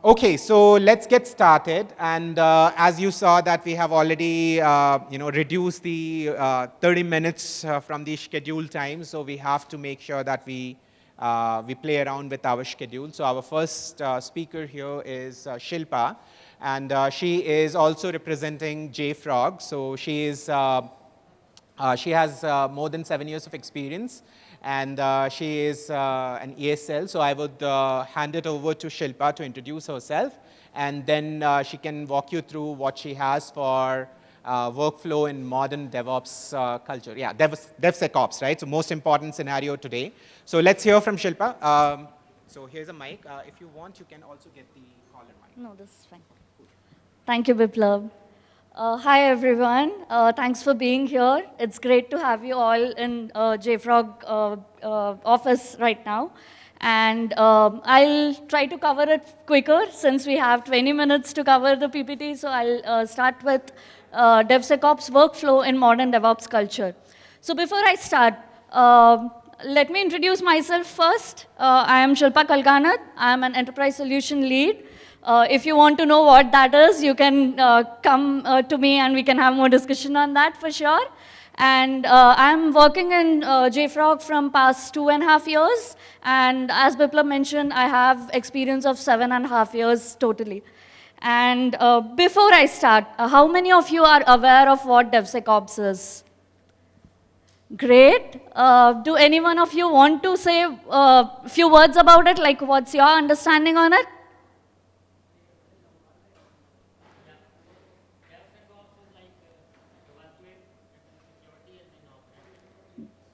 Okay, so let's get started. And as you saw that we have already reduced the 30 minutes from the scheduled time, so we have to make sure that we play around with our schedule. So our first speaker here is Shilpa, and she is also representing JFrog. So she has more than 7 years of experience, and she is an ESL. So I would hand it over to Shilpa to introduce herself, and then she can walk you through what she has for workflow in modern DevOps culture. Yeah, DevSecOps, right? So most important scenario today. So let's hear from Shilpa. So here's a mic. If you want, you can also get the caller mic. No, this is fine. Thank you, Biplab. Hi, everyone. Thanks for being here. It's great to have you all in JFrog office right now. And I'll try to cover it quicker since we have 20 minutes to cover the PPT. So I'll start with DevSecOps workflow in modern DevOps culture. So before I start, let me introduce myself first. I am Shilpa Kallaganad. I am an enterprise solution lead. If you want to know what that is, you can come to me and we can have more discussion on that for sure. And I'm working in JFrog from past 2.5 years. And as Biplab mentioned, I have experience of 7.5 years totally. And before I start, how many of you are aware of what DevSecOps is? Great. Do any one of you want to say a few words about it? Like, what's your understanding on it?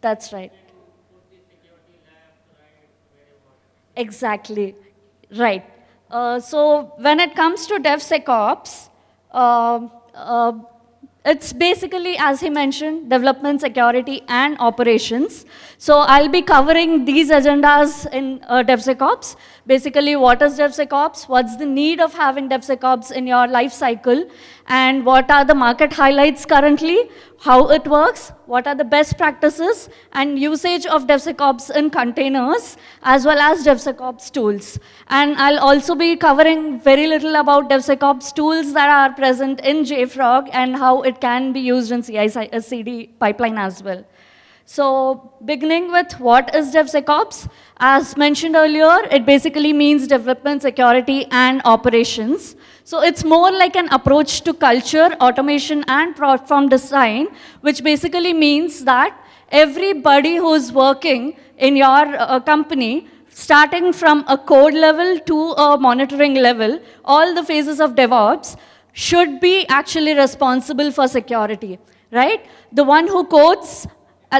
That's right. Exactly. Right. So when it comes to DevSecOps, it's basically, as he mentioned, development, security, and operations. So I'll be covering these agendas in DevSecOps. Basically, what is DevSecOps? What's the need of having DevSecOps in your life cycle? And what are the market highlights currently? How it works? What are the best practices? And usage of DevSecOps in containers, as well as DevSecOps tools. And I'll also be covering very little about DevSecOps tools that are present in JFrog and how it can be used in CI/CD pipeline as well. So beginning with what is DevSecOps? As mentioned earlier, it basically means development, security, and operations. So it's more like an approach to culture, automation, and platform design, which basically means that everybody who's working in your company, starting from a code level to a monitoring level, all the phases of DevOps should be actually responsible for security, right? The one who codes,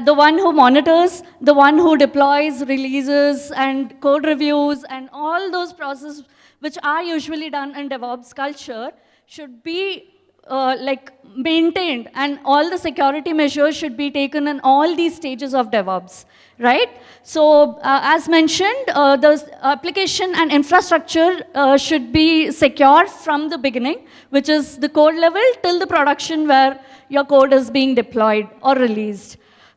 the one who monitors, the one who deploys, releases, and code reviews, and all those processes which are usually done in DevOps culture should be maintained, and all the security measures should be taken in all these stages of DevOps, right? So as mentioned, the application and infrastructure should be secure from the beginning, which is the code level till the production where your code is being deployed or released.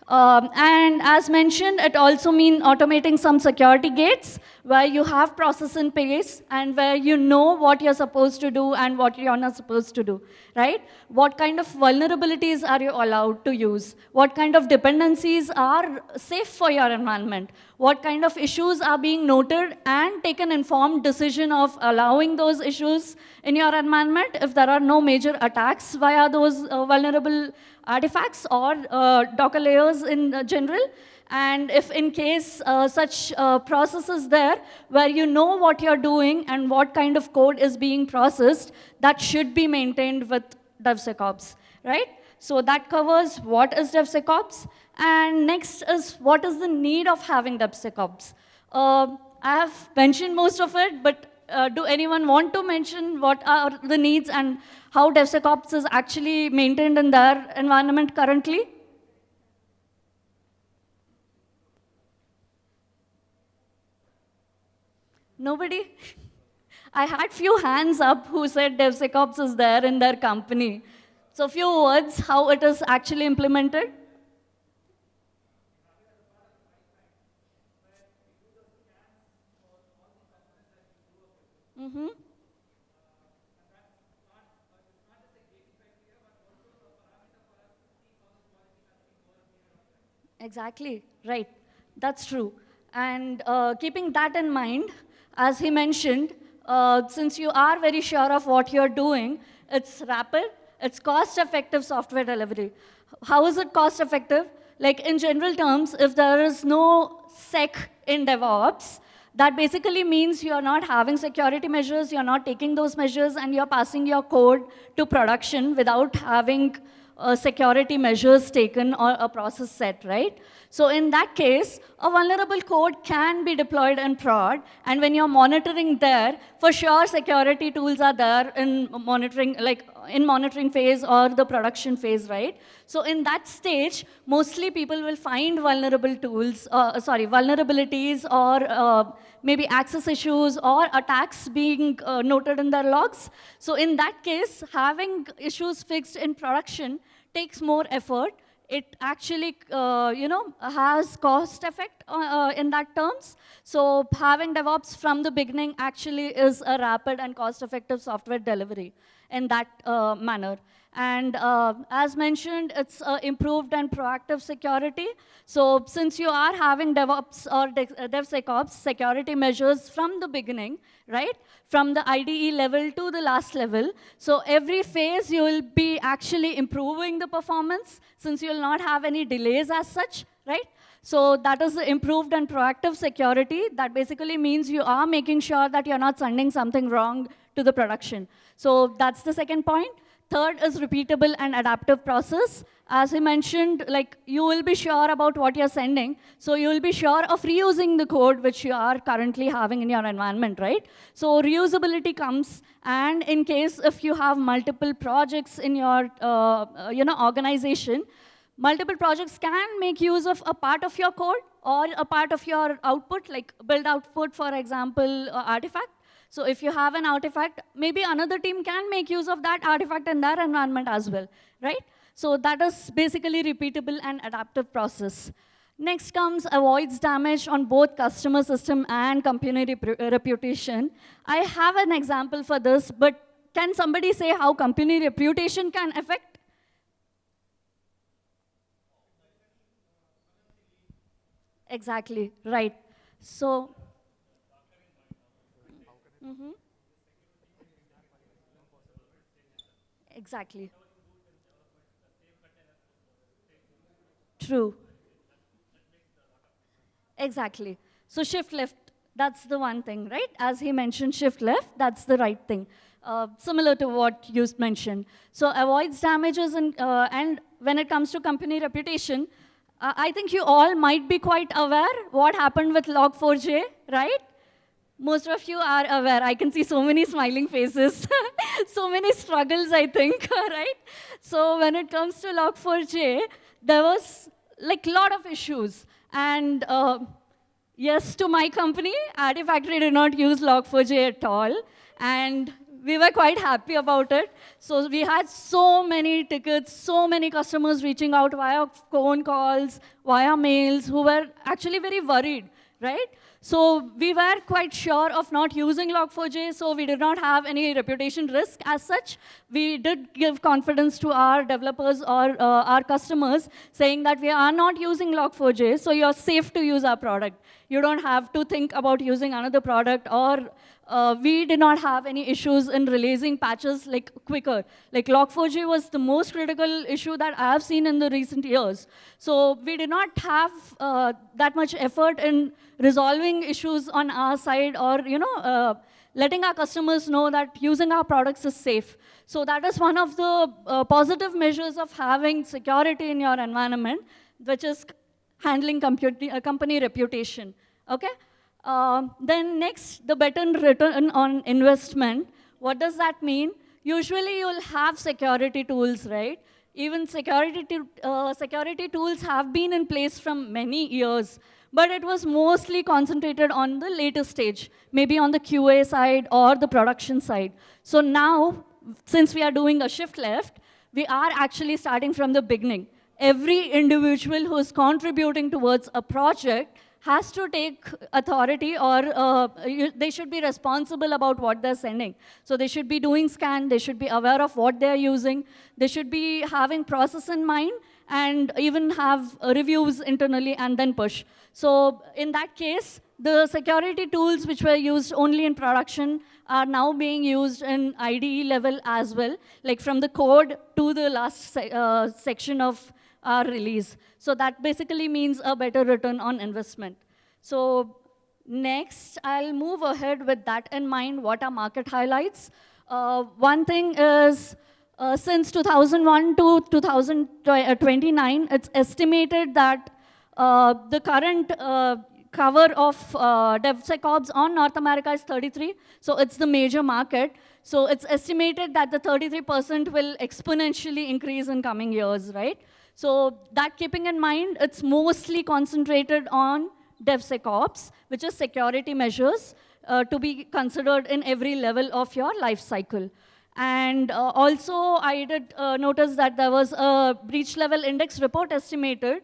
And as mentioned, it also means automating some security gates where you have process in place and where you know what you're supposed to do and what you're not supposed to do, right? What kind of vulnerabilities are you allowed to use? What kind of dependencies are safe for your environment? What kind of issues are being noted and take an informed decision of allowing those issues in your environment if there are no major attacks via those vulnerable artifacts or Docker layers in general. And if in case such process is there where you know what you're doing and what kind of code is being processed, that should be maintained with DevSecOps, right? So that covers what is DevSecOps. And next is what is the need of having DevSecOps. I have mentioned most of it, but do anyone want to mention what are the needs and how DevSecOps is actually maintained in their environment currently? Nobody? I had few hands up who said DevSecOps is there in their company. So few words, how it is actually implemented. Exactly, right. That's true. And keeping that in mind, as he mentioned, since you are very sure of what you're doing, it's rapid, it's cost-effective software delivery. How is it cost-effective? Like in general terms, if there is no sec in DevOps, that basically means you're not having security measures, you're not taking those measures, and you're passing your code to production without having security measures taken or a process set, right? So in that case, a vulnerable code can be deployed in prod, and when you're monitoring there, for sure security tools are there in monitoring, like in monitoring phase or the production phase, right? So in that stage, mostly people will find vulnerable tools, vulnerabilities or maybe access issues or attacks being noted in their logs. So in that case, having issues fixed in production takes more effort. It actually, has cost effect in that terms. So having DevOps from the beginning actually is a rapid and cost-effective software delivery in that manner. And as mentioned, it's improved and proactive security. So since you are having DevOps or DevSecOps security measures from the beginning, right? From the IDE level to the last level. So every phase you will be actually improving the performance since you will not have any delays as such, right? So that is the improved and proactive security. That basically means you are making sure that you're not sending something wrong to the production. So that's the second point. Third is repeatable and adaptive process. As I mentioned, like you will be sure about what you're sending, so you will be sure of reusing the code which you are currently having in your environment, right? So reusability comes, and in case if you have multiple projects in your organization, multiple projects can make use of a part of your code or a part of your output, like build output, for example, artifact. So if you have an artifact, maybe another team can make use of that artifact in their environment as well, right? So that is basically repeatable and adaptive process. Next comes avoids damage on both customer system and company reputation. I have an example for this, but can somebody say how company reputation can affect? Exactly, right. So, exactly. True. Exactly. So shift left, that's the one thing, right? As he mentioned, shift left, that's the right thing. Similar to what you mentioned. So avoids damages and when it comes to company reputation, I think you all might be quite aware what happened with Log4j, right? Most of you are aware. I can see so many smiling faces, so many struggles, I think, right? So when it comes to Log4j, there was like a lot of issues. And yes, to my company, Artifactory did not use Log4j at all. And we were quite happy about it. So we had so many tickets, so many customers reaching out via phone calls, via mails, who were actually very worried, right? So we were quite sure of not using Log4j, so we did not have any reputation risk as such. We did give confidence to our developers or our customers, saying that we are not using Log4j, so you're safe to use our product. You don't have to think about using another product, or we did not have any issues in releasing patches like quicker. Like Log4j was the most critical issue that I have seen in the recent years. So we did not have that much effort in resolving issues on our side, or letting our customers know that using our products is safe. So that is one of the positive measures of having security in your environment, which is handling company reputation. Okay? Then next, the better return on investment. What does that mean? Usually you'll have security tools, right? Even security tools have been in place from many years, but it was mostly concentrated on the later stage, maybe on the QA side or the production side. So now, since we are doing a shift left, we are actually starting from the beginning. Every individual who is contributing towards a project has to take authority, or they should be responsible about what they're sending. So they should be doing scan, they should be aware of what they're using, they should be having process in mind, and even have reviews internally and then push. So in that case, the security tools which were used only in production are now being used in IDE level as well, like from the code to the last section of our release. So that basically means a better return on investment. So next, I'll move ahead with that in mind, what are market highlights. One thing is, since 2001 to 2029, it's estimated that the current cover of DevSecOps on North America is 33, so it's the major market. So it's estimated that the 33% will exponentially increase in coming years, right? So that keeping in mind, it's mostly concentrated on DevSecOps, which is security measures to be considered in every level of your life cycle. And also, I did notice that there was a breach level index report estimated,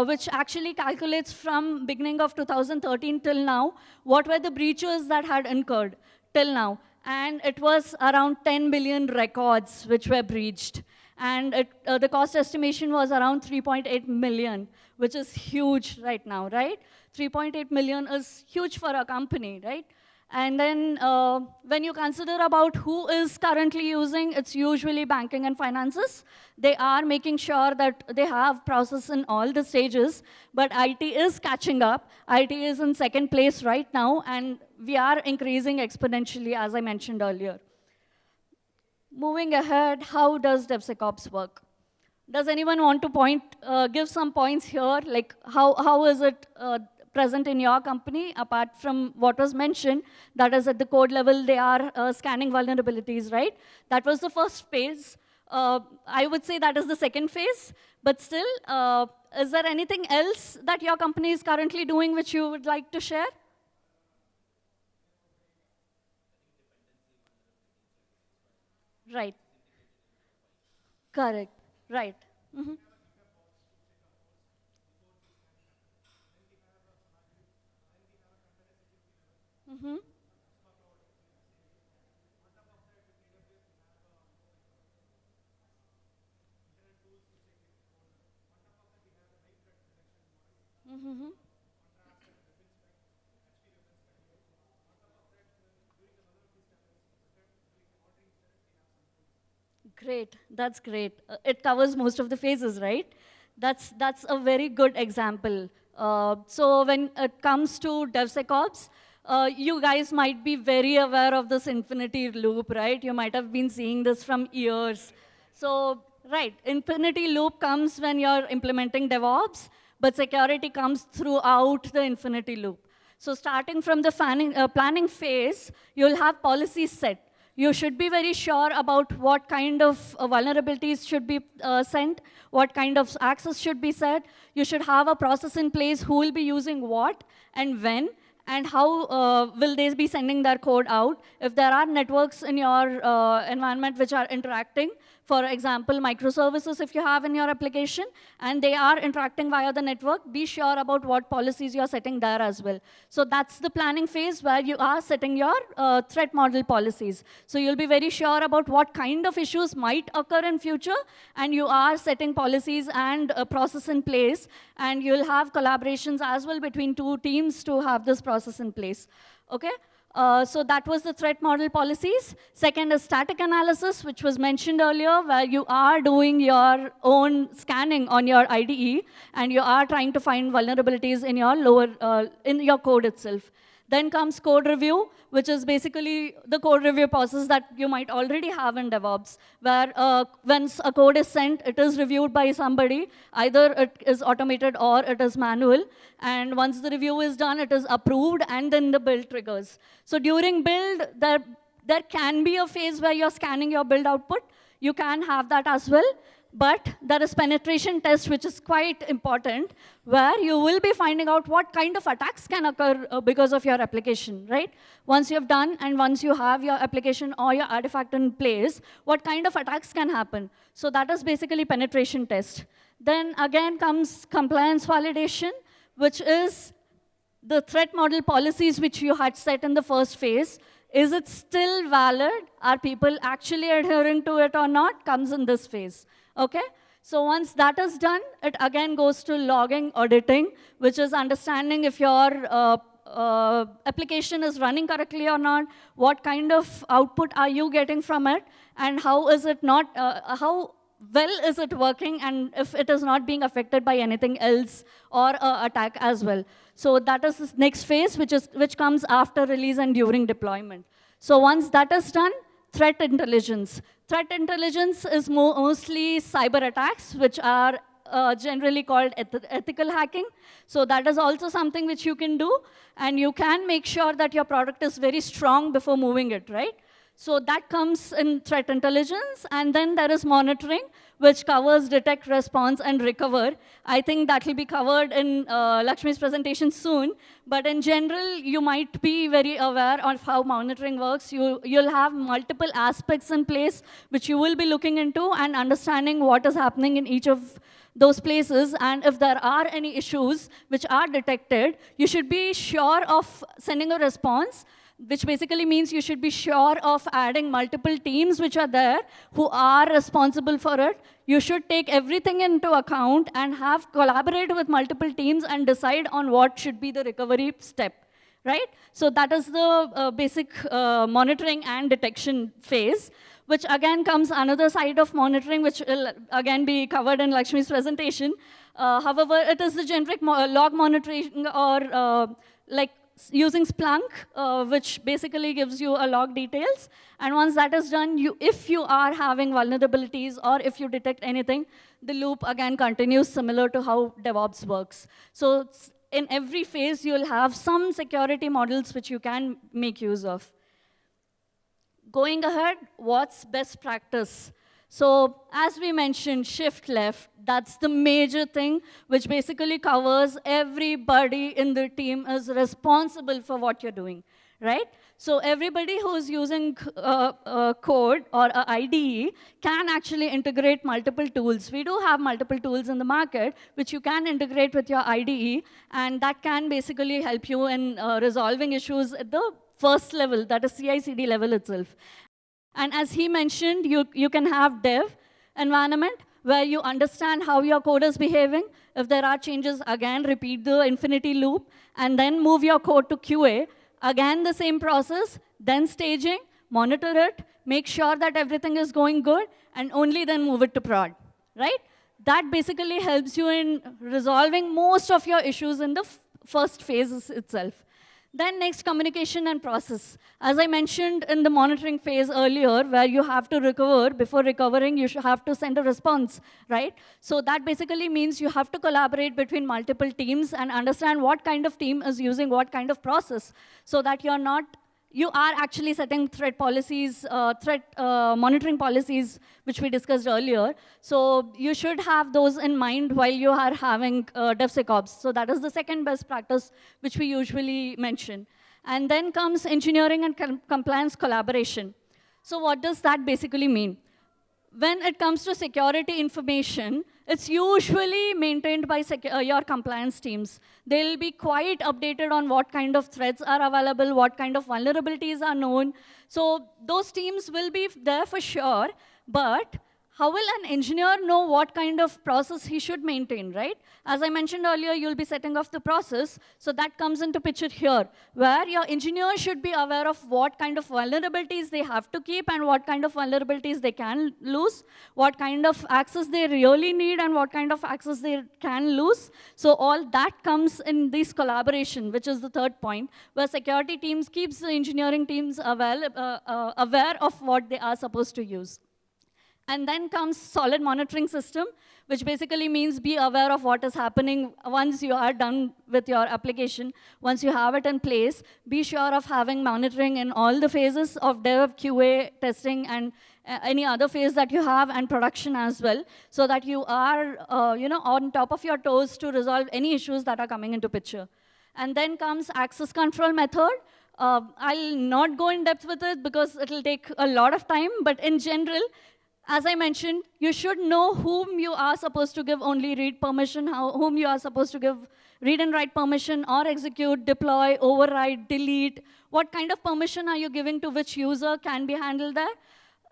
which actually calculates from beginning of 2013 till now, what were the breaches that had incurred till now. And it was around 10 billion records which were breached. And the cost estimation was around 3.8 million, which is huge right now, right? 3.8 million is huge for a company, right? And then when you consider about who is currently using, it's usually banking and finances. They are making sure that they have process in all the stages, but IT is catching up. IT is in second place right now, and we are increasing exponentially, as I mentioned earlier. Moving ahead, how does DevSecOps work? Does anyone want to give some points here, like how is it present in your company, apart from what was mentioned, that is at the code level, they are scanning vulnerabilities, right? That was the first phase. I would say that is the second phase, but still, is there anything else that your company is currently doing which you would like to share? Right. Correct. Right. Mm-hmm. Mm-hmm. Mm-hmm. Great, that's great. It covers most of the phases, right? That's a very good example. So when it comes to DevSecOps, you guys might be very aware of this infinity loop, right? You might have been seeing this from years. So, right, infinity loop comes when you're implementing DevOps, but security comes throughout the infinity loop. So starting from the planning phase, you'll have policies set. You should be very sure about what kind of vulnerabilities should be sent, what kind of access should be set. You should have a process in place who will be using what and when, and how will they be sending their code out. If there are networks in your environment which are interacting, for example, microservices if you have in your application, and they are interacting via the network, be sure about what policies you're setting there as well. So that's the planning phase where you are setting your threat model policies. So you'll be very sure about what kind of issues might occur in future, and you are setting policies and a process in place, and you'll have collaborations as well between two teams to have this process in place, okay? So that was the threat model policies. Second is static analysis, which was mentioned earlier, where you are doing your own scanning on your IDE, and you are trying to find vulnerabilities in your in your code itself. Then comes code review, which is basically the code review process that you might already have in DevOps, where once a code is sent, it is reviewed by somebody. Either it is automated or it is manual. And once the review is done, it is approved, and then the build triggers. So during build, there can be a phase where you're scanning your build output. You can have that as well. But there is penetration test, which is quite important, where you will be finding out what kind of attacks can occur because of your application, right? Once you have done, and once you have your application or your artifact in place, what kind of attacks can happen? So that is basically penetration test. Then again comes compliance validation, which is the threat model policies which you had set in the first phase. Is it still valid? Are people actually adhering to it or not? Comes in this phase. Okay? So once that is done, it again goes to logging, auditing, which is understanding if your application is running correctly or not, what kind of output are you getting from it, and how is it not, how well is it working, and if it is not being affected by anything else or attack as well. So that is this next phase, which comes after release and during deployment. So once that is done, threat intelligence. Threat intelligence is mostly cyber attacks, which are generally called ethical hacking. So that is also something which you can do, and you can make sure that your product is very strong before moving it, right? So that comes in threat intelligence, and then there is monitoring, which covers detect, response, and recover. I think that will be covered in Lakshmi's presentation soon, but in general, you might be very aware of how monitoring works. You'll have multiple aspects in place, which you will be looking into and understanding what is happening in each of those places, and if there are any issues which are detected, you should be sure of sending a response, which basically means you should be sure of adding multiple teams which are there who are responsible for it. You should take everything into account and collaborate with multiple teams and decide on what should be the recovery step, right? So that is the basic monitoring and detection phase, which again comes another side of monitoring, which will again be covered in Lakshmi's presentation. However, it is the generic log monitoring, or like using Splunk, which basically gives you a log details. And once that is done, if you are having vulnerabilities or if you detect anything, the loop again continues similar to how DevOps works. So in every phase, you'll have some security models which you can make use of. Going ahead, what's best practice? So as we mentioned, shift left, that's the major thing, which basically covers everybody in the team is responsible for what you're doing, right? So everybody who's using code or a IDE can actually integrate multiple tools. We do have multiple tools in the market, which you can integrate with your IDE, and that can basically help you in resolving issues at the first level, that is CI/CD level itself. And as he mentioned, you can have dev environment where you understand how your code is behaving. If there are changes, again, repeat the infinity loop, and then move your code to QA. Again, the same process, then staging, monitor it, make sure that everything is going good, and only then move it to prod, right? That basically helps you in resolving most of your issues in the first phase itself. Then next, communication and process. As I mentioned in the monitoring phase earlier, where you have to recover, before recovering, you should have to send a response, right? So that basically means you have to collaborate between multiple teams and understand what kind of team is using what kind of process, so that you are actually setting threat policies, threat monitoring policies, which we discussed earlier. So you should have those in mind while you are having DevSecOps. So that is the second best practice, which we usually mention. And then comes engineering and compliance collaboration. So what does that basically mean? When it comes to security information, it's usually maintained by your compliance teams. They'll be quite updated on what kind of threats are available, what kind of vulnerabilities are known. So those teams will be there for sure, but how will an engineer know what kind of process he should maintain, right? As I mentioned earlier, you'll be setting off the process, so that comes into picture here, where your engineer should be aware of what kind of vulnerabilities they have to keep and what kind of vulnerabilities they can lose, what kind of access they really need and what kind of access they can lose. So all that comes in this collaboration, which is the third point, where security teams keeps the engineering teams aware of what they are supposed to use. And then comes solid monitoring system, which basically means be aware of what is happening once you are done with your application. Once you have it in place, be sure of having monitoring in all the phases of dev, QA, testing, and any other phase that you have, and production as well, so that you are on top of your toes to resolve any issues that are coming into picture. And then comes access control method. I'll not go in depth with it because it'll take a lot of time, but in general, as I mentioned, you should know whom you are supposed to give only read permission, whom you are supposed to give read and write permission, or execute, deploy, override, delete. What kind of permission are you giving to which user can be handled there?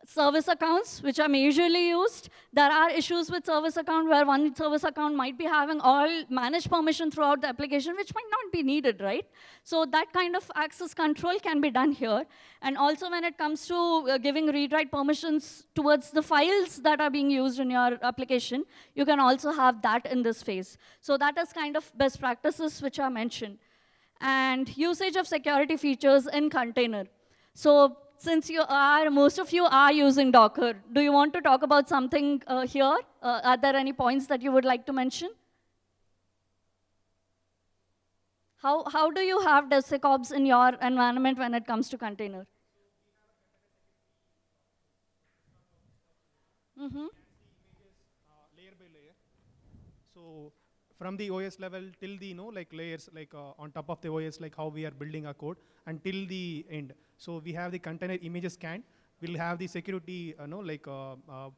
service accounts, which are majorly used. There are issues with service account where one service account might be having all managed permission throughout the application, which might not be needed, right? So that kind of access control can be done here. And also when it comes to giving read-write permissions towards the files that are being used in your application, you can also have that in this phase. So that is kind of best practices which are mentioned. And usage of security features in container. So since most of you are using Docker, do you want to talk about something here? Are there any points that you would like to mention? How do you have DevSecOps in your environment when it comes to container? Mm-hmm. Layer by layer. So from the OS level till the layers on top of the OS, like how we are building our code until the end. So we have the container images scanned. We'll have the security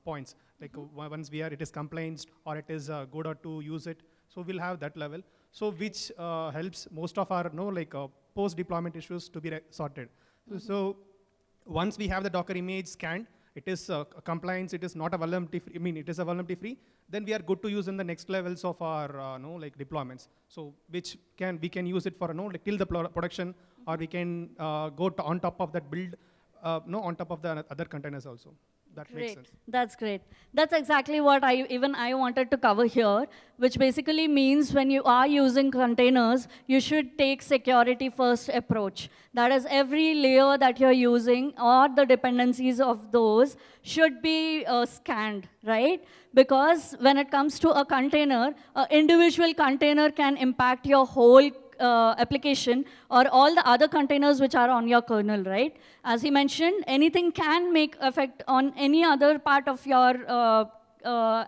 points, like once it is compliant or it is good or to use it. So we'll have that level. So which helps most of our post deployment issues to be sorted. So once we have the Docker image scanned, it is compliance, it is not a vulnerability free, it is a vulnerability free, then we are good to use in the next levels of our deployments. So which we can use it for till the production, or we can go on top of that build, on top of the other containers also. That makes sense. That's great. That's exactly what I wanted to cover here, which basically means when you are using containers, you should take security first approach. That is, every layer that you're using or the dependencies of those should be scanned, right? Because when it comes to a container, an individual container can impact your whole application or all the other containers which are on your kernel, right? As he mentioned, anything can make effect on any other part of your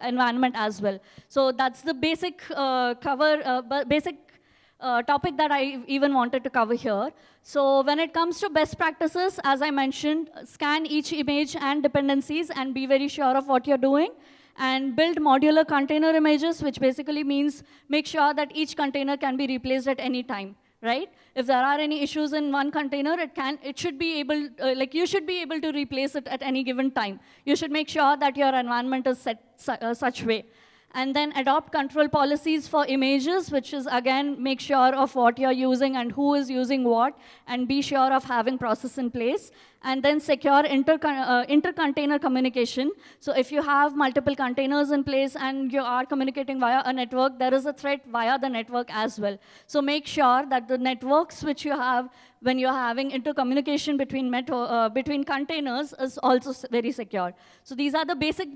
environment as well. So that's the basic topic that I even wanted to cover here. So when it comes to best practices, as I mentioned, scan each image and dependencies and be very sure of what you're doing. And build modular container images, which basically means make sure that each container can be replaced at any time, right? If there are any issues in one container, you should be able to replace it at any given time. You should make sure that your environment is set such way. And then adopt control policies for images, which is, again, make sure of what you're using and who is using what, and be sure of having process in place. And then secure inter-container communication. So if you have multiple containers in place and you are communicating via a network, there is a threat via the network as well. So make sure that the networks which you have when you're having intercommunication between containers is also very secure. So these are the basic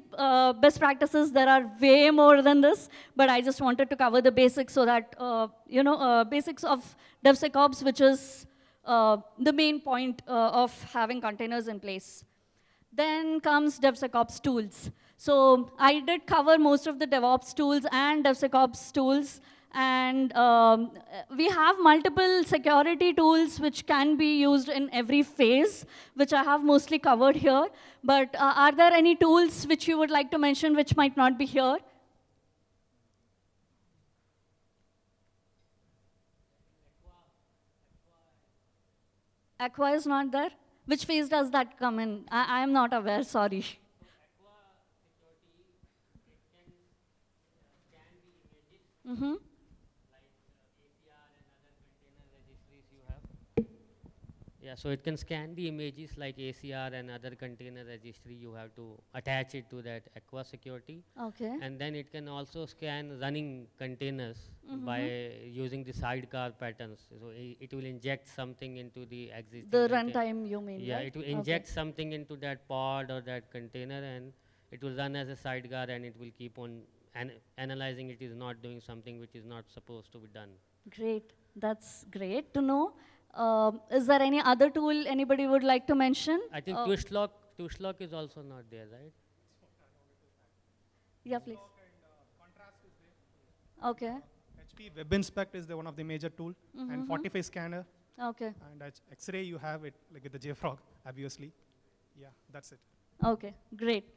best practices. There are way more than this, but I just wanted to cover the basics so that, basics of DevSecOps, which is the main point of having containers in place. Then comes DevSecOps tools. So I did cover most of the DevOps tools and DevSecOps tools. And we have multiple security tools which can be used in every phase, which I have mostly covered here. But are there any tools which you would like to mention which might not be here? Aqua is not there? Which phase does that come in? I am not aware, sorry. Aqua security, it can scan the images. Mm-hmm. ACR and other container registries you have. Yeah, so it can scan the images like ACR and other container registry. You have to attach it to that Aqua security. Okay. And then it can also scan running containers by using the sidecar patterns. So it will inject something into the existing. The runtime, you mean? Yeah, right? it will inject something into that pod or that container, and it will run as a sidecar, and it will keep on analyzing it is not doing something which is not supposed to be done. Great. That's great to know. Is there any other tool anybody would like to mention? I think twistlock is also not there, right? Yeah, please. Contrast is there. Okay. HP Web Inspect is one of the major tool, and Fortify Scanner. Okay. And X-ray you have it like with the JFrog, obviously. Yeah, that's it. Okay, great.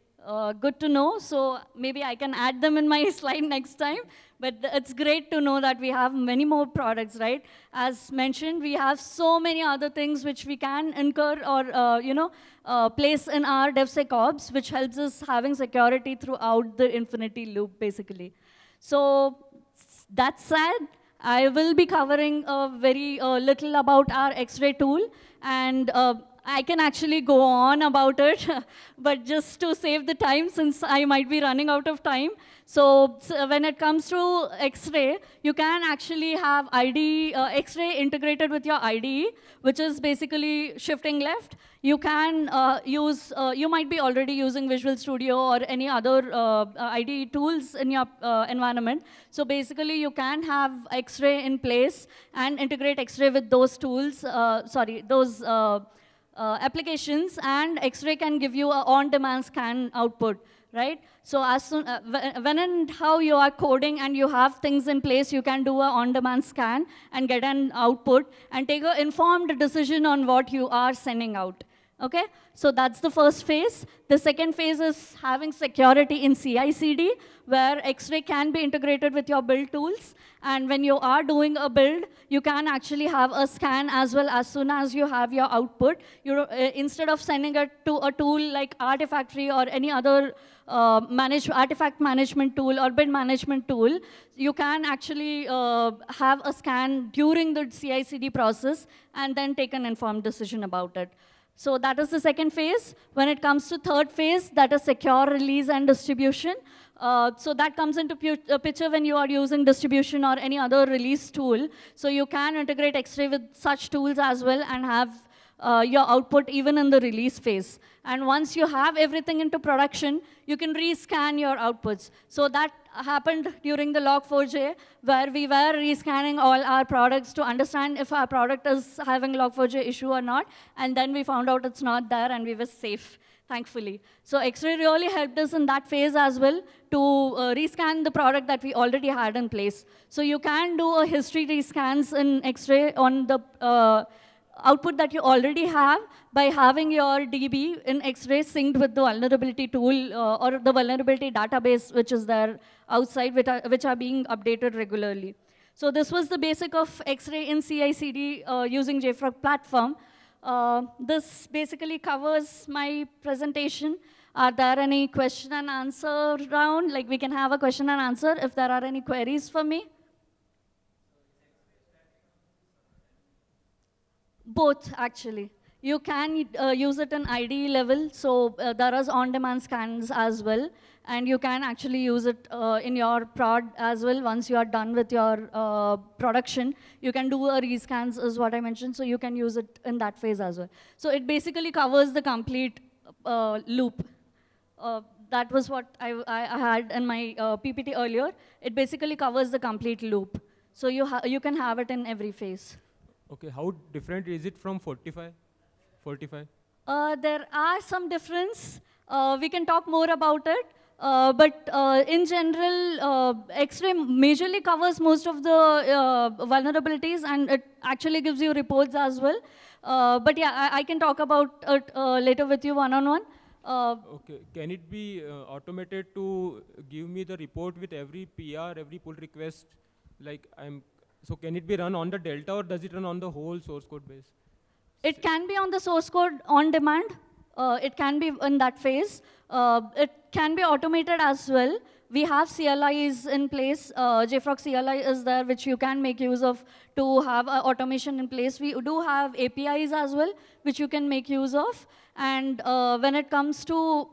good to know. So maybe I can add them in my slide next time. But it's great to know that we have many more products, right? As mentioned, we have so many other things which we can incur or place in our DevSecOps, which helps us having security throughout the infinity loop, basically. So that said, I will be covering very little about our X-ray tool, and I can actually go on about it, but just to save the time, since I might be running out of time. So when it comes to X-ray, you can actually have X-ray integrated with your IDE, which is basically shifting left. You can you might be already using Visual Studio or any other IDE tools in your environment. So basically, you can have X-ray in place and integrate X-ray with those tools, applications, and X-ray can give you an on-demand scan output, right? So as soon, when and how you are coding and you have things in place, you can do an on-demand scan and get an output and take an informed decision on what you are sending out. Okay, so that's the first phase. The second phase is having security in CI/CD, where X-ray can be integrated with your build tools. And when you are doing a build, you can actually have a scan as well as soon as you have your output. Instead of sending it to a tool like Artifactory or any other artifact management tool or bid management tool, you can actually have a scan during the CI/CD process and then take an informed decision about it. So that is the second phase. When it comes to third phase, that is secure release and distribution. So that comes into picture when you are using distribution or any other release tool. So you can integrate X-ray with such tools as well and have your output even in the release phase. And once you have everything into production, you can rescan your outputs. So that happened during the Log4j, where we were rescanning all our products to understand if our product is having Log4j issue or not. And then we found out it's not there, and we were safe, thankfully. So X-ray really helped us in that phase as well to rescan the product that we already had in place. So you can do a history rescans in X-ray on the output that you already have by having your DB in X-ray synced with the vulnerability tool or the vulnerability database which is there outside, which are being updated regularly. So this was the basic of X-ray in CI/CD using JFrog platform. This basically covers my presentation. Are there any question and answer round? Like, we can have a question and answer if there are any queries for me. Both, actually. You can use it in IDE level, so there is on-demand scans as well, and you can actually use it in your prod as well. Once you are done with your production, you can do a rescans, is what I mentioned, so you can use it in that phase as well. So it basically covers the complete loop. That was what I had in my PPT earlier. It basically covers the complete loop. So you can have it in every phase. Okay, how different is it from 45? There are some difference. We can talk more about it. But in general, X-ray majorly covers most of the vulnerabilities, and it actually gives you reports as well. But yeah, I can talk about it later with you one-on-one. Okay, can it be automated to give me the report with every PR, every pull request? So can it be run on the Delta, or does it run on the whole source code base? It can be on the source code on demand. It can be in that phase. It can be automated as well. We have CLIs in place. JFrog CLI is there, which you can make use of to have automation in place. We do have APIs as well, which you can make use of. And when it comes to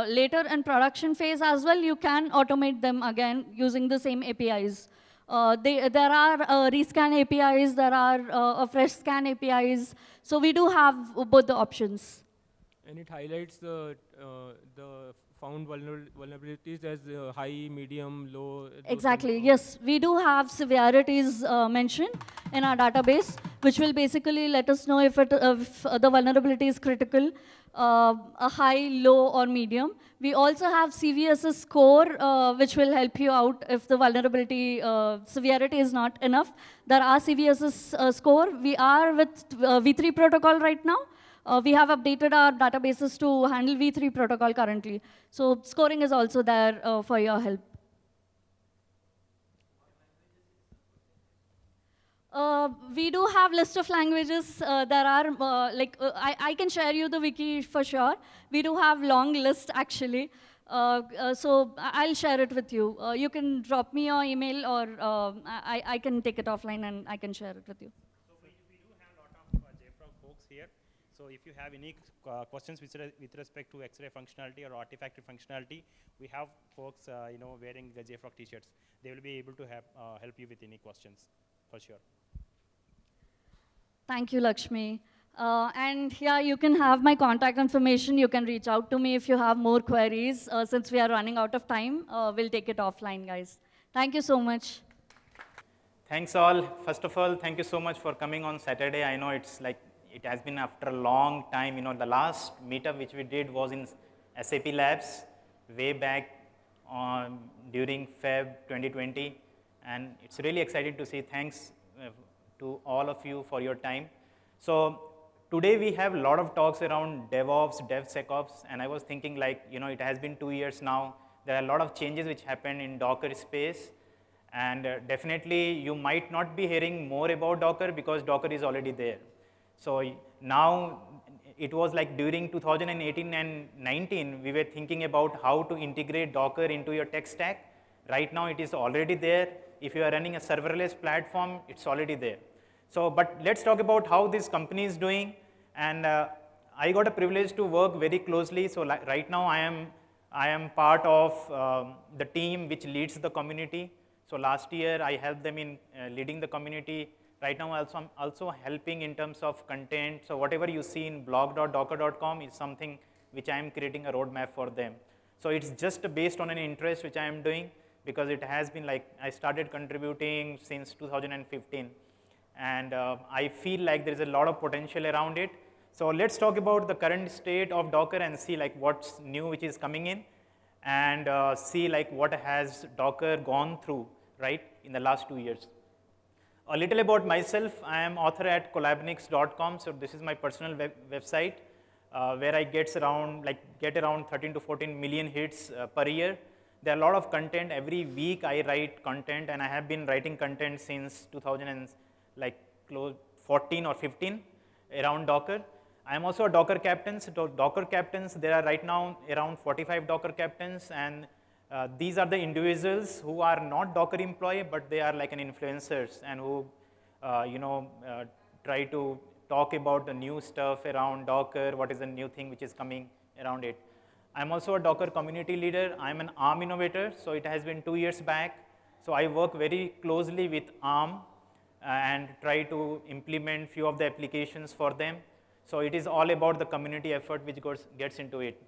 later in production phase as well, you can automate them again using the same APIs. There are rescan APIs, there are fresh scan APIs. So we do have both the options. And it highlights the found vulnerabilities as high, medium, low. Exactly, yes. We do have severities mentioned in our database, which will basically let us know if the vulnerability is critical, a high, low, or medium. We also have CVSS score, which will help you out if the vulnerability severity is not enough. There are CVSS score. We are with V3 protocol right now. We have updated our databases to handle v3 protocol currently. So scoring is also there for your help. We do have list of languages. There are, I can share you the wiki for sure. We do have long list actually. So I'll share it with you. You can drop me your email or I can take it offline and I can share it with you. So we do have a lot of JFrog folks here. So if you have any questions with respect to X-ray functionality or artifact functionality, we have folks wearing the JFrog t-shirts. They will be able to help you with any questions for sure. Thank you, Lakshmi. And yeah, you can have my contact information. You can reach out to me if you have more queries. Since we are running out of time, we'll take it offline, guys. Thank you so much. Thanks all. First of all, thank you so much for coming on Saturday. I know it's like, it has been after a long time. The last meetup which we did was in SAP Labs way back during Feb 2020. And it's really exciting to see. Thanks to all of you for your time. So today we have a lot of talks around DevOps, DevSecOps, and I was thinking like, it has been 2 years now. There are a lot of changes which happened in Docker space, and definitely you might not be hearing more about Docker because Docker is already there. So now it was like during 2018 and 19, we were thinking about how to integrate Docker into your tech stack. Right now it is already there. If you are running a serverless platform, it's already there. So, but let's talk about how this company is doing. And I got a privilege to work very closely. So right now I am part of the team which leads the community. So last year I helped them in leading the community. Right now I'm also helping in terms of content. So whatever you see in blog.docker.com is something which I am creating a roadmap for them. So it's just based on an interest which I am doing, because it has been like, I started contributing since 2015. And I feel like there is a lot of potential around it. So let's talk about the current state of Docker and see like what's new which is coming in, and see like what has Docker gone through, right, in the last 2 years. A little about myself. I am author at collabnix.com. So this is my personal website where I get around 13 to 14 million hits per year. There are a lot of content. Every week I write content, and I have been writing content since 2014 or 15 around Docker. I am also a Docker captain. So Docker captains, there are right now around 45 Docker captains, and these are the individuals who are not Docker employee, but they are like an influencers and who try to talk about the new stuff around Docker, what is the new thing which is coming around it. I'm also a Docker community leader. I'm an ARM innovator. So it has been 2 years back. So I work very closely with ARM and try to implement few of the applications for them. So it is all about the community effort which gets into it.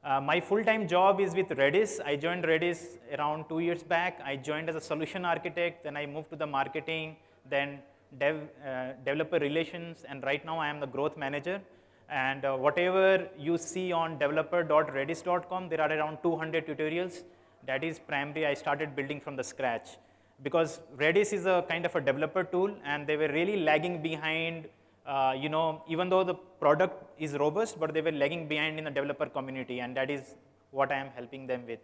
My full-time job is with Redis. I joined Redis around 2 years back. I joined as a solution architect, then I moved to the marketing, then developer relations, and right now I am the growth manager. And whatever you see on developer.redis.com, there are around 200 tutorials. That is primarily I started building from the scratch, because Redis is a kind of a developer tool, and they were really lagging behind. Even though the product is robust, but they were lagging behind in the developer community, and that is what I am helping them with.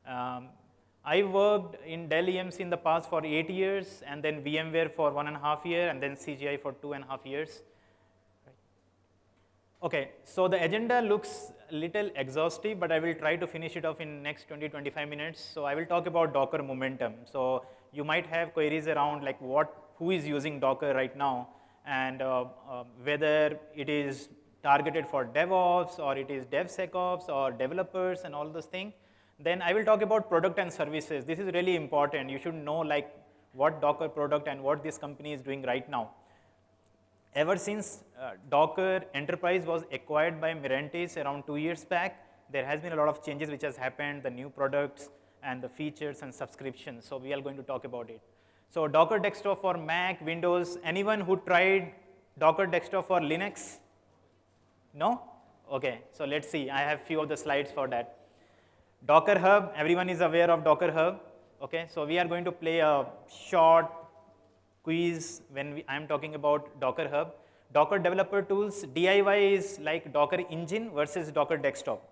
I worked in Dell EMC in the past for 8 years, and then VMware for 1.5 years, and then CGI for 2.5 years. Okay, so the agenda looks a little exhaustive, but I will try to finish it off in next 20-25 minutes. So I will talk about Docker momentum. So you might have queries around like who is using Docker right now, and whether it is targeted for DevOps or it is DevSecOps or developers and all those things. Then I will talk about product and services. This is really important. You should know like what Docker product and what this company is doing right now. Ever since Docker Enterprise was acquired by Mirantis around 2 years back, there has been a lot of changes which has happened, the new products and the features and subscriptions. So we are going to talk about it. So Docker Desktop for Mac, Windows. Anyone who tried Docker Desktop for Linux? No? Okay, so let's see. I have few of the slides for that. Docker Hub, everyone is aware of Docker Hub. Okay, so we are going to play a short quiz when I am talking about Docker Hub. Docker developer tools, DIY is like Docker engine versus Docker desktop.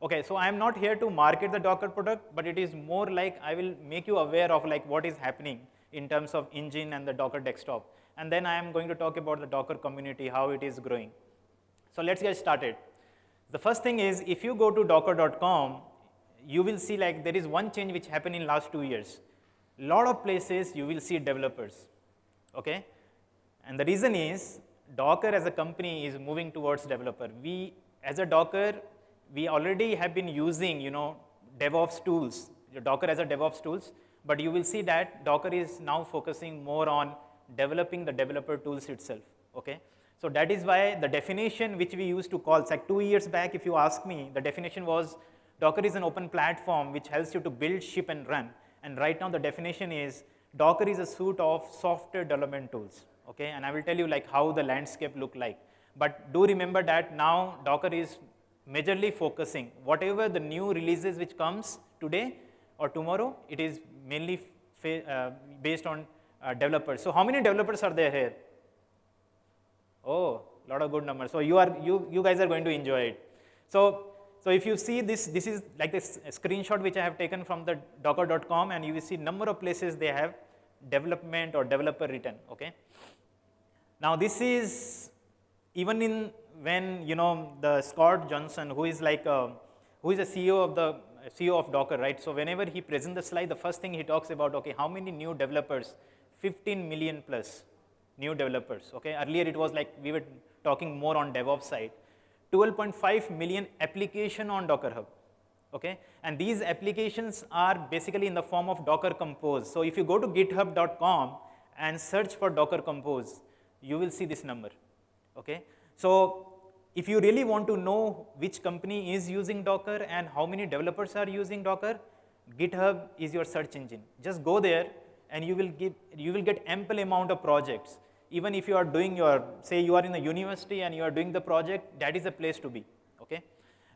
Okay, so I am not here to market the Docker product, but it is more like I will make you aware of like what is happening in terms of engine and the Docker desktop. And then I am going to talk about the Docker community, how it is growing. So let's get started. The first thing is, if you go to docker.com, you will see like there is one change which happened in last 2 years. Lot of places you will see developers, okay? And the reason is, Docker as a company is moving towards developer. We, as a Docker, we already have been using, DevOps tools, Docker as a DevOps tools, but you will see that Docker is now focusing more on developing the developer tools itself, okay? So that is why the definition which we used to call, it's like 2 years back, if you ask me, the definition was Docker is an open platform which helps you to build, ship, and run. And right now the definition is Docker is a suite of software development tools, okay? And I will tell you like how the landscape look like. But do remember that now Docker is majorly focusing, whatever the new releases which comes today or tomorrow, it is mainly based on developers. So how many developers are there here? Oh, a lot of good numbers. So you guys are going to enjoy it. So if you see this is like this screenshot which I have taken from the docker.com, and you will see number of places they have development or developer written, okay? Now this is even in when the Scott Johnson, who is like who is the CEO of Docker, right? So whenever he presents the slide, the first thing he talks about, okay, how many new developers? 15 million plus new developers, okay? Earlier it was like we were talking more on DevOps side. 12.5 million application on Docker Hub, okay? And these applications are basically in the form of Docker Compose. So if you go to github.com and search for Docker Compose, you will see this number, okay? So if you really want to know which company is using Docker and how many developers are using Docker, GitHub is your search engine. Just go there and you will get ample amount of projects. Even if you are doing say you are in a university and you are doing the project, that is a place to be, okay?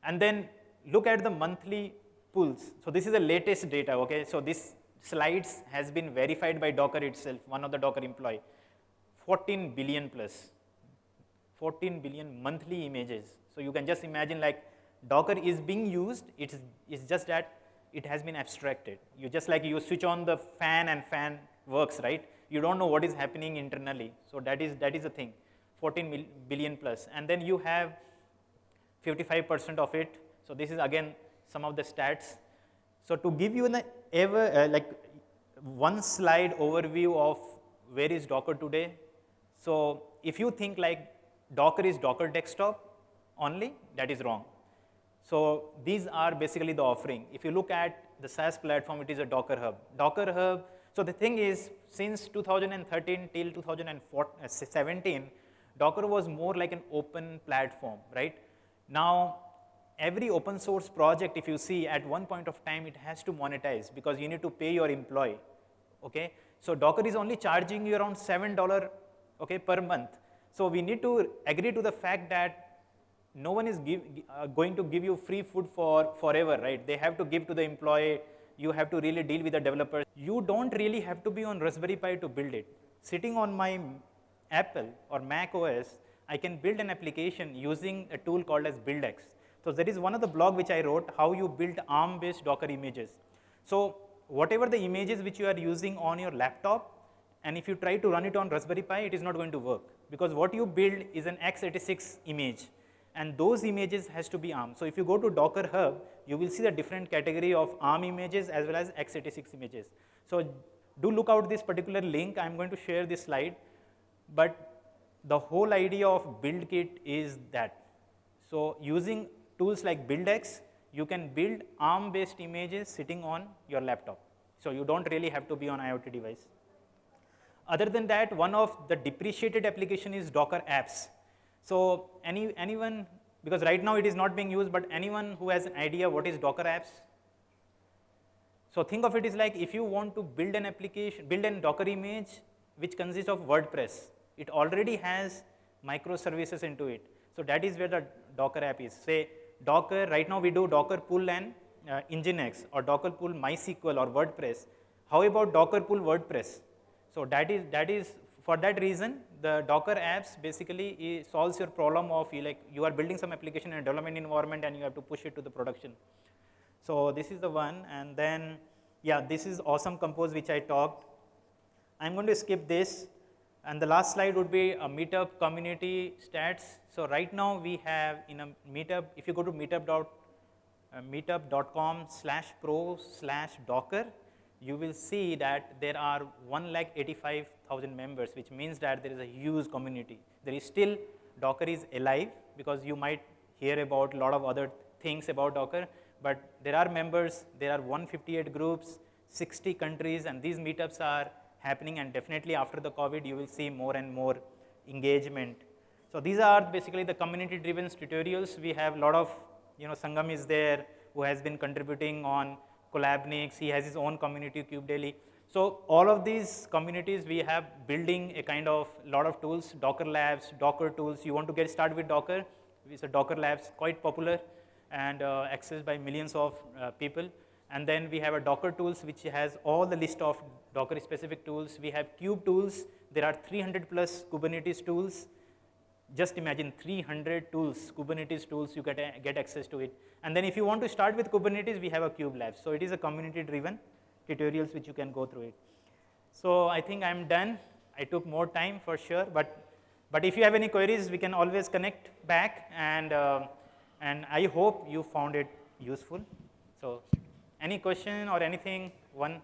And then look at the monthly pulls. So this is the latest data, okay? So this slides has been verified by Docker itself, one of the Docker employee. 14 billion plus. 14 billion monthly images. So you can just imagine like Docker is being used, it's just that it has been abstracted. You just like you switch on the fan and fan works, right? You don't know what is happening internally. So that is the thing, 14 billion plus. And then you have 55% of it. So this is again some of the stats. So to give you like one slide overview of where is Docker today. So if you think like Docker is Docker desktop only, that is wrong. So these are basically the offering. If you look at the SaaS platform, it is a Docker Hub. Docker Hub, so the thing is, since 2013 till 2017, Docker was more like an open platform, right? Now, every open source project, if you see, at one point of time, it has to monetize because you need to pay your employee, okay? So Docker is only charging you around $7, okay, per month. So we need to agree to the fact that no one is going to give you free food for forever, right? They have to give to the employee. You have to really deal with the developers. You don't really have to be on Raspberry Pi to build it. Sitting on my Apple or Mac OS, I can build an application using a tool called as BuildX. So there is one of the blog which I wrote, how you build ARM-based Docker images. So whatever the images which you are using on your laptop, and if you try to run it on Raspberry Pi, it is not going to work because what you build is an x86 image, and those images has to be ARM. So if you go to Docker Hub, you will see the different category of ARM images as well as x86 images. So do look out this particular link. I'm going to share this slide, but the whole idea of BuildKit is that. So using tools like BuildX, you can build ARM-based images sitting on your laptop. So you don't really have to be on IoT device. Other than that, one of the depreciated application is Docker apps. So anyone, because right now it is not being used, but anyone who has an idea what is Docker apps? So think of it as like if you want to build an application, build a Docker image which consists of WordPress. It already has microservices into it. So that is where the Docker app is. Say Docker, right now we do Docker pull and Nginx or Docker pull MySQL or WordPress. How about Docker pull WordPress? So that is for that reason, the Docker apps basically solves your problem of you are building some application in a development environment and you have to push it to the production. So this is the one, and then yeah, this is awesome compose which I talked. I'm going to skip this, and the last slide would be a Meetup community stats. So right now we have in a Meetup, if you go to meetup.com/pro/docker, you will see that there are 185,000 members, which means that there is a huge community. There is still, Docker is alive, because you might hear about a lot of other things about Docker, but there are members, there are 158 groups, 60 countries, and these meetups are happening, and definitely after the COVID, you will see more and more engagement. So these are basically the community-driven tutorials. We have a lot of, Sangam is there, who has been contributing on Collabnix. He has his own community, KubeDaily. So all of these communities, we have building a kind of lot of tools, Docker Labs, Docker tools. You want to get started with Docker, it's a Docker Labs, quite popular and accessed by millions of people. And then we have a Docker tools, which has all the list of Docker specific tools. We have Kube tools. There are 300 plus Kubernetes tools. Just imagine 300 tools, Kubernetes tools, you get access to it. And then if you want to start with Kubernetes, we have a Kube Labs. So it is a community-driven tutorials which you can go through it. So I think I'm done. I took more time for sure, but if you have any queries, we can always connect back, and I hope you found it useful. So any question or anything, one?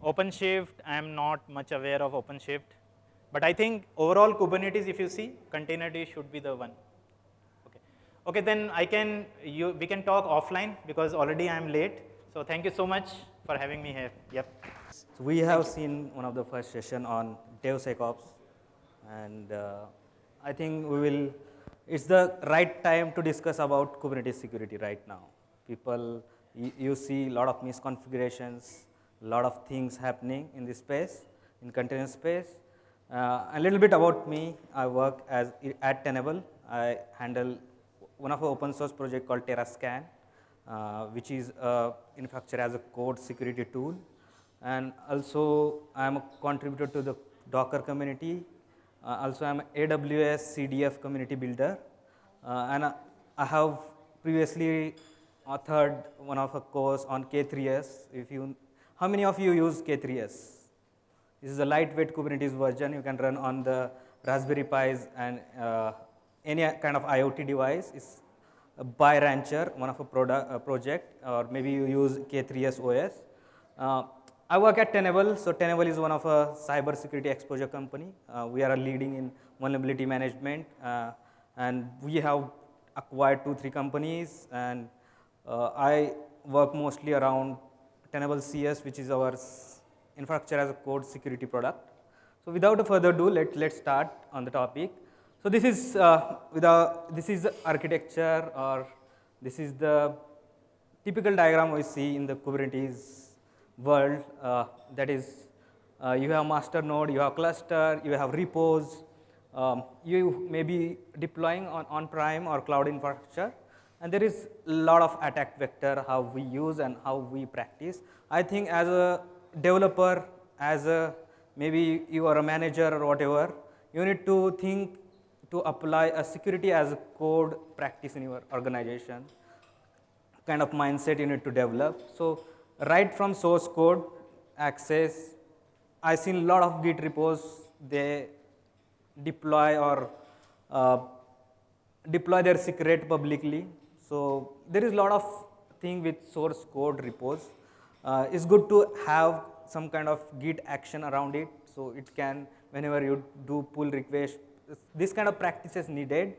OpenShift, I am not much aware of OpenShift, but I think overall Kubernetes, if you see, Containerd should be the one. Okay, then we can talk offline, because already I am late. So thank you so much for having me here. Yep. So we have seen one of the first session on DevSecOps, and I think it's the right time to discuss about Kubernetes security right now. People, you see a lot of misconfigurations, a lot of things happening in this space, in container space. A little bit about me, I work at Tenable. I handle one of our open source project called TerraScan, which is infrastructure as a code security tool. And also I am a contributor to the Docker community. Also I am an AWS CDF community builder. And I have previously authored one of a course on K3s. How many of you use K3s? This is a lightweight Kubernetes version you can run on the Raspberry Pis and any kind of IoT device. It's by Rancher, one of a project, or maybe you use K3s OS. I work at Tenable. So Tenable is one of a cyber security exposure company. We are leading in vulnerability management, and we have acquired 2-3 companies, and I work mostly around Tenable CS, which is our infrastructure as a code security product. So without further ado, let's start on the topic. So this is the architecture, or this is the typical diagram we see in the Kubernetes world. That is, you have master node, you have cluster, you have repos. You may be deploying on-prem or cloud infrastructure. And there is a lot of attack vector, how we use and how we practice. I think as a developer, maybe you are a manager or whatever, you need to think to apply a security as a code practice in your organization. Kind of mindset you need to develop. So right from source code, access, I've seen a lot of Git repos, they deploy their secret publicly. So there is a lot of thing with source code repos. It's good to have some kind of Git action around it, so it can, whenever you do pull request, this kind of practice is needed.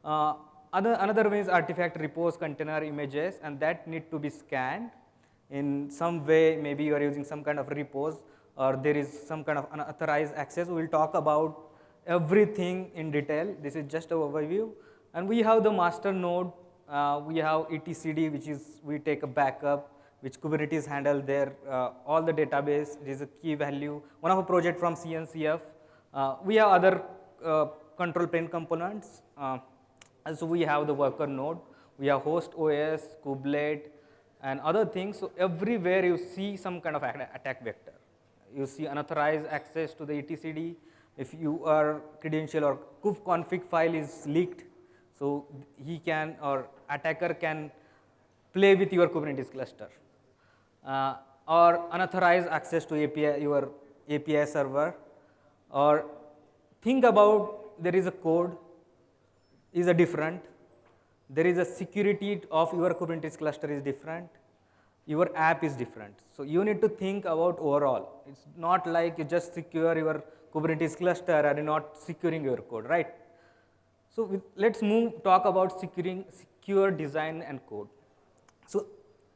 Another way is artifact repos, container images, and that need to be scanned in some way. Maybe you are using some kind of repos, or there is some kind of unauthorized access. We will talk about everything in detail. This is just an overview. And we have the master node. We have etcd, which is we take a backup, which Kubernetes handle their all the database. It is a key value. One of a project from CNCF. We have other control plane components. And so we have the worker node. We have host OS, kubelet, and other things. So everywhere you see some kind of attack vector. You see unauthorized access to the etcd. If your credential or kube-config file is leaked, so he can, or attacker can play with your Kubernetes cluster. Or unauthorized access to API, your API server. Or think about, there is a code is a different. There is a security of your Kubernetes cluster is different. Your app is different. So you need to think about overall. It's not like you just secure your Kubernetes cluster and you're not securing your code, right? So let's talk about secure design and code. So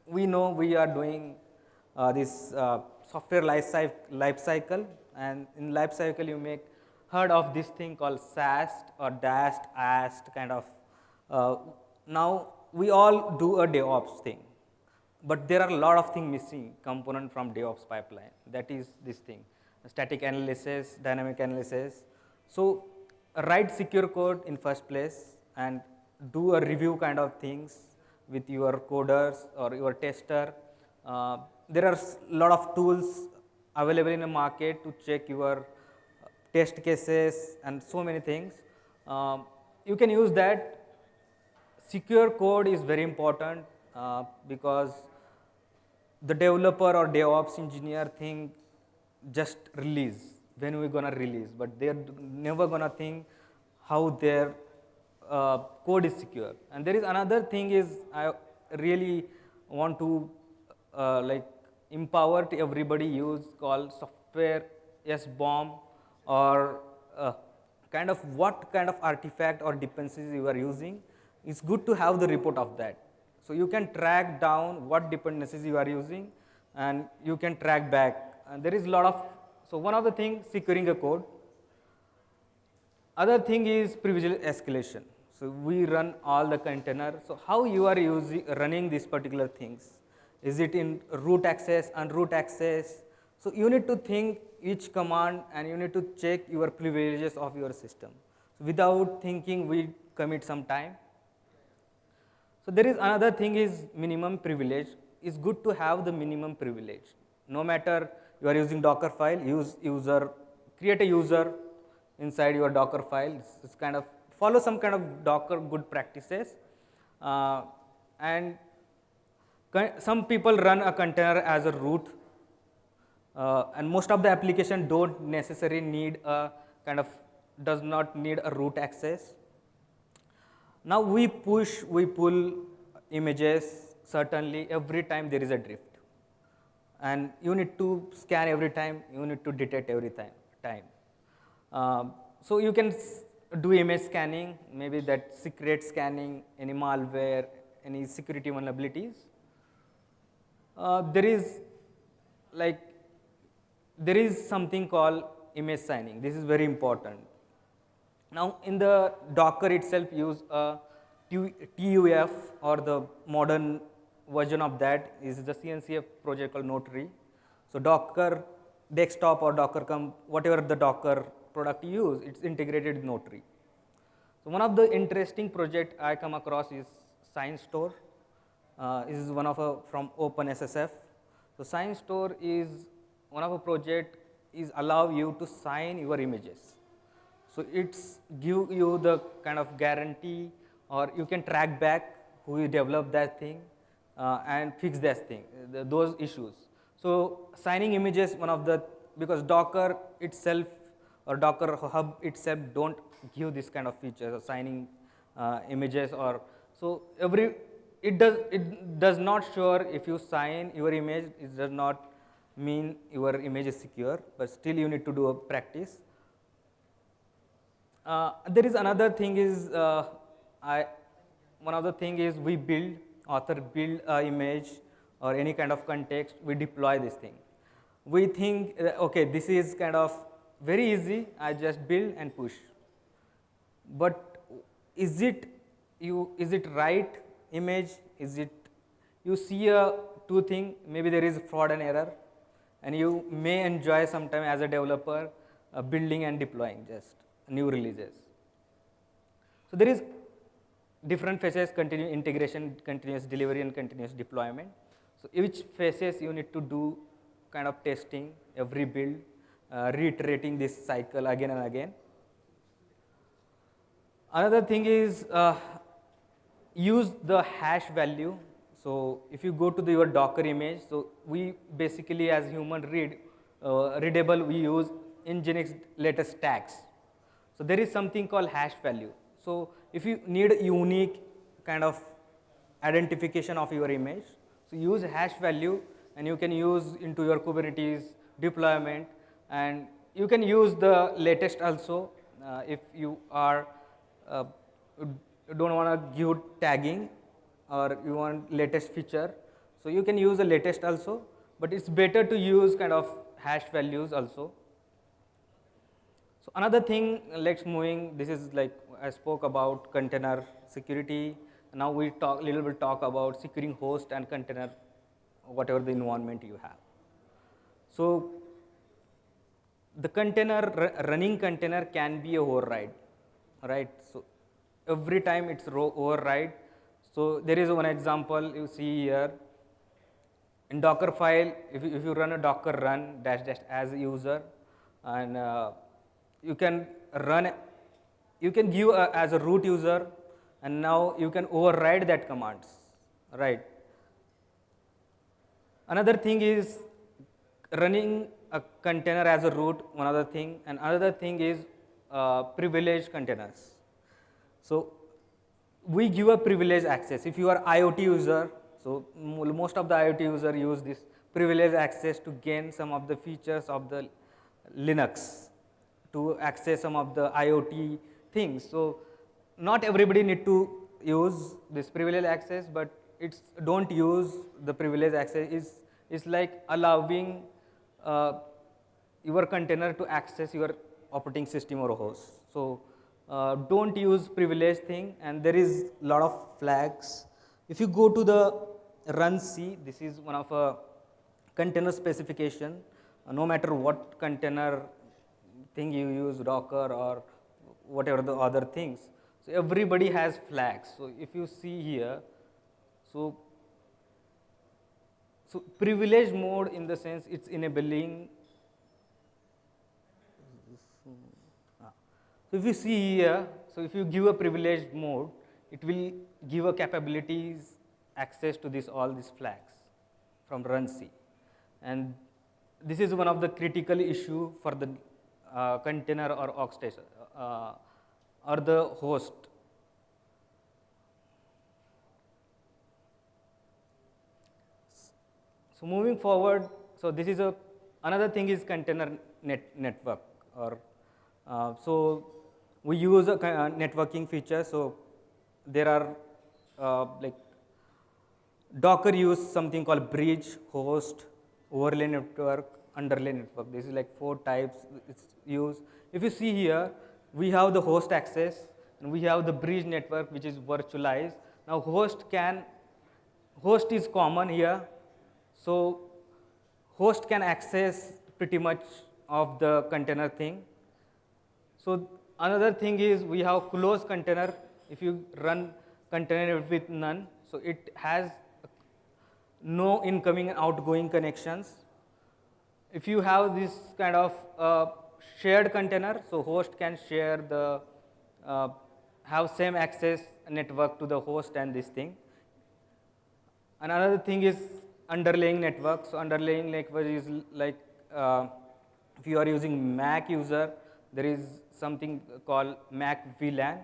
we know we are doing this software life cycle, and in life cycle you may heard of this thing called SAST or DAST, AST kind of. Now we all do a DevOps thing, but there are a lot of things missing component from DevOps pipeline. That is this thing, static analysis, dynamic analysis. So write secure code in first place and do a review kind of things with your coders or your tester. There are a lot of tools available in the market to check your test cases and so many things. You can use that. Secure code is very important because the developer or DevOps engineer think just release, when we're gonna release, but they're never gonna think how their code is secure. And there is another thing is I really want to like empower to everybody use called software SBOM, or kind of what kind of artifact or dependencies you are using. It's good to have the report of that. So you can track down what dependencies you are using, and you can track back. And there is a lot of, so one of the things, securing a code. Other thing is privilege escalation. So we run all the container. So how you are running these particular things? Is it in root access, unroot access? So you need to think each command, and you need to check your privileges of your system. So without thinking, we commit some time. So there is another thing is minimum privilege. It's good to have the minimum privilege. No matter you are using Docker file, create a user inside your Docker file. It's kind of follow some kind of Docker good practices. And some people run a container as a root. And most of the application don't necessarily need a does not need a root access. Now we pull images certainly every time there is a drift. And you need to scan every time, you need to detect every time. So you can do image scanning, maybe that secret scanning, any malware, any security vulnerabilities. There is something called image signing. This is very important. Now in the Docker itself use a TUF, or the modern version of that is the CNCF project called Notary. So Docker desktop or Docker whatever the Docker product you use, it's integrated with Notary. So one of the interesting project I come across is SignStore. This is one of from OpenSSF. So SignStore is one of a project is allow you to sign your images. So it's give you the kind of guarantee, or you can track back who you developed that thing and fix that thing, those issues. So signing images, because Docker itself or Docker Hub itself don't give this kind of features of signing images, or so it does not sure if you sign your image, it does not mean your image is secure, but still you need to do a practice. There is another thing is, one of the thing is we build, author build image or any kind of context, we deploy this thing. We think, okay, this is kind of very easy, I just build and push. But is it right image? Is it, you see two things, maybe there is fraud and error, and you may enjoy sometime as a developer building and deploying just new releases. So there is different phases, continuous integration, continuous delivery, and continuous deployment. So each phases you need to do kind of testing every build, reiterating this cycle again and again. Another thing is use the hash value. So if you go to your Docker image, so we basically as human readable, we use Nginx latest tags. So there is something called hash value. So if you need a unique kind of identification of your image, so use hash value, and you can use into your Kubernetes deployment, and you can use the latest also if you are don't want to give tagging or you want latest feature. So you can use the latest also, but it's better to use kind of hash values also. So another thing, let's moving, this is like I spoke about container security. Now we talk little bit talk about securing host and container, whatever the environment you have. So the container, running container can be a override, right? So every time it's override. So there is one example you see here. In Docker file, if you run a Docker run -- as a user, and you can run, you can give as a root user, and now you can override that commands, right? Another thing is running a container as a root, one other thing, and another thing is privileged containers. So we give a privileged access. If you are IoT user, so most of the IoT user use this privileged access to gain some of the features of the Linux, to access some of the IoT things. So not everybody need to use this privileged access, but it's don't use the privileged access is like allowing your container to access your operating system or host. So don't use privileged thing, and there is a lot of flags. If you go to the run C, this is one of a container specification. No matter what container thing you use, Docker or whatever the other things, so everybody has flags. So if you see here, so privilege mode in the sense it's enabling. So if you see here, so if you give a privileged mode, it will give a capabilities access to all these flags from run C. And this is one of the critical issue for the container or orchestration or the host. So moving forward, so this is another thing is container network, or so we use a networking feature. So there are like Docker use something called bridge, host, overlay network, underlay network. This is like 4 types it's used. If you see here, we have the host access, and we have the bridge network, which is virtualized. Now host is common here. So host can access pretty much of the container thing. So another thing is we have closed container. If you run container with none, so it has no incoming and outgoing connections. If you have this kind of shared container, so host can share the have same access network to the host and this thing. Another thing is underlying network. So underlying network is like if you are using Mac user, there is something called Mac VLAN.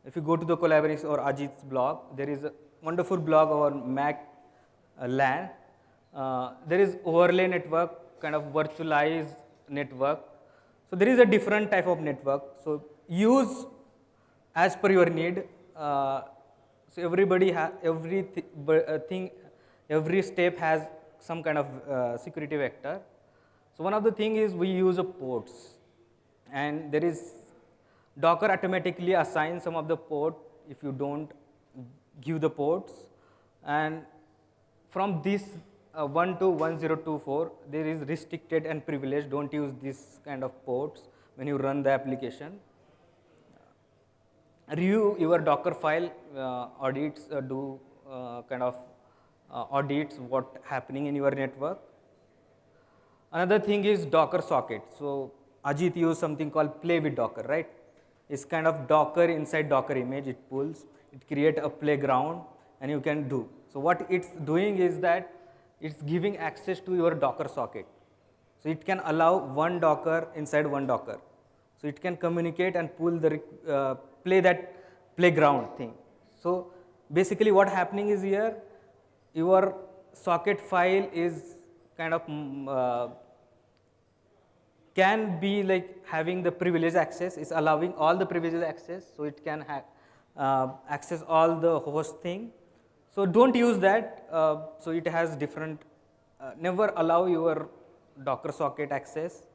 If you go to the collaboration or Ajeet's blog, there is a wonderful blog on Mac LAN. There is overlay network. kind of virtualized network. So there is a different type of network. So use as per your need. So everybody has every step has some kind of security vector. So one of the thing is we use ports, and there is Docker automatically assigns some of the port if you don't give the ports, and from this 1 to 1024 there is restricted and privileged. Don't use this kind of ports when you run the application. Review your Docker file, audits, do kind of audits what happening in your network. Another thing is Docker socket. So Ajeet used something called play with Docker, right? It's kind of Docker inside Docker image. It pulls, it creates a playground, and you can do. So what it's doing is that it's giving access to your Docker socket. So it can allow one Docker inside one Docker. So it can communicate and pull the play that playground thing. So basically what happening is here, your socket file is kind of can be like having the privileged access. It's allowing all the privileged access, so it can access all the host thing. So don't use that. So it has different. Never allow your Docker socket access.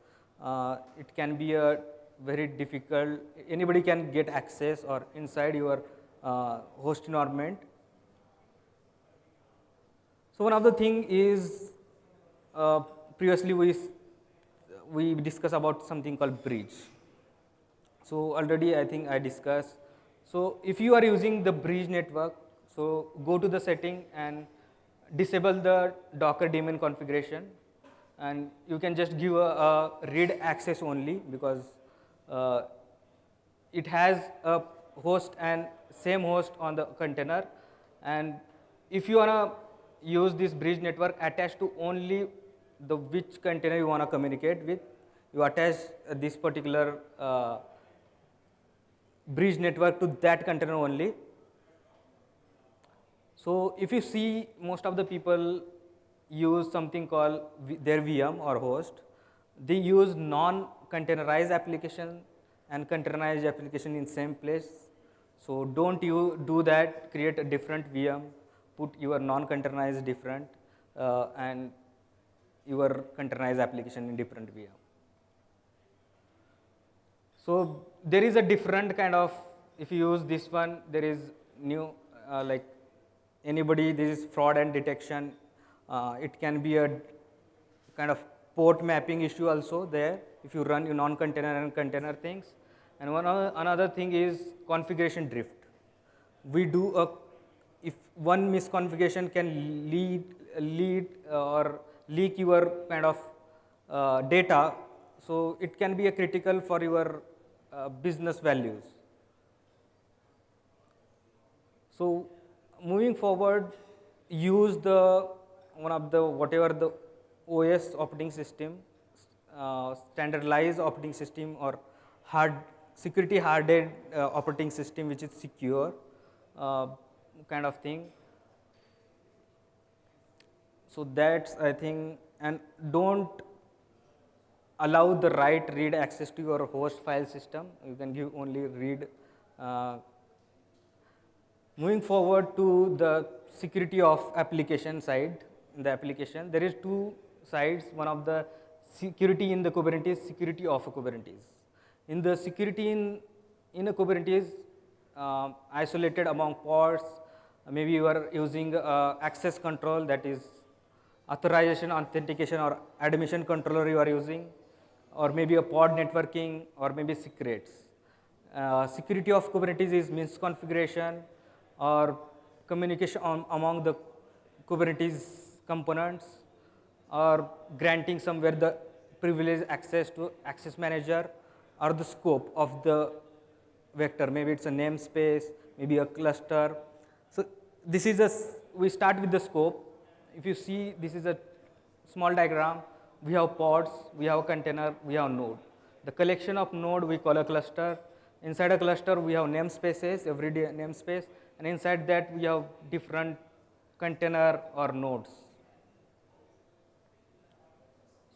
It can be a very difficult. Anybody can get access or inside your host environment. So one of the thing is previously we discussed about something called bridge. So already I think I discussed. So if you are using the bridge network, so go to the setting and disable the Docker daemon configuration, and you can just give a read access only, because it has a host and same host on the container. And if you wanna use this bridge network attached to only the which container you want to communicate with, you attach this particular bridge network to that container only. So if you see, most of the people use something called their VM or host. They use non-containerized application and containerized application in same place. So don't you do that, create a different VM, put your non-containerized different and your containerized application in different VM. So there is a different kind of, if you use this one, there is new like anybody, this is fraud and detection. It can be a kind of port mapping issue also there if you run your non-container and container things. And another thing is configuration drift. We do if one misconfiguration can lead or leak your kind of data, so it can be a critical for your business values. So moving forward, use whatever the OS operating system, standardized operating system or security hardened operating system which is secure kind of thing. So that's, I think, and don't allow the read access to your host file system. You can give only read. Moving forward to the security of application side, in the application, there is two sides. One of the security in the Kubernetes, security of a Kubernetes. In the security in a Kubernetes, isolated among pods, maybe you are using access control, that is authorization, authentication, or admission controller you are using, or maybe a pod networking, or maybe secrets. Security of Kubernetes is misconfiguration or communication among the Kubernetes components, or granting somewhere the privileged access to access manager, or the scope of the vector. Maybe it's a namespace, maybe a cluster. So this is we start with the scope. If you see, this is a small diagram. We have pods, we have container, we have node. The collection of node we call a cluster. Inside a cluster we have namespaces, every namespace, and inside that we have different container or nodes.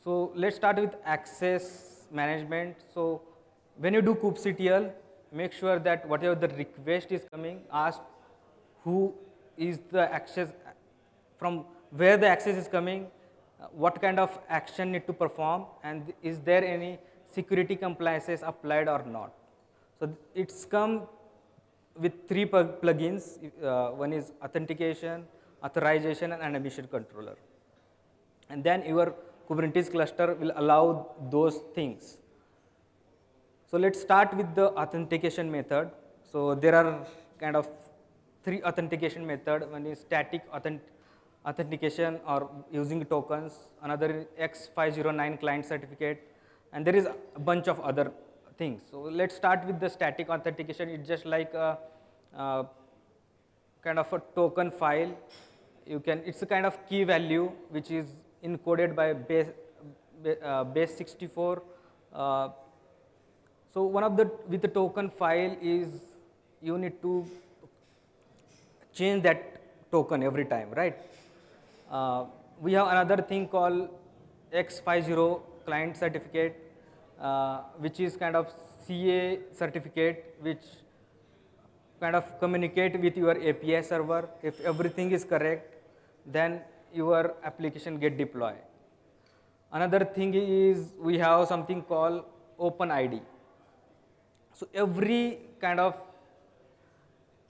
So let's start with access management. So when you do kubectl, make sure that whatever the request is coming, ask who is the access, from where the access is coming, what kind of action need to perform, and is there any security compliances applied or not. So it's come with 3 plugins. One is authentication, authorization, and admission controller. And then your Kubernetes cluster will allow those things. So let's start with the authentication method. So there are kind of 3 authentication method. One is static authentication or using tokens. Another is X509 client certificate. And there is a bunch of other things. So let's start with the static authentication. It's just like a kind of a token file. It's a kind of key value which is encoded by base 64. So one of with the token file is you need to change that token every time, right? We have another thing called X50 client certificate, which is kind of CA certificate, which kind of communicate with your API server. If everything is correct, then your application get deployed. Another thing is we have something called OpenID. So every kind of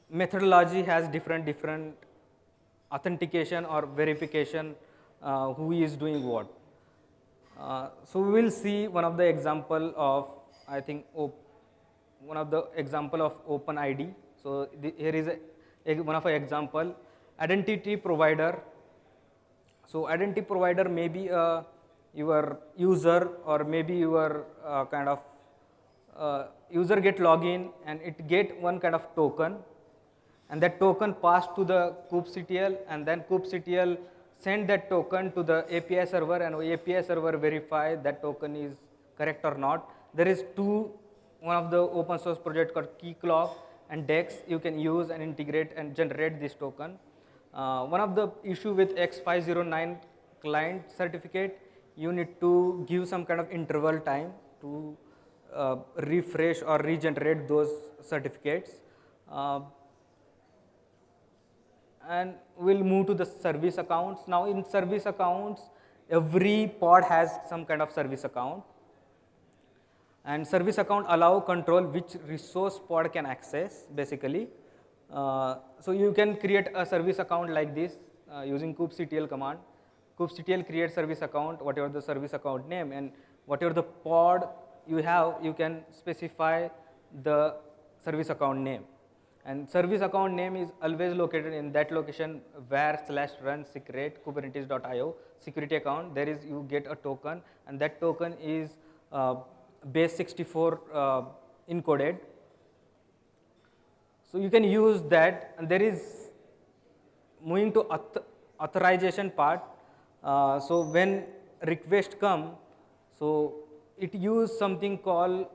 methodology has different authentication or verification who is doing what. So we will see one of the example of, I think, one of the example of OpenID. So here is one of an example, identity provider. So identity provider may be your user, or maybe your kind of user get login and it get one kind of token, and that token passed to the kubectl, and then kubectl send that token to the API server, and API server verify that token is correct or not. There is one of the open source project called Keycloak and Dex. You can use and integrate and generate this token. One of the issue with X509 client certificate, you need to give some kind of interval time to refresh or regenerate those certificates. And we'll move to the service accounts. Now in service accounts, every pod has some kind of service account. And service account allow control which resource pod can access, basically. So you can create a service account like this using kubectl command. Kubectl create service account, whatever the service account name, and whatever the pod you have, you can specify the service account name. And service account name is always located in that location where/run secret kubernetes.io security account. There is, you get a token, and that token is base 64 encoded. So you can use that, and there is moving to authorization part. So when request come, so it use something called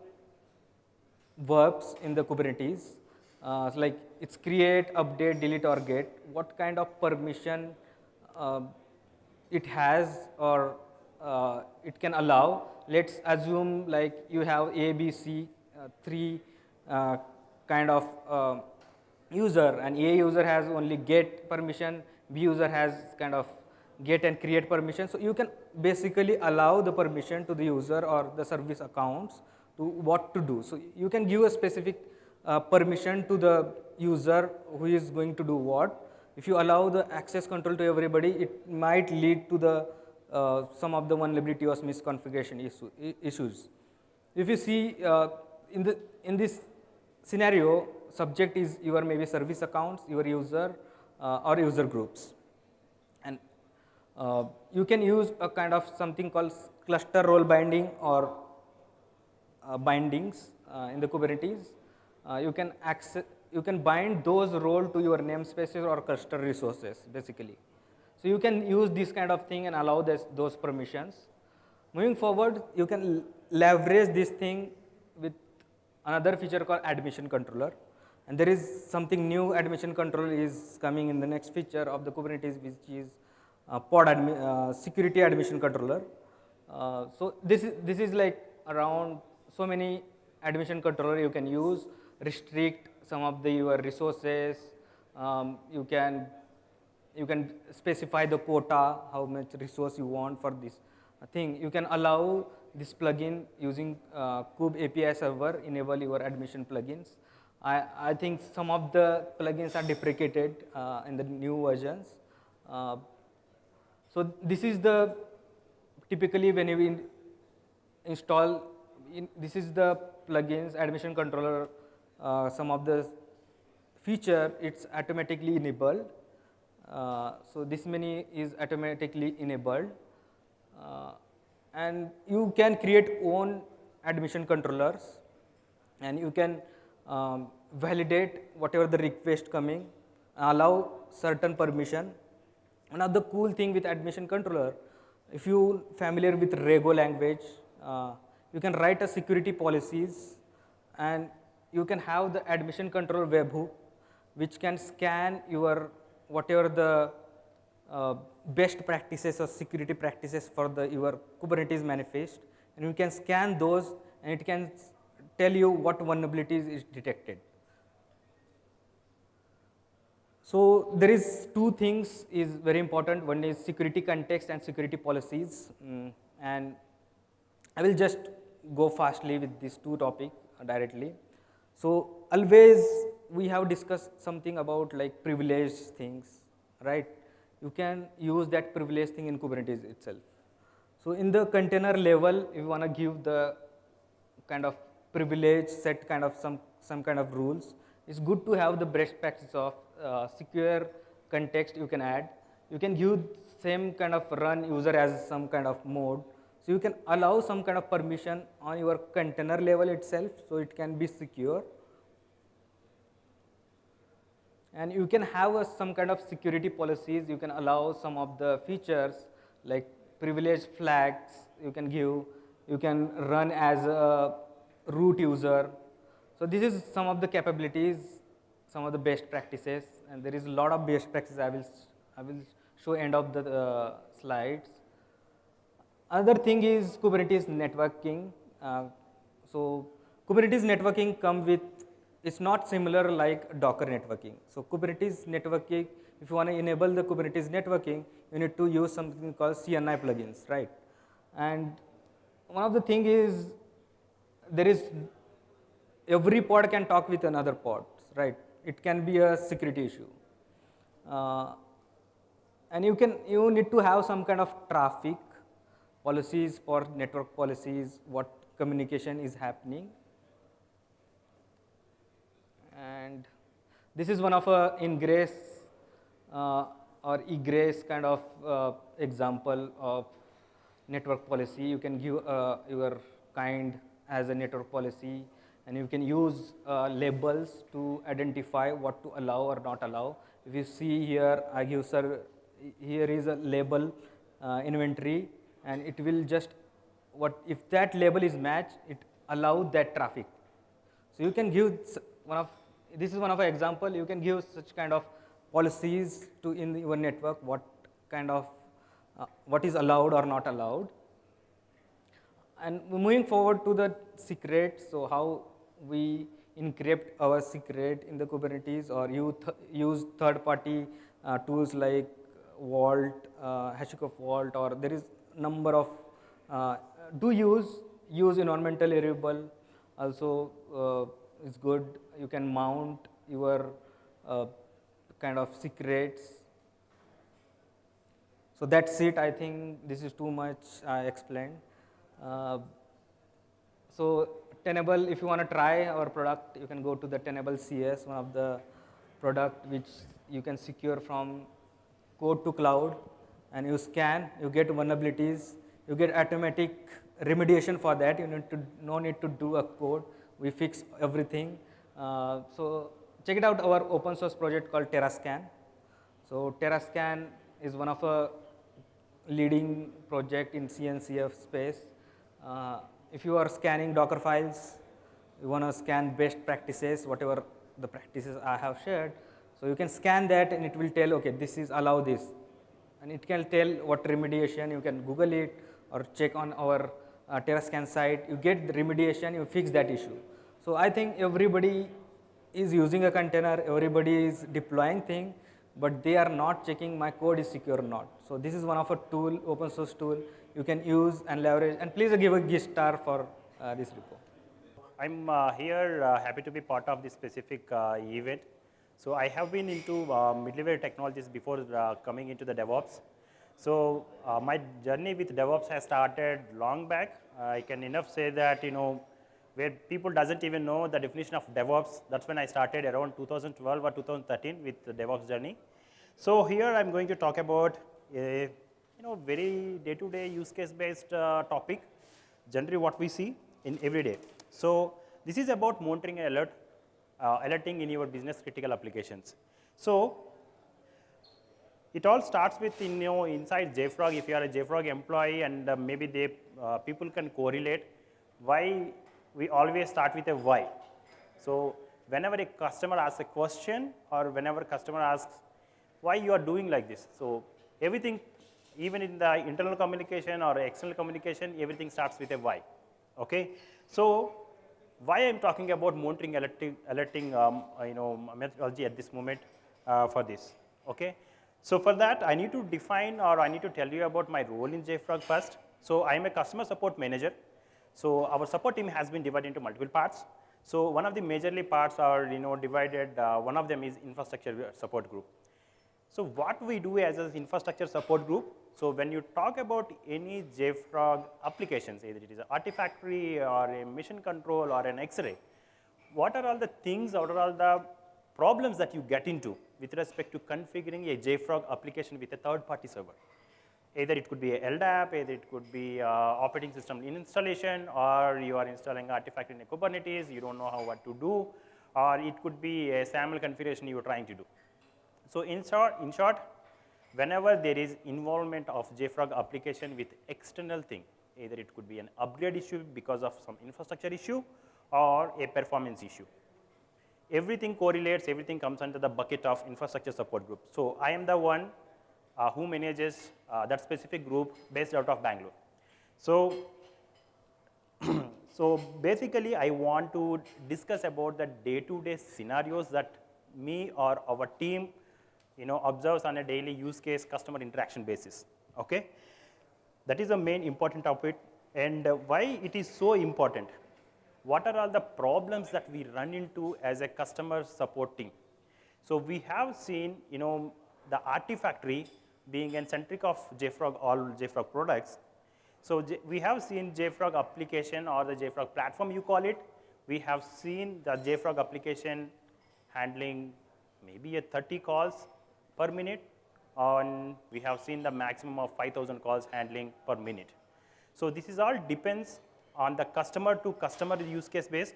verbs in the Kubernetes. So like it's create, update, delete, or get. What kind of permission it has, or it can allow. Let's assume like you have A, B, C, 3 kind of user, and A user has only get permission, B user has kind of get and create permission. So you can basically allow the permission to the user or the service accounts to what to do. So you can give a specific permission to the user who is going to do what. If you allow the access control to everybody, it might lead to the some of the vulnerability or misconfiguration issues. If you see in this scenario, subject is your maybe service accounts, your user or user groups, and you can use a kind of something called cluster role binding or bindings in the Kubernetes. You can bind those roles to your namespaces or cluster resources, basically. So you can use this kind of thing and allow those permissions. Moving forward, you can leverage this thing with another feature called admission controller. And there is something new, admission controller is coming in the next feature of the Kubernetes, which is pod security admission controller. So this is like around so many admission controller you can use, restrict some of your resources. You can specify the quota, how much resource you want for this thing. You can allow this plugin using Kube API server, enable your admission plugins. I think some of the plugins are deprecated in the new versions. So this is the typically when you install, this is the plugins, admission controller, some of the feature, it's automatically enabled. So this many is automatically enabled. And you can create own admission controllers, and you can validate whatever the request coming, allow certain permission. One of the cool thing with admission controller, if you familiar with Rego language, you can write a security policies, and you can have the admission control webhook, which can scan your whatever the best practices or security practices for your Kubernetes manifest, and you can scan those, and it can tell you what vulnerabilities is detected. So there is two things is very important. One is security context and security policies, and I will just go fastly with these two topics directly. So always we have discussed something about like privileged things, right? You can use that privileged thing in Kubernetes itself. So in the container level, if you want to give the kind of privilege set kind of some kind of rules, it's good to have the best practice of secure context you can add. You can give same kind of run user as some kind of mode. So you can allow some kind of permission on your container level itself, so it can be secure. And you can have some kind of security policies. You can allow some of the features like privilege flags you can give. You can run as a root user. So this is some of the capabilities, some of the best practices, and there is a lot of best practices I will show end of the slides. Another thing is Kubernetes networking. So Kubernetes networking come with, it's not similar like Docker networking. So Kubernetes networking, if you want to enable the Kubernetes networking, you need to use something called CNI plugins, right? And one of the thing is, there is, every pod can talk with another pod, right? It can be a security issue. And you need to have some kind of traffic policies for network policies, what communication is happening. And this is one of a ingress or egress kind of example of network policy. You can give your kind as a network policy, and you can use labels to identify what to allow or not allow. If you see here, I give here is a label inventory, and it will just, if that label is matched, it allows that traffic. So you can give this is one of an example. You can give such kind of policies to in your network, what kind of what is allowed or not allowed. And moving forward to the secret, so how we encrypt our secret in the Kubernetes, or use third-party tools like Vault, HashiCorp Vault, or there is number of use environmental variable also is good. You can mount your kind of secrets. So that's it. I think this is too much I explained. So Tenable, if you want to try our product, you can go to the Tenable CS, one of the product which you can secure from code to cloud, and you scan, you get vulnerabilities, you get automatic remediation for that. You no need to do a code. We fix everything. So check it out, our open source project called TerraScan. So TerraScan is one of a leading project in CNCF space. If you are scanning Docker files, you want to scan best practices, whatever the practices I have shared. So you can scan that, and it will tell, okay, this is allow this. And it can tell what remediation, you can Google it, or check on our TerraScan site, you get the remediation, you fix that issue. So I think everybody is using a container, everybody is deploying thing, but they are not checking my code is secure or not. So this is one of a tool, open source tool you can use and leverage, and please give a gift star for this repo. I'm here happy to be part of this specific event. So I have been into middleware technologies before coming into the DevOps. So my journey with DevOps has started long back. I can enough say that, where people doesn't even know the definition of DevOps, that's when I started around 2012 or 2013 with the DevOps journey. So here I'm going to talk about a very day-to-day use case based topic, generally what we see in every day. So this is about monitoring and alerting in your business critical applications. So it all starts with inside JFrog. If you are a JFrog employee and maybe people can correlate why we always start with a why. So whenever a customer asks a question or whenever customer asks why you are doing like this, so everything, even in the internal communication or external communication, everything starts with a why. Okay, so why I'm talking about monitoring alerting methodology at this moment for this. Okay, so for that I need to define or I need to tell you about my role in JFrog first. So I'm a customer support manager. So our support team has been divided into multiple parts. So one of the majorly parts are divided. One of them is infrastructure support group. So what we do as an infrastructure support group, so when you talk about any JFrog applications, either it is an Artifactory or a mission control or an X-ray, what are all the things, what are all the problems that you get into with respect to configuring a JFrog application with a third-party server? Either it could be a LDAP, either it could be operating system installation, or you are installing Artifactory in a Kubernetes, you don't know what to do, or it could be a SAML configuration you are trying to do. So in short, whenever there is involvement of JFrog application with external thing, either it could be an upgrade issue because of some infrastructure issue or a performance issue, everything correlates, everything comes under the bucket of infrastructure support group. So I am the one who manages that specific group based out of Bangalore. So, so basically I want to discuss about the day-to-day scenarios that me or our team observes on a daily use case customer interaction basis. Okay, that is the main important topic. And why it is so important? What are all the problems that we run into as a customer support team? So we have seen the Artifactory being a centric of JFrog, all JFrog products. So we have seen JFrog application or the JFrog platform you call it. We have seen the JFrog application handling maybe 30 calls per minute, and we have seen the maximum of 5,000 calls handling per minute. So this is all depends on the customer to customer use case based.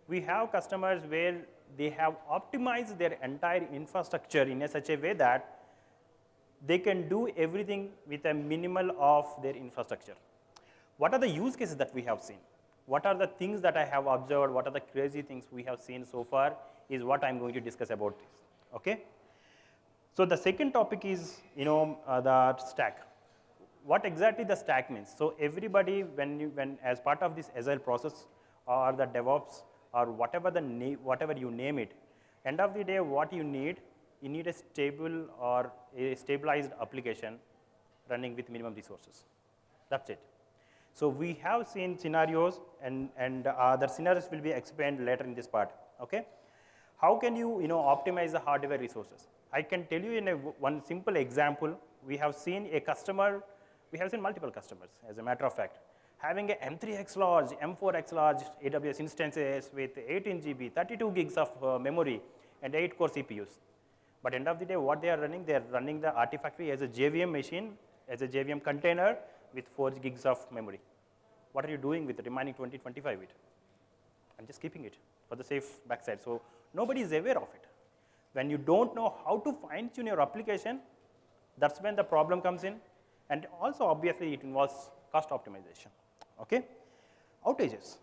We have customers where they have optimized their entire infrastructure in such a way that they can do everything with a minimal of their infrastructure. What are the use cases that we have seen? What are the things that I have observed? What are the crazy things we have seen so far is what I'm going to discuss about this. Okay? So the second topic is the stack. What exactly the stack means? So everybody, when as part of this agile process or the DevOps or whatever you name it, end of the day, what you need a stable or a stabilized application running with minimum resources. That's it. So we have seen scenarios, and the scenarios will be explained later in this part. Okay? How can you optimize the hardware resources? I can tell you in one simple example. We have seen a customer. We have seen multiple customers, as a matter of fact, having a M3X large, M4X large AWS instances with 18 GB, 32 gigs of memory, and 8-core CPUs. But end of the day, what they are running the Artifactory as a JVM machine, as a JVM container with 4 gigs of memory. What are you doing with the remaining 25 bit? I'm just keeping it for the safe backside. So nobody is aware of it. When you don't know how to fine-tune your application, that's when the problem comes in. And also, obviously, it involves cost optimization. Okay? Outages.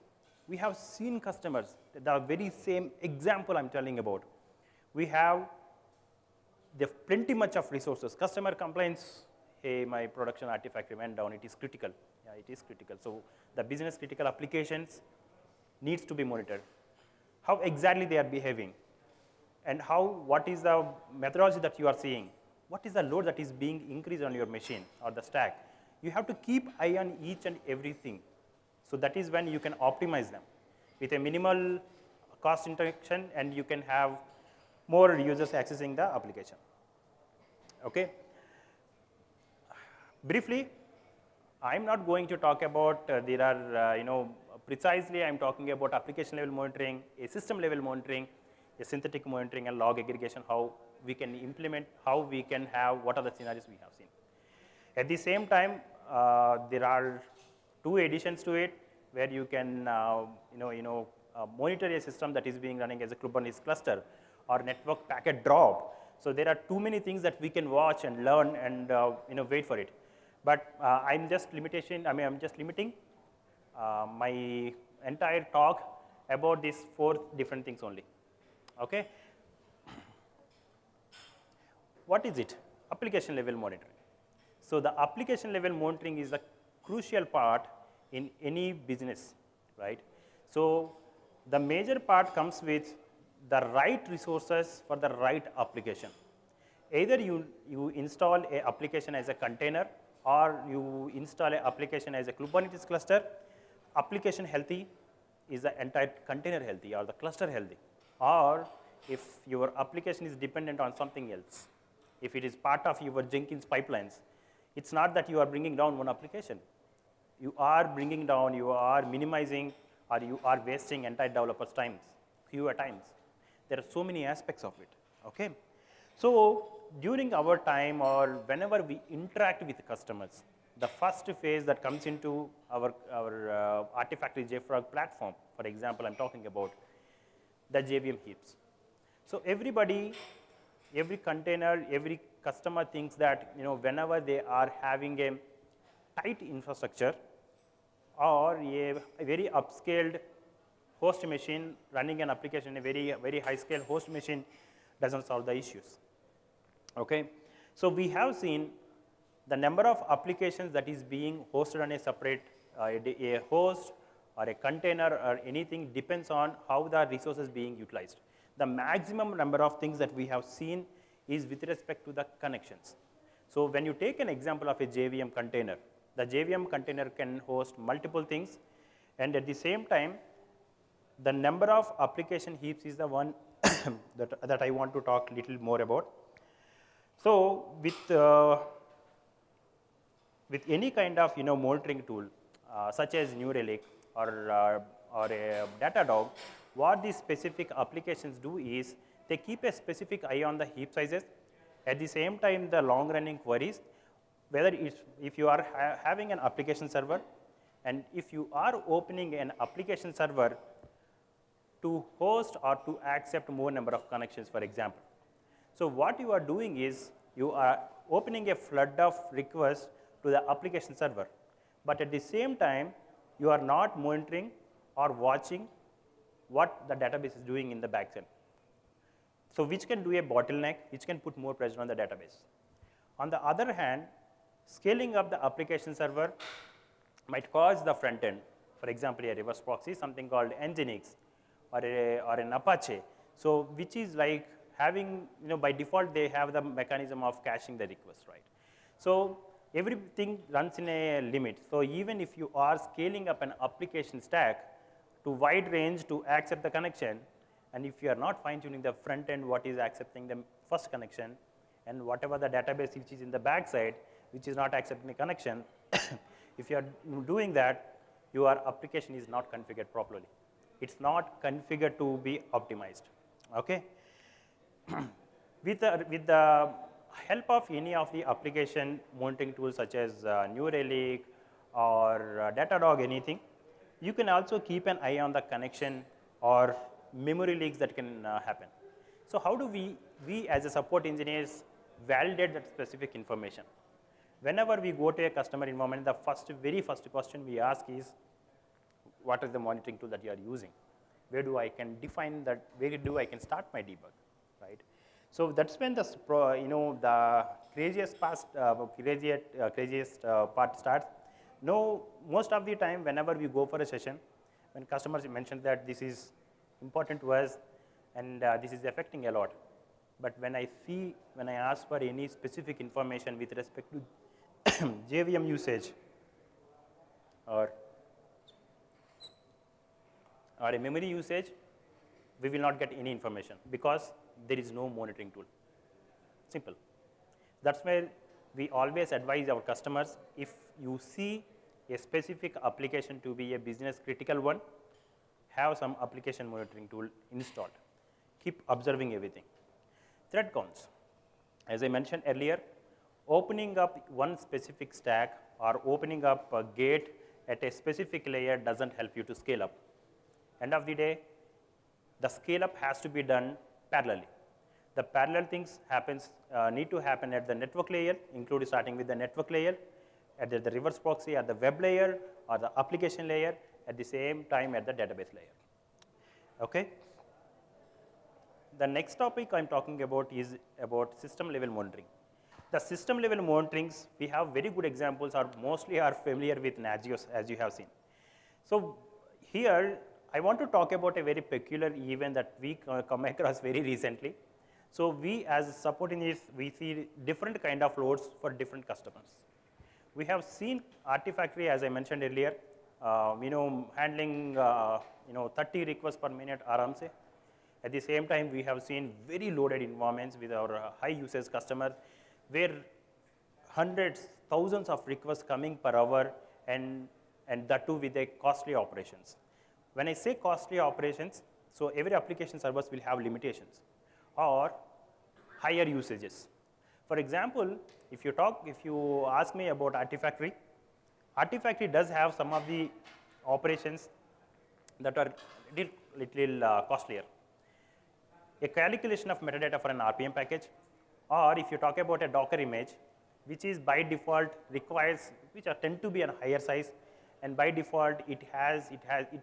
We have seen customers, the very same example I'm telling about. We have plenty much of resources. Customer complains, hey, my production Artifactory went down, it is critical. Yeah, it is critical. So the business critical applications needs to be monitored. How exactly they are behaving, and what is the methodology that you are seeing? What is the load that is being increased on your machine or the stack? You have to keep eye on each and everything. So that is when you can optimize them with a minimal cost interaction, and you can have more users accessing the application. Okay. Briefly, I'm not going to talk about there are precisely I'm talking about application level monitoring, a system level monitoring, a synthetic monitoring, and log aggregation, how we can implement, how we can have, what are the scenarios we have seen. At the same time, there are 2 additions to it where you can monitor a system that is being running as a Kubernetes cluster or network packet drop. So there are too many things that we can watch and learn and wait for it. But I'm just limiting my entire talk about these 4 different things only. Okay. What is it? Application level monitoring. So the application level monitoring is a crucial part in any business, right? So the major part comes with the right resources for the right application. Either you install an application as a container, or you install an application as a Kubernetes cluster. Application healthy is the entire container healthy or the cluster healthy. Or if your application is dependent on something else, if it is part of your Jenkins pipelines, it's not that you are bringing down one application. You are bringing down, you are minimizing, or you are wasting entire developers' times, fewer times. There are so many aspects of it. Okay. So during our time or whenever we interact with customers, the first phase that comes into our Artifactory JFrog platform, for example, I'm talking about the JVM heaps. So everybody, every container, every customer thinks that whenever they are having a tight infrastructure or a very upscaled host machine running an application, a very high scale host machine doesn't solve the issues. Okay. So we have seen the number of applications that is being hosted on a separate a host or a container or anything depends on how the resources being utilized. The maximum number of things that we have seen is with respect to the connections. So when you take an example of a JVM container, the JVM container can host multiple things, and at the same time, the number of application heaps is the one that I want to talk a little more about. So with any kind of monitoring tool, such as New Relic or a Datadog, what these specific applications do is they keep a specific eye on the heap sizes. At the same time, the long-running queries, whether if you are having an application server, and if you are opening an application server to host or to accept more number of connections, for example. So what you are doing is you are opening a flood of requests to the application server, but at the same time, you are not monitoring or watching what the database is doing in the backend. So which can do a bottleneck, which can put more pressure on the database. On the other hand, scaling up the application server might cause the front end, for example, a reverse proxy, something called Nginx or an Apache. So which is like having, by default, they have the mechanism of caching the request, right? So everything runs in a limit. So even if you are scaling up an application stack to wide range to accept the connection, and if you are not fine-tuning the front end, what is accepting the first connection, and whatever the database which is in the backside, which is not accepting the connection, if you are doing that, your application is not configured properly. It's not configured to be optimized. Okay. With the help of any of the application monitoring tools such as New Relic or Datadog, anything, you can also keep an eye on the connection or memory leaks that can happen. So how do we as a support engineers validate that specific information? Whenever we go to a customer environment, the very first question we ask is, what is the monitoring tool that you are using? Where do I can define that? Where do I can start my debug, right? So that's when the the craziest part starts. No, most of the time, whenever we go for a session, when customers mention that this is important to us and this is affecting a lot, but when I ask for any specific information with respect to JVM usage or a memory usage, we will not get any information because there is no monitoring tool. Simple. That's where we always advise our customers, if you see a specific application to be a business critical one, have some application monitoring tool installed. Keep observing everything. Thread counts. As I mentioned earlier, opening up one specific stack or opening up a gate at a specific layer doesn't help you to scale up. End of the day, the scale up has to be done parallelly. The parallel things need to happen at the network layer, including starting with the network layer, at the reverse proxy, at the web layer, or the application layer, at the same time at the database layer. Okay? The next topic I'm talking about is about system level monitoring. The system level monitorings, we have very good examples, or mostly are familiar with Nagios, as you have seen. So here, I want to talk about a very peculiar event that we come across very recently. So we, as support engineers, we see different kind of loads for different customers. We have seen Artifactory, as I mentioned earlier, handling 30 requests per minute aramse. At the same time, we have seen very loaded environments with our high usage customers, where hundreds, thousands of requests coming per hour, and that too with a costly operations. When I say costly operations, so every application service will have limitations or higher usages. For example, if you ask me about Artifactory, Artifactory does have some of the operations that are little costlier. A calculation of metadata for an RPM package, or if you talk about a Docker image, which is by default requires, which tend to be a higher size, and by default it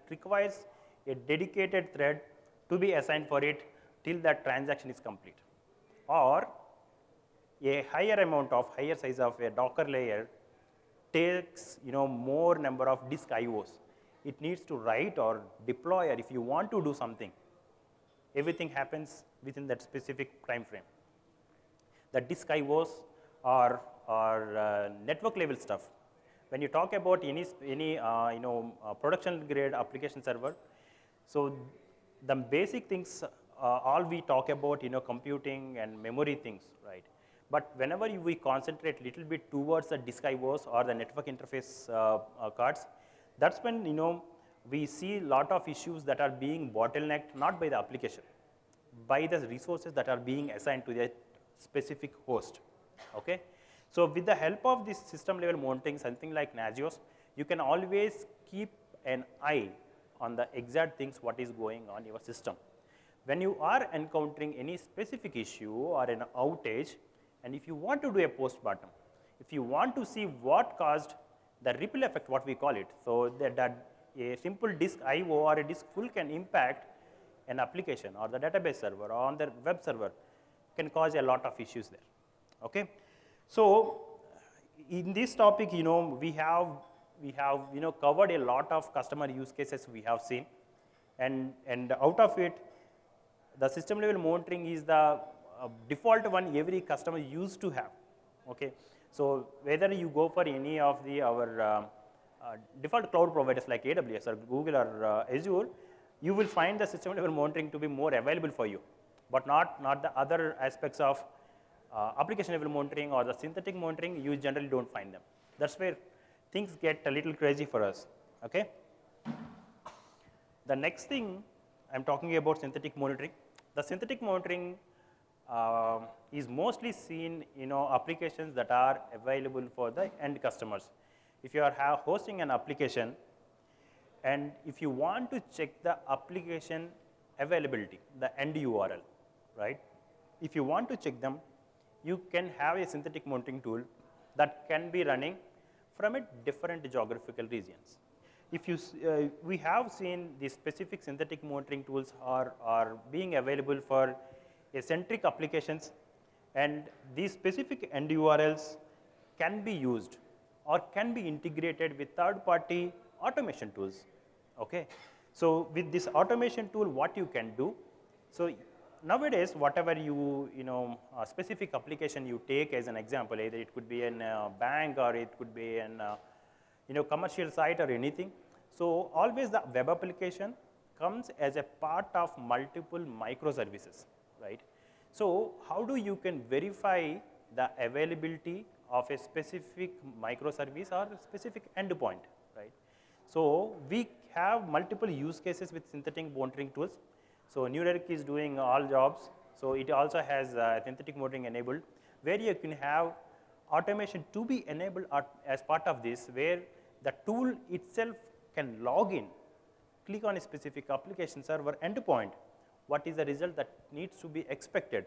requires a dedicated thread to be assigned for it till that transaction is complete. Or a higher size of a Docker layer takes more number of disk IOs. It needs to write or deploy, or if you want to do something, everything happens within that specific time frame. The disk IOs are network level stuff. When you talk about any production grade application server, so the basic things, all we talk about, computing and memory things, right? But whenever we concentrate a little bit towards the disk IOs or the network interface cards, that's when we see a lot of issues that are being bottlenecked, not by the application, by the resources that are being assigned to the specific host. Okay? So with the help of this system level monitoring, something like Nagios, you can always keep an eye on the exact things what is going on in your system. When you are encountering any specific issue or an outage, and if you want to do a postmortem, if you want to see what caused the ripple effect, what we call it, so that a simple disk IO or a disk full can impact an application or the database server or on the web server, can cause a lot of issues there. Okay? So in this topic, we have covered a lot of customer use cases we have seen, and out of it, the system level monitoring is the default one every customer used to have. Okay? So whether you go for any of our default cloud providers like AWS or Google or Azure, you will find the system level monitoring to be more available for you, but not the other aspects of application level monitoring or the synthetic monitoring. You generally don't find them. That's where things get a little crazy for us. Okay? The next thing I'm talking about synthetic monitoring. The synthetic monitoring is mostly seen in applications that are available for the end customers. If you are hosting an application, and if you want to check the application availability, the end URL, right? If you want to check them, you can have a synthetic monitoring tool that can be running from a different geographical regions. If you, we have seen the specific synthetic monitoring tools are being available for centric applications, and these specific end URLs can be used or can be integrated with third-party automation tools. Okay. So with this automation tool, what you can do, so nowadays, whatever a specific application you take as an example, either it could be in a bank or it could be in commercial site or anything. So always the web application comes as a part of multiple microservices, right? So how do you can verify the availability of a specific microservice or a specific endpoint, right? So we have multiple use cases with synthetic monitoring tools. So New Relic is doing all jobs. So it also has synthetic monitoring enabled, where you can have automation to be enabled as part of this, where the tool itself can log in, click on a specific application server endpoint. What is the result that needs to be expected?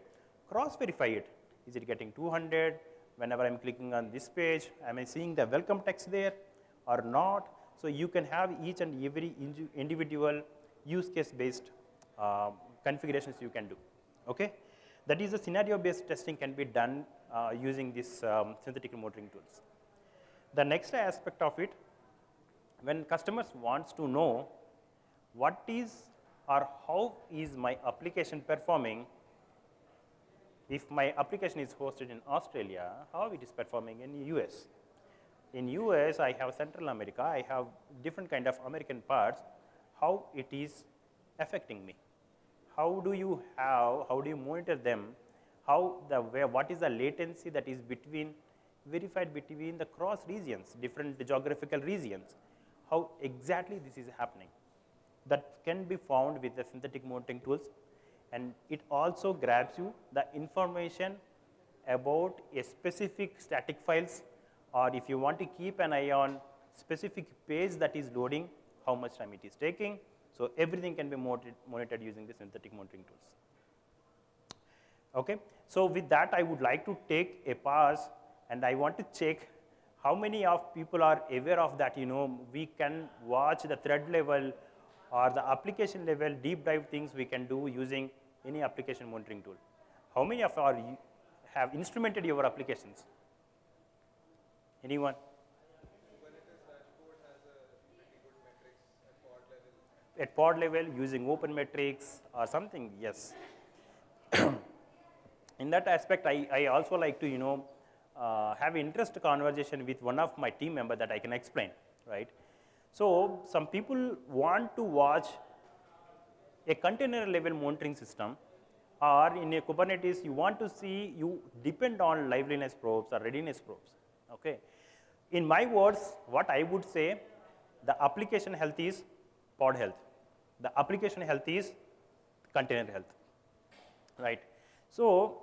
Cross-verify it. Is it getting 200? Whenever I'm clicking on this page, am I seeing the welcome text there or not? So you can have each and every individual use case based configurations you can do. Okay? That is the scenario based testing can be done using this synthetic monitoring tools. The next aspect of it, when customers wants to know what is or how is my application performing, if my application is hosted in Australia, how it is performing in US. In US, I have Central America, I have different kind of American parts, how it is affecting me. How do you monitor them? What is the latency that is verified between the cross regions, different geographical regions? How exactly this is happening? That can be found with the synthetic monitoring tools, and it also grabs you the information about a specific static files, or if you want to keep an eye on specific page that is loading, how much time it is taking. So everything can be monitored using the synthetic monitoring tools. Okay. So with that, I would like to take a pause, and I want to check how many of people are aware of that. We can watch the thread level or the application level deep dive things we can do using any application monitoring tool. How many of you have instrumented your applications? Anyone? At pod level using OpenMetrics or something, yes. In that aspect, I also like to have interest conversation with one of my team member that I can explain, right? So some people want to watch a container level monitoring system, or in a Kubernetes you want to see, you depend on liveliness probes or readiness probes. Okay. In my words, what I would say, the application health is pod health. The application health is container health, right? So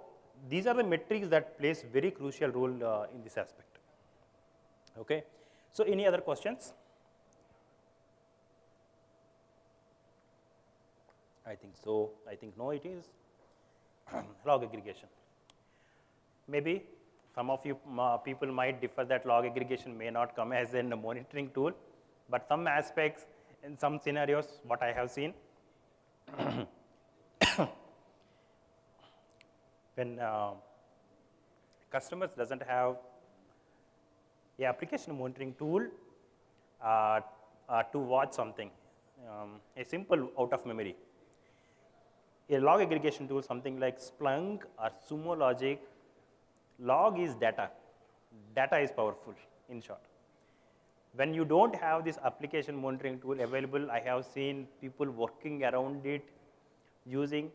these are the metrics that plays very crucial role in this aspect. Okay. So any other questions? I think so. I think no, it is log aggregation. Maybe some of you people might differ that log aggregation may not come as a monitoring tool, but some aspects in some scenarios, what I have seen, when customers doesn't have a application monitoring tool to watch something, a simple out of memory. A log aggregation tool, something like Splunk or Sumo Logic, log is data. Data is powerful, in short. When you don't have this application monitoring tool available, I have seen people working around it using,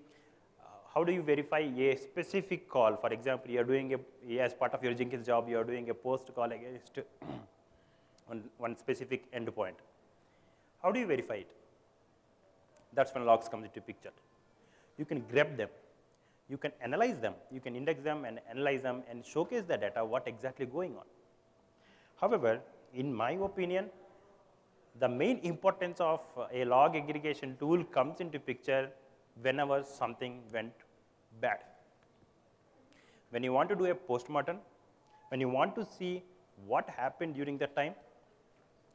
how do you verify a specific call? For example, you are doing as part of your Jenkins job, you are doing a post call against one specific endpoint. How do you verify it? That's when logs comes into picture. You can grab them, you can analyze them, you can index them and analyze them and showcase the data, what exactly going on. However, in my opinion, the main importance of a log aggregation tool comes into picture whenever something went bad. When you want to do a postmortem, when you want to see what happened during that time,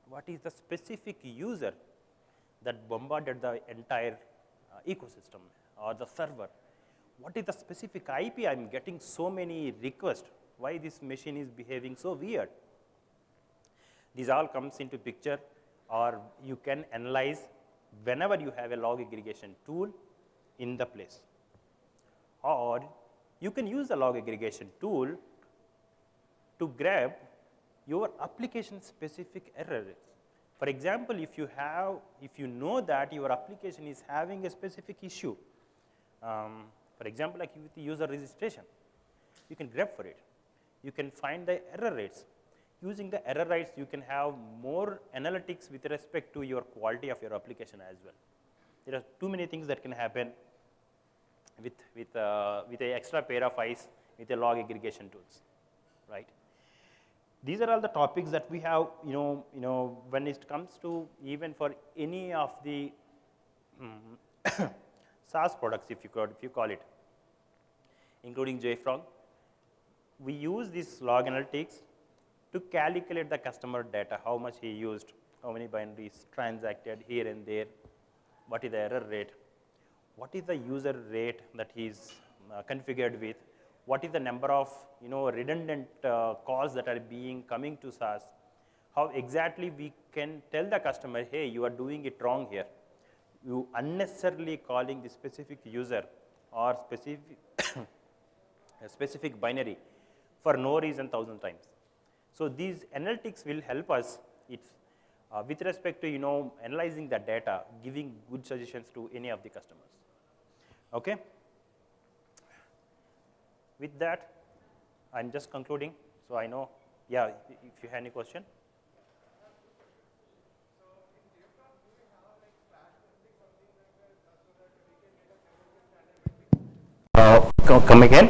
what is the specific user that bombarded the entire ecosystem or the server, what is the specific IP I'm getting so many requests, why this machine is behaving so weird. These all comes into picture, or you can analyze whenever you have a log aggregation tool in the place. Or you can use the log aggregation tool to grab your application specific errors. For example, if you know that your application is having a specific issue, for example, like with the user registration, you can grab for it. You can find the error rates. Using the error rates, you can have more analytics with respect to your quality of your application as well. There are too many things that can happen with a extra pair of eyes with a log aggregation tools, right? These are all the topics that we have, when it comes to even for any of the SaaS products, if you call it, including JFrog. We use this log analytics to calculate the customer data, how much he used, how many binaries transacted here and there, what is the error rate, what is the user rate that he's configured with, what is the number of redundant calls that are coming to SaaS, how exactly we can tell the customer, hey, you are doing it wrong here. You unnecessarily calling the specific user or specific binary for no reason 1,000 times. So these analytics will help us with respect to analyzing the data, giving good suggestions to any of the customers. Okay. With that, I'm just concluding. So I know, yeah, if you have any question. Come again.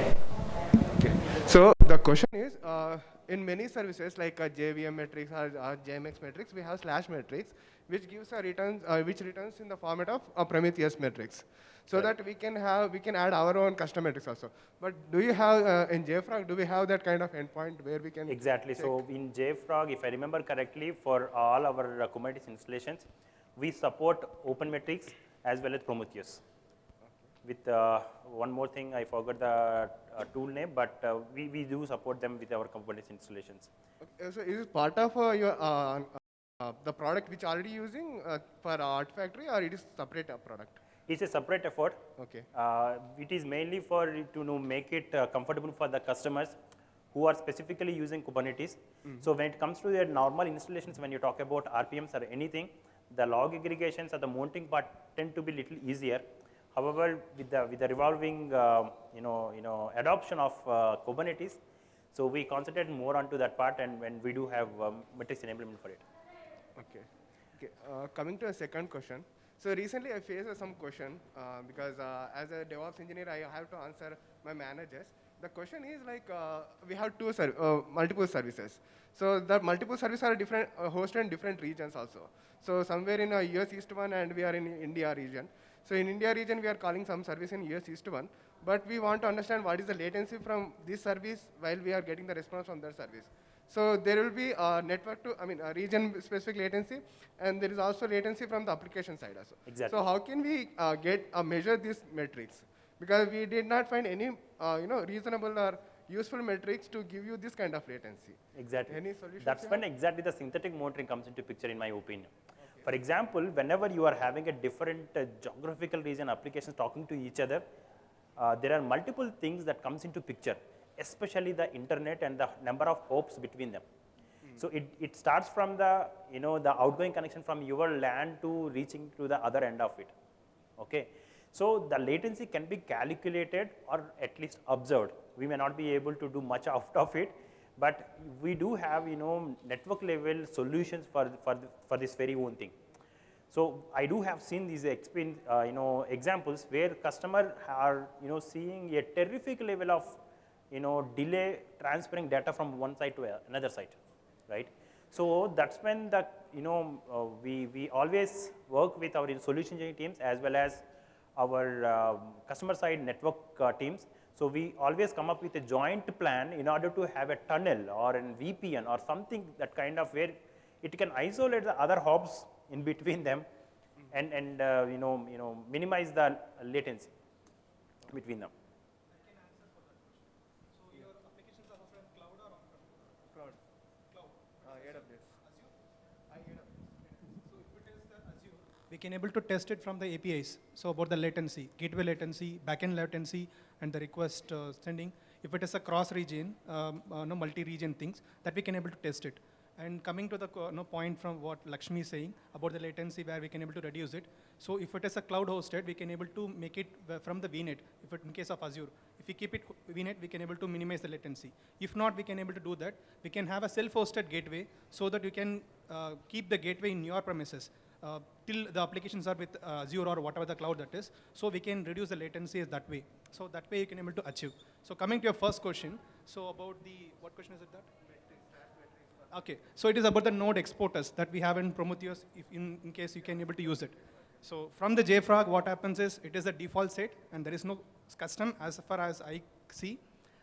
Okay. So the question is, in many services like JVM matrix or JMX matrix, we have slash matrix, which gives a returns, which returns in the format of a Prometheus matrix, so that we can add our own custom matrix also. But do you have in JFrog, do we have that kind of endpoint where we can exactly check? So in JFrog, if I remember correctly, for all our Kubernetes installations, we support OpenMetrics as well as Prometheus. With one more thing, I forgot the tool name, but we do support them with our Kubernetes installations. Okay, so is it part of your the product which already using for Artifactory, or it is separate product? It's a separate effort. Okay. It is mainly for to make it comfortable for the customers who are specifically using Kubernetes. So when it comes to their normal installations, when you talk about RPMs or anything, the log aggregations or the mounting part tend to be little easier. However, with the revolving adoption of Kubernetes, so we concentrate more onto that part, and when we do have metrics enablement for it. Okay. Okay. Coming to a second question. So recently I faced some question because as a DevOps engineer, I have to answer my managers. The question is like we have multiple services. So the multiple services are different hosted in different regions also. So somewhere in US East 1 and we are in India region. So in India region, we are calling some service in US East 1, but we want to understand what is the latency from this service while we are getting the response from that service. So there will be a region specific latency, and there is also latency from the application side also. Exactly. So how can we measure these metrics? Because we did not find any reasonable or useful metrics to give you this kind of latency. Exactly. Any solution? That's when exactly the synthetic monitoring comes into picture, in my opinion. For example, whenever you are having a different geographical region applications talking to each other, there are multiple things that comes into picture, especially the internet and the number of hops between them. So it starts from the the outgoing connection from your LAN to reaching to the other end of it. Okay. So the latency can be calculated or at least observed. We may not be able to do much out of it, but we do have network level solutions for this very own thing. So I do have seen these examples where customers are seeing a terrific level of delay transferring data from one site to another site, right? So that's when the we always work with our solution engineering teams as well as our customer side network teams. So we always come up with a joint plan in order to have a tunnel or an VPN or something that kind of where it can isolate the other hops in between them and minimize the latency between them. I can answer for that question. So your applications are hosted in cloud or on-prem? Cloud. AWS. we can able to test it from the APIs. So about the latency, gateway latency, backend latency, and the request sending. If it is a cross-region, no multi-region things, that we can able to test it. And coming to the point from what Lakshmi is saying about the latency where we can able to reduce it. So if it is a cloud hosted, we can able to make it from the VNet, if it, in case of Azure. If we keep it VNet, we can able to minimize the latency. If not, we can able to do that. We can have a self-hosted gateway so that you can keep the gateway in your premises till the applications are with Azure or whatever the cloud that is. So we can reduce the latency that way. So that way you can able to achieve. So coming to your first question, so about the, what question is it that? Okay, so it is about the node exporters that we have in Prometheus, if in case you can able to use it. So from the JFrog, what happens is, it is a default state, and there is no custom as far as I see,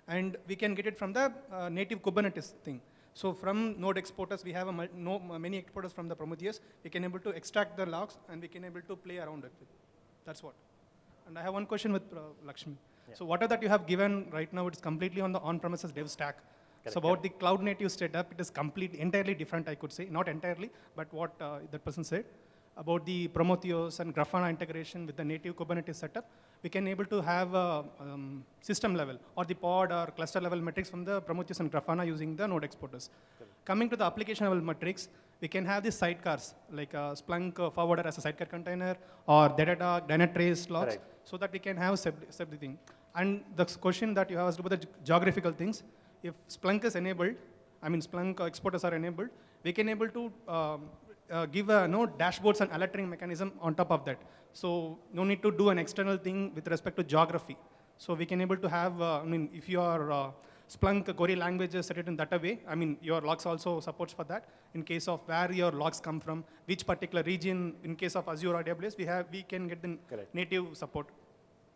and we can get it from the native Kubernetes thing. So from node exporters, we have many exporters from the Prometheus. We can able to extract the logs, and we can able to play around it. That's what. And I have one question with Lakshmi. Yeah. So whatever that you have given right now, it's completely on the on-premises dev stack. Correct. So about the cloud native setup, it is entirely different, I could say. Not entirely, but what that person said. About the Prometheus and Grafana integration with the native Kubernetes setup, we can able to have a system level or the pod or cluster level metrics from the Prometheus and Grafana using the node exporters. Correct. Coming to the application level metrics, we can have these sidecars, like Splunk forwarder as a sidecar container, or Datadog, Dynatrace logs, correct, so that we can have everything. And the question that you have asked about the geographical things, if Splunk is enabled, I mean Splunk exporters are enabled, we can able to give dashboards and alerting mechanism on top of that. So no need to do an external thing with respect to geography. So we can able to have, if your Splunk query language is set it in that way, your logs also supports for that. In case of where your logs come from, which particular region, in case of Azure or AWS, we can get the correct native support.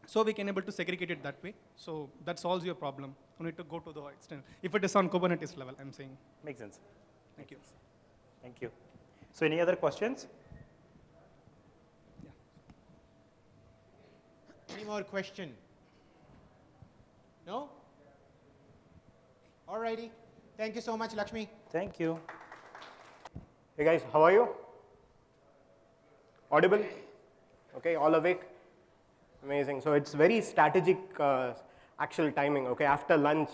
So we can able to segregate it that way. So that solves your problem. You need to go to the external. If it is on Kubernetes level, I'm saying. Makes sense. Thank you. Thank you. So any other questions? Yeah. Any more question? No? All righty. Thank you so much, Lakshmi. Thank you. Hey guys, how are you? Audible? Okay, all awake? Amazing. So it's very strategic actual timing, okay? After lunch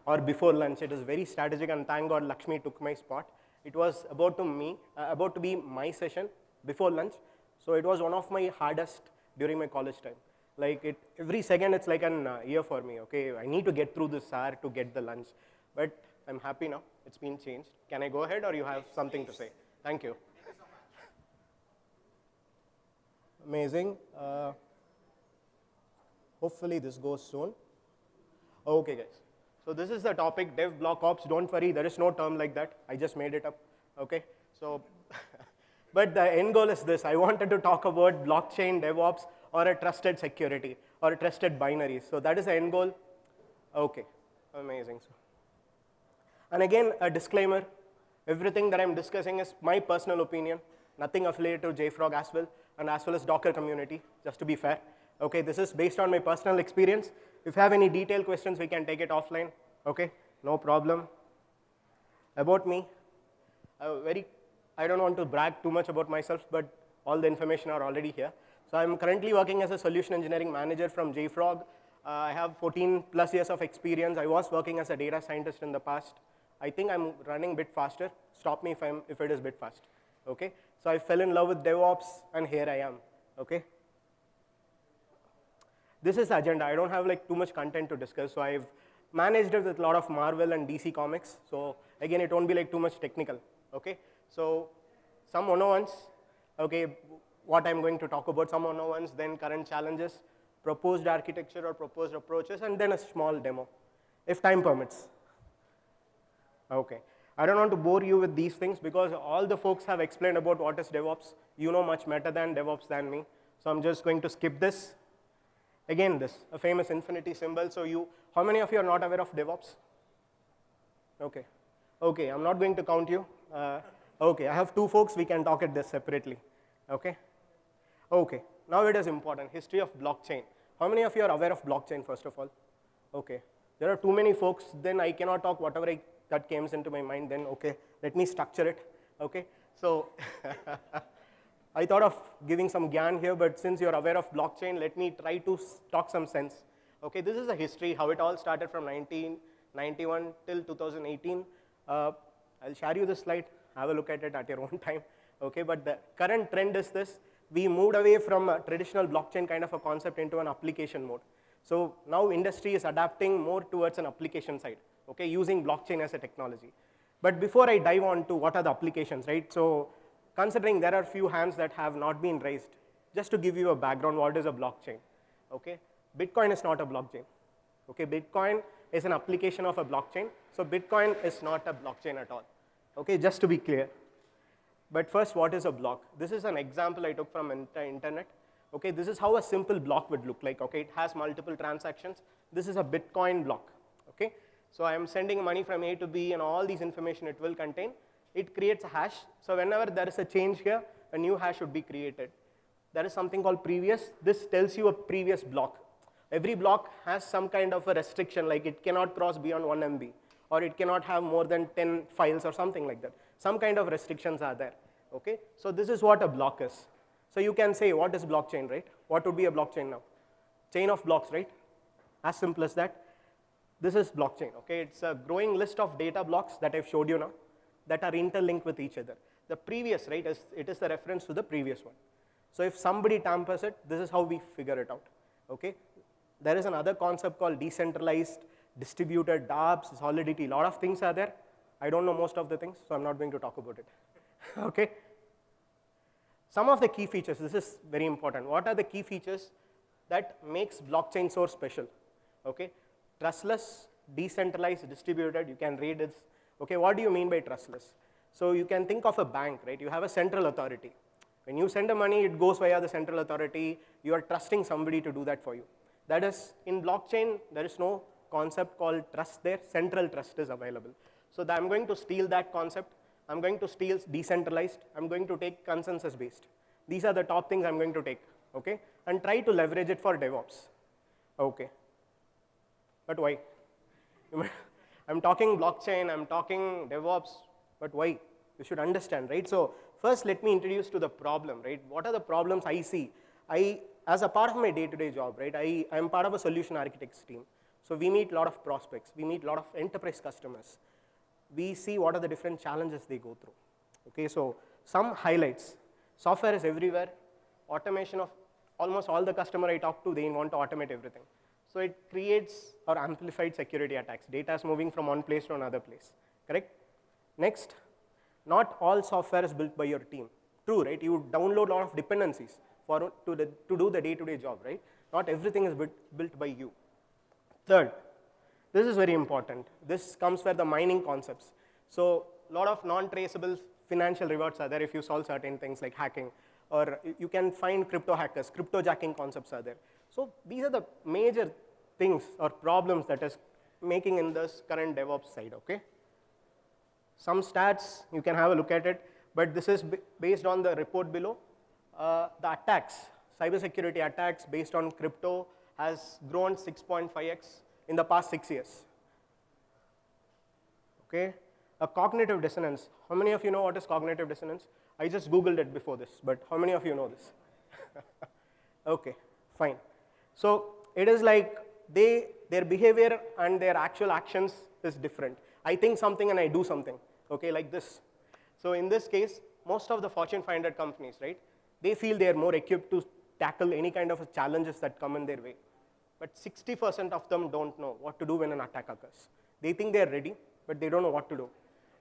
or before lunch, it is very strategic, and thank God Lakshmi took my spot. It was about to be my session before lunch, so it was one of my hardest during my college time. Like every second it's like an year for me, okay? I need to get through this hour to get the lunch, but I'm happy now. It's been changed. Can I go ahead, or you have something to say? Thank you. Amazing. Hopefully this goes soon. Okay guys, so this is the topic, DevSecOps. Don't worry, there is no term like that. I just made it up, okay? So, but the end goal is this. I wanted to talk about blockchain, DevOps, or a trusted security, or a trusted binaries. So that is the end goal. Okay, amazing. And again, a disclaimer, everything that I'm discussing is my personal opinion, nothing affiliated to JFrog as well as Docker community, just to be fair. Okay, this is based on my personal experience. If you have any detailed questions, we can take it offline. Okay, no problem. About me, I don't want to brag too much about myself, but all the information are already here. So I'm currently working as a solution engineering manager from JFrog. I have 14 plus years of experience. I was working as a data scientist in the past. I think I'm running a bit faster. Stop me if it is a bit fast. Okay, so I fell in love with DevOps, and here I am. Okay. This is the agenda. I don't have like too much content to discuss, so I've managed it with a lot of Marvel and DC comics. So again, it won't be like too much technical. Okay, so some 101s. Okay, what I'm going to talk about, some 101s, then current challenges, proposed architecture or proposed approaches, and then a small demo, if time permits. Okay, I don't want to bore you with these things because all the folks have explained about what is DevOps. You know much better than DevOps than me, so I'm just going to skip this. Again, this, a famous infinity symbol. So how many of you are not aware of DevOps? Okay, okay, I'm not going to count you. Okay, I have two folks, we can talk at this separately. Okay, okay, now it is important, history of blockchain. How many of you are aware of blockchain, first of all? Okay, there are too many folks, then I cannot talk whatever that comes into my mind, then okay, let me structure it. Okay, so I thought of giving some gyan here, but since you're aware of blockchain, let me try to talk some sense. Okay, this is the history, how it all started from 1991 till 2018. I'll share you this slide, have a look at it at your own time. Okay, but the current trend is this. We moved away from a traditional blockchain kind of a concept into an application mode. So now industry is adapting more towards an application side, okay, using blockchain as a technology. But before I dive on to what are the applications, right? So considering there are few hands that have not been raised, just to give you a background, what is a blockchain, okay? Bitcoin is not a blockchain, okay? Bitcoin is an application of a blockchain, so Bitcoin is not a blockchain at all, okay? Just to be clear. But first, what is a block? This is an example I took from internet, okay? This is how a simple block would look like, okay? It has multiple transactions. This is a Bitcoin block, okay? So I am sending money from A to B, and all these information it will contain. It creates a hash. So whenever there is a change here, a new hash would be created. There is something called previous. This tells you a previous block. Every block has some kind of a restriction, like it cannot cross beyond 1 MB, or it cannot have more than 10 files or something like that. Some kind of restrictions are there, okay? So this is what a block is. So you can say, what is blockchain, right? What would be a blockchain now? Chain of blocks, right? As simple as that. This is blockchain, okay? It's a growing list of data blocks that I've showed you now that are interlinked with each other. The previous, right, it is the reference to the previous one. So if somebody tampers it, this is how we figure it out, okay? There is another concept called decentralized, distributed, DApps, solidity, a lot of things are there. I don't know most of the things, so I'm not going to talk about it, okay? Some of the key features, this is very important. What are the key features that makes blockchain so special, okay? Trustless, decentralized, distributed, you can read this. Okay, what do you mean by trustless? So you can think of a bank, right? You have a central authority. When you send the money, it goes via the central authority. You are trusting somebody to do that for you. That is, in blockchain, there is no concept called trust there. Central trust is available. So I'm going to steal that concept. I'm going to steal decentralized. I'm going to take consensus based. These are the top things I'm going to take, okay? And try to leverage it for DevOps, okay? But why? I'm talking blockchain, I'm talking DevOps, but why? You should understand, right? So first, let me introduce to the problem, right? What are the problems I see? As a part of my day-to-day job, right, I'm part of a solution architects team. So we meet a lot of prospects. We meet a lot of enterprise customers. We see what are the different challenges they go through. Okay, so some highlights. Software is everywhere. Automation of almost all the customer I talk to, they want to automate everything. So it creates or amplified security attacks. Data is moving from one place to another place, correct? Next, not all software is built by your team. True, right? You download a lot of dependencies to do the day-to-day job, right? Not everything is built by you. Third, this is very important. This comes where the mining concepts. So a lot of non-traceable financial rewards are there if you solve certain things like hacking, or you can find crypto hackers, crypto-jacking concepts are there. So these are the major things or problems that is making in this current DevOps side, okay? Some stats, you can have a look at it, but this is based on the report below. The attacks, cybersecurity attacks based on crypto has grown 6.5x in the past 6 years, okay? A cognitive dissonance. How many of you know what is cognitive dissonance? I just Googled it before this, but how many of you know this? Okay, fine. So it is like their behavior and their actual actions is different. I think something and I do something, okay, like this. So in this case, most of the Fortune 500 companies, right, they feel they are more equipped to tackle any kind of challenges that come in their way. But 60% of them don't know what to do when an attack occurs. They think they are ready, but they don't know what to do.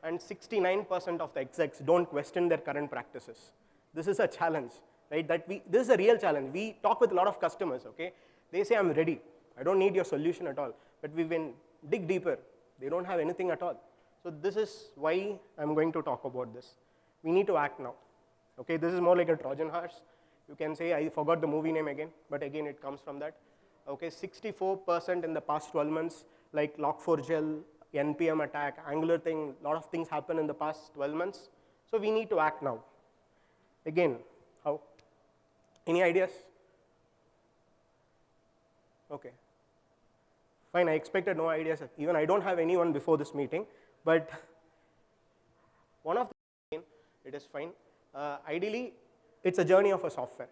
And 69% of the execs don't question their current practices. This is a challenge, right? This is a real challenge. We talk with a lot of customers, okay? They say, I'm ready. I don't need your solution at all. But we dig deeper. They don't have anything at all. So this is why I'm going to talk about this. We need to act now. Okay, this is more like a Trojan horse. You can say, I forgot the movie name again, but again, it comes from that. Okay, 64% in the past 12 months, like Log4j, NPM attack, Angular thing, a lot of things happen in the past 12 months. So we need to act now. Again, how? Any ideas? Okay. Fine, I expected no ideas. Even I don't have anyone before this meeting, but one of the, it is fine. Ideally, it's a journey of a software.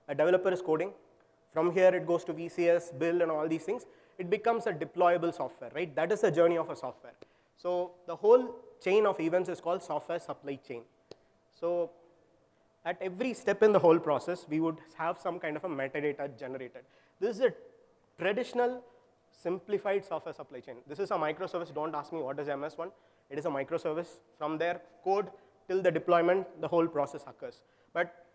A developer is coding. From here, it goes to VCS, build, and all these things. It becomes a deployable software, right? That is the journey of a software. So the whole chain of events is called software supply chain. So at every step in the whole process, we would have some kind of a metadata generated. This is a traditional simplified software supply chain. This is a microservice. Don't ask me what is MS1. It is a microservice. From their code till the deployment, the whole process occurs. But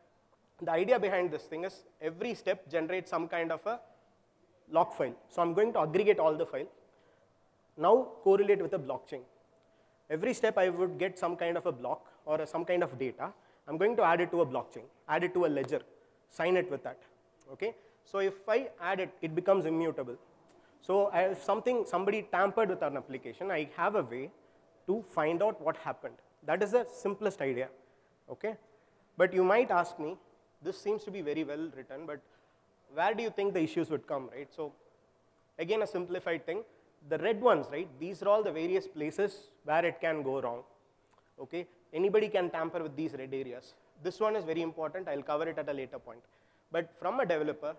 the idea behind this thing is every step generates some kind of a log file. So I'm going to aggregate all the file. Now correlate with a blockchain. Every step I would get some kind of a block or some kind of data. I'm going to add it to a blockchain, add it to a ledger, sign it with that. Okay? So if I add it, it becomes immutable. So if somebody tampered with an application, I have a way to find out what happened. That is the simplest idea. Okay? But you might ask me, this seems to be very well written, but where do you think the issues would come, right? So again, a simplified thing. The red ones, right? These are all the various places where it can go wrong. Okay? Anybody can tamper with these red areas. This one is very important. I'll cover it at a later point. But from a developer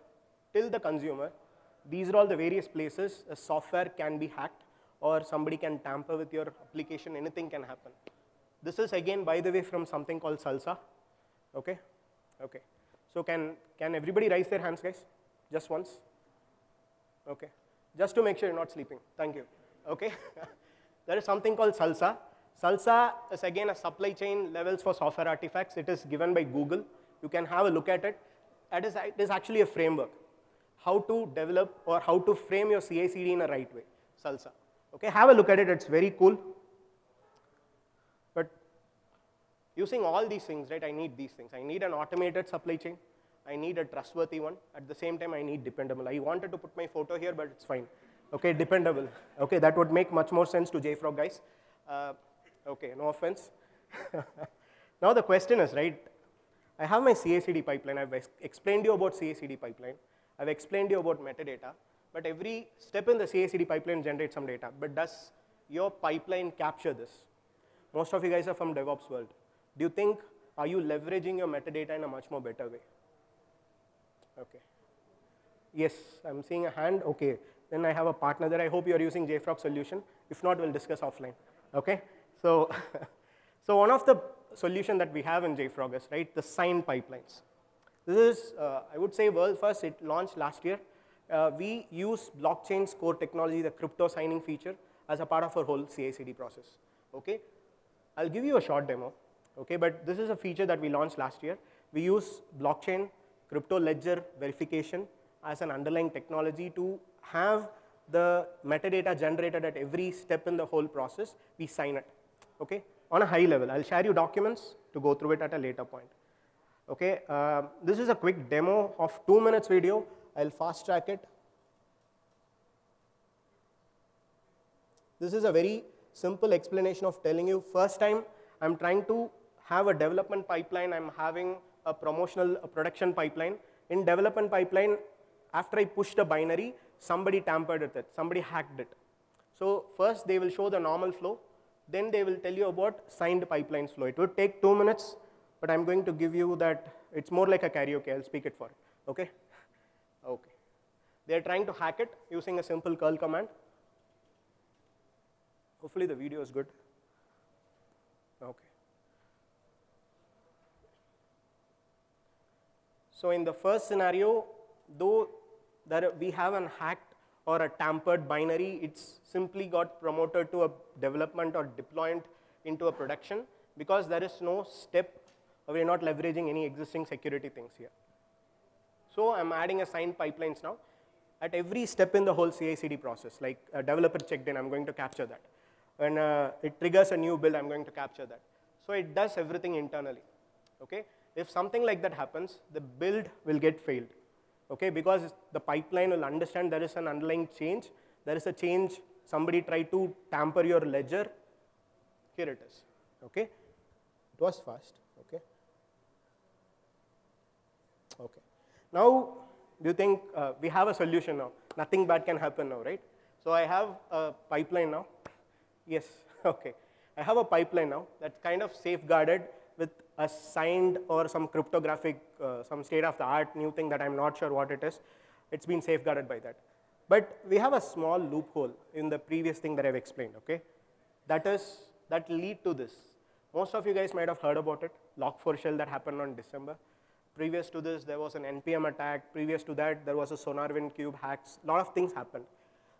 till the consumer, these are all the various places a software can be hacked or somebody can tamper with your application. Anything can happen. This is again, by the way, from something called Salsa. Okay? Okay. So can everybody raise their hands, guys? Just once? Okay. Just to make sure you're not sleeping. Thank you. Okay. There is something called Salsa. Salsa is again a supply chain levels for software artifacts. It is given by Google. You can have a look at it. It is actually a framework. How to develop or how to frame your CI/CD in a right way. Salsa. Okay. Have a look at it. It's very cool. But using all these things, right, I need these things. I need an automated supply chain. I need a trustworthy one. At the same time, I need dependable. I wanted to put my photo here, but it's fine. Okay, dependable. Okay, that would make much more sense to JFrog guys. Okay, no offense. Now the question is, right, I have my CI/CD pipeline. I've explained you about CI/CD pipeline. I've explained you about metadata. But every step in the CI/CD pipeline generates some data. But does your pipeline capture this? Most of you guys are from DevOps world. Do you think, are you leveraging your metadata in a much more better way? Okay. Yes, I'm seeing a hand. Okay. Then I have a partner there. I hope you're using JFrog solution. If not, we'll discuss offline. Okay. So, so one of the solution that we have in JFrog is, right, the signed pipelines. This is, I would say, world first. It launched last year. We use blockchain's core technology, the crypto signing feature, as a part of our whole CI/CD process. Okay. I'll give you a short demo. Okay, but this is a feature that we launched last year. We use blockchain, crypto ledger verification as an underlying technology to have the metadata generated at every step in the whole process. We sign it. Okay, on a high level. I'll share you documents to go through it at a later point. Okay, this is a quick demo of 2 minutes video. I'll fast track it. This is a very simple explanation of telling you first time I'm trying to have a development pipeline. I'm having a production pipeline. In development pipeline, after I pushed a binary, somebody tampered with it. Somebody hacked it. So first they will show the normal flow. Then they will tell you about signed pipelines flow. It would take 2 minutes, but I'm going to give you that. It's more like a karaoke. I'll speak it for it. Okay? Okay. They're trying to hack it using a simple curl command. Hopefully the video is good. Okay. So in the first scenario, though we have an hacked or a tampered binary, it's simply got promoted to a development or deployment into a production because there is no step, or we're not leveraging any existing security things here. So I'm adding a signed pipelines now. At every step in the whole CI/CD process, like a developer checked in, I'm going to capture that. When it triggers a new build, I'm going to capture that. So it does everything internally. Okay? If something like that happens, the build will get failed. Okay? Because the pipeline will understand there is an underlying change. There is a change. Somebody tried to tamper your ledger. Here it is. Okay? It was fast. Okay? Okay. Now, do you think we have a solution now? Nothing bad can happen now, right? So I have a pipeline now. Yes. Okay. I have a pipeline now that's kind of safeguarded. with a signed or some cryptographic, some state-of-the-art new thing that I'm not sure what it is. It's been safeguarded by that. But we have a small loophole in the previous thing that I've explained, okay? That lead to this. Most of you guys might have heard about it, Log4 shell that happened on December. Previous to this, there was an NPM attack. Previous to that, there was a SonarWind Cube hacks. A lot of things happened.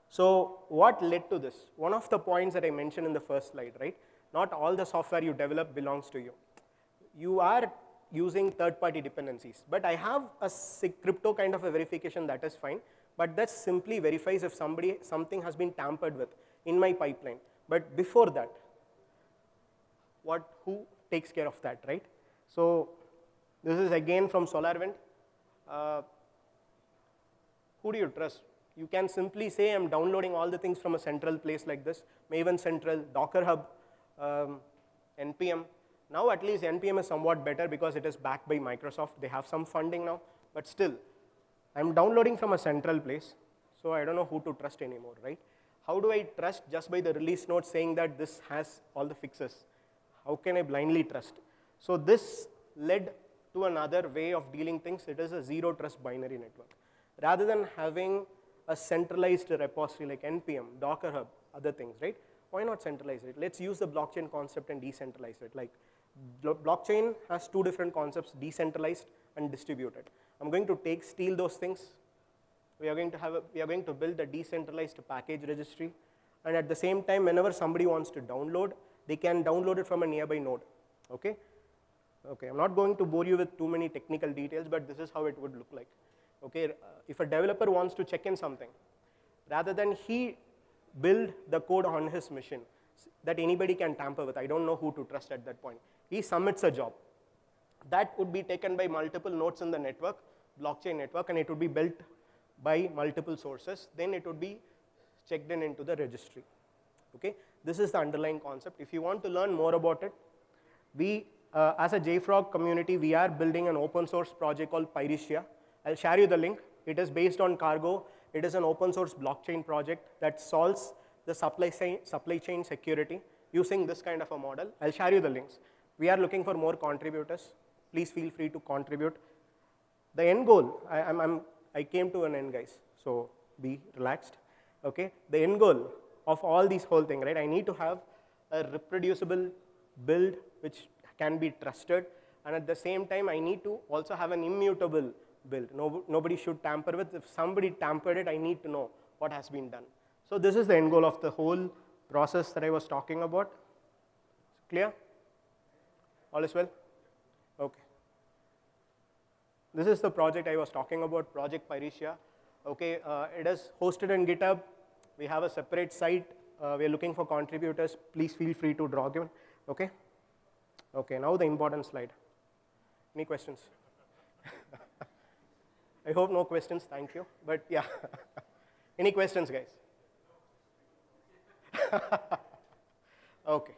So what led to this? One of the points that I mentioned in the first slide, right? Not all the software you develop belongs to you. You are using third-party dependencies. But I have a crypto kind of a verification, that is fine. But that simply verifies if something has been tampered with in my pipeline. But before that, who takes care of that, right? So this is again from SolarWind. Who do you trust? You can simply say I'm downloading all the things from a central place like this, Maven Central, Docker Hub, NPM. Now at least NPM is somewhat better because it is backed by Microsoft. They have some funding now, but still, I'm downloading from a central place, so I don't know who to trust anymore, right? How do I trust just by the release note saying that this has all the fixes? How can I blindly trust? So this led to another way of dealing things. It is a zero trust binary network. Rather than having a centralized repository like NPM, Docker Hub, other things, right? Why not centralize it? Let's use the blockchain concept and decentralize it. Like blockchain has two different concepts, decentralized and distributed. I'm going to steal those things. We are going to build a decentralized package registry. And at the same time, whenever somebody wants to download, they can download it from a nearby node, okay? Okay, I'm not going to bore you with too many technical details, but this is how it would look like. Okay, if a developer wants to check in something, rather than he build the code on his machine that anybody can tamper with, I don't know who to trust at that point. He submits a job. That would be taken by multiple nodes in the network, blockchain network, and it would be built by multiple sources. Then it would be checked into the registry. Okay, this is the underlying concept. If you want to learn more about it, we, as a JFrog community, we are building an open source project called Pyrrhisia. I'll share you the link. It is based on Cargo. It is an open source blockchain project that solves the supply chain security using this kind of a model. I'll share you the links. We are looking for more contributors. Please feel free to contribute. The end goal, I came to an end, guys, so be relaxed. Okay, the end goal of all these whole thing, right? I need to have a reproducible build which can be trusted, and at the same time, I need to also have an immutable build. Nobody should tamper with. If somebody tampered it, I need to know what has been done. So this is the end goal of the whole process that I was talking about. Clear? All is well? Okay. This is the project I was talking about, Project Pyrrhisia. Okay, it is hosted in GitHub. We have a separate site. We are looking for contributors. Please feel free to drop in. Okay? Okay, now the important slide. Any questions? I hope no questions, thank you. But yeah, any questions, guys? Okay.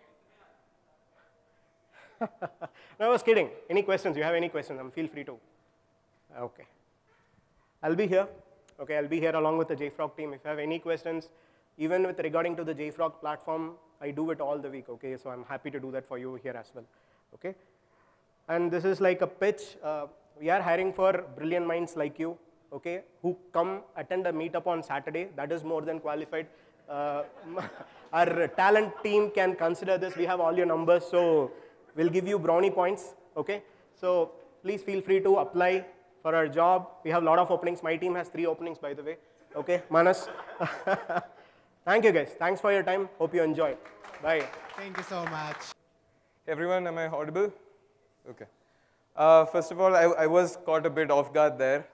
No, I was kidding. Any questions? You have any questions? Feel free to. Okay. I'll be here. Okay, I'll be here along with the JFrog team. If you have any questions, even with regarding to the JFrog platform, I do it all the week, okay? So I'm happy to do that for you here as well, okay? And this is like a pitch. We are hiring for brilliant minds like you, okay, who come attend a meetup on Saturday. That is more than qualified. Our talent team can consider this. We have all your numbers, so we'll give you brownie points, okay? So please feel free to apply for our job. We have a lot of openings. My team has 3 openings, by the way, okay? Manas. Thank you, guys. Thanks for your time. Hope you enjoyed. Bye. Thank you so much. Everyone, am I audible? Okay. First of all, I was caught a bit off guard there,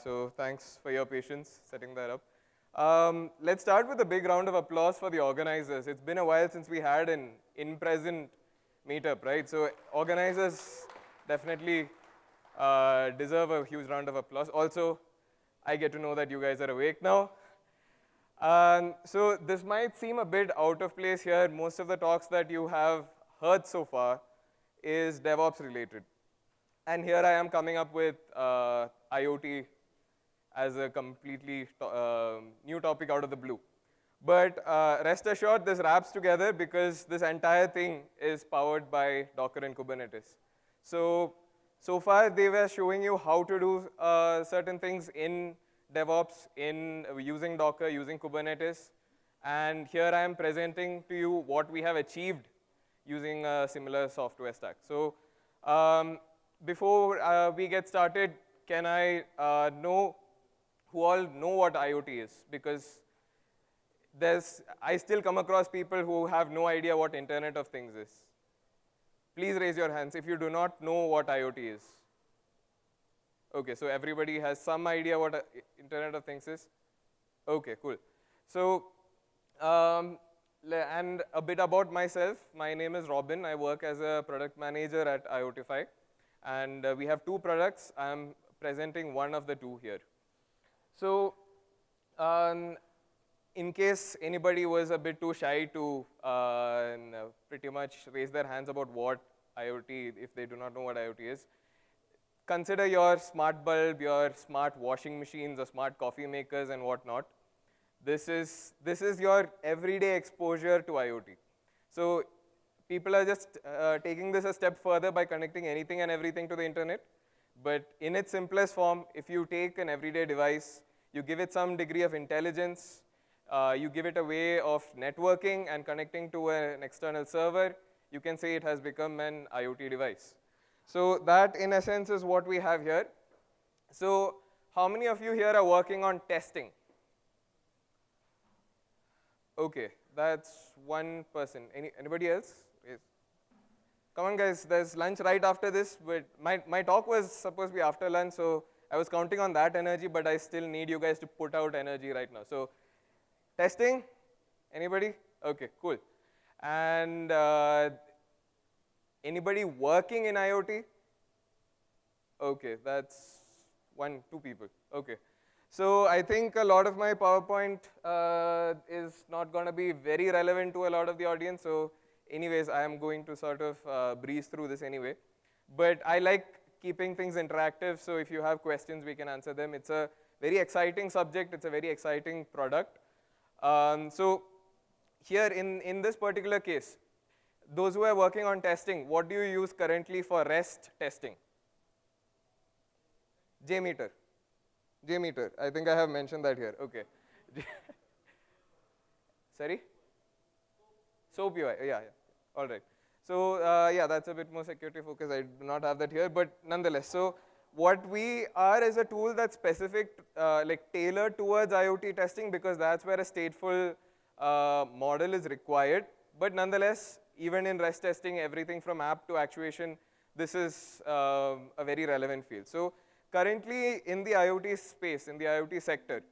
so thanks for your patience setting that up. Let's start with a big round of applause for the organizers. It's been a while since we had an in-present meetup, right? So organizers definitely deserve a huge round of applause. Also, I get to know that you guys are awake now. So this might seem a bit out of place here. Most of the talks that you have heard so far is DevOps related. And here I am coming up with IoT as a completely new topic out of the blue. But rest assured, this wraps together because this entire thing is powered by Docker and Kubernetes. So far they were showing you how to do certain things in DevOps, in using Docker, using Kubernetes. And here I am presenting to you what we have achieved using a similar software stack. So before we get started, can I know who all know what IoT is? Because I still come across people who have no idea what Internet of Things is. Please raise your hands if you do not know what IoT is. Okay, so everybody has some idea what Internet of Things is? Okay, cool. So, and a bit about myself. My name is Robin. I work as a product manager at IoTIFY. And we have 2 products. I'm presenting one of the 2 here. So, in case anybody was a bit too shy to pretty much raise their hands about what IoT, if they do not know what IoT is, consider your smart bulb, your smart washing machines, or smart coffee makers and whatnot. This is your everyday exposure to IoT. So people are just taking this a step further by connecting anything and everything to the internet. But in its simplest form, if you take an everyday device, you give it some degree of intelligence, you give it a way of networking and connecting to an external server, you can say it has become an IoT device. So that, in essence, is what we have here. So how many of you here are working on testing? Okay, that's one person. Anybody else? Yes. Come on, guys. There's lunch right after this. But my talk was supposed to be after lunch, so I was counting on that energy, but I still need you guys to put out energy right now. So testing? Anybody? Okay, cool. And anybody working in IoT? Okay, that's 1, 2 people. Okay. So I think a lot of my PowerPoint is not going to be very relevant to a lot of the audience. So anyways, I am going to sort of breeze through this anyway. But I like keeping things interactive. So if you have questions, we can answer them. It's a very exciting subject. It's a very exciting product. So here in this particular case, those who are working on testing, what do you use currently for REST testing? JMeter. JMeter. I think I have mentioned that here. Okay. Sorry? SOAP UI. Yeah. All right. So yeah, that's a bit more security focused. I do not have that here, but nonetheless. So what we are is a tool that's specific, like tailored towards IoT testing, because that's where a stateful model is required. But nonetheless, even in REST testing, everything from app to actuation, this is a very relevant field. So currently in the IoT space, in the IoT sector,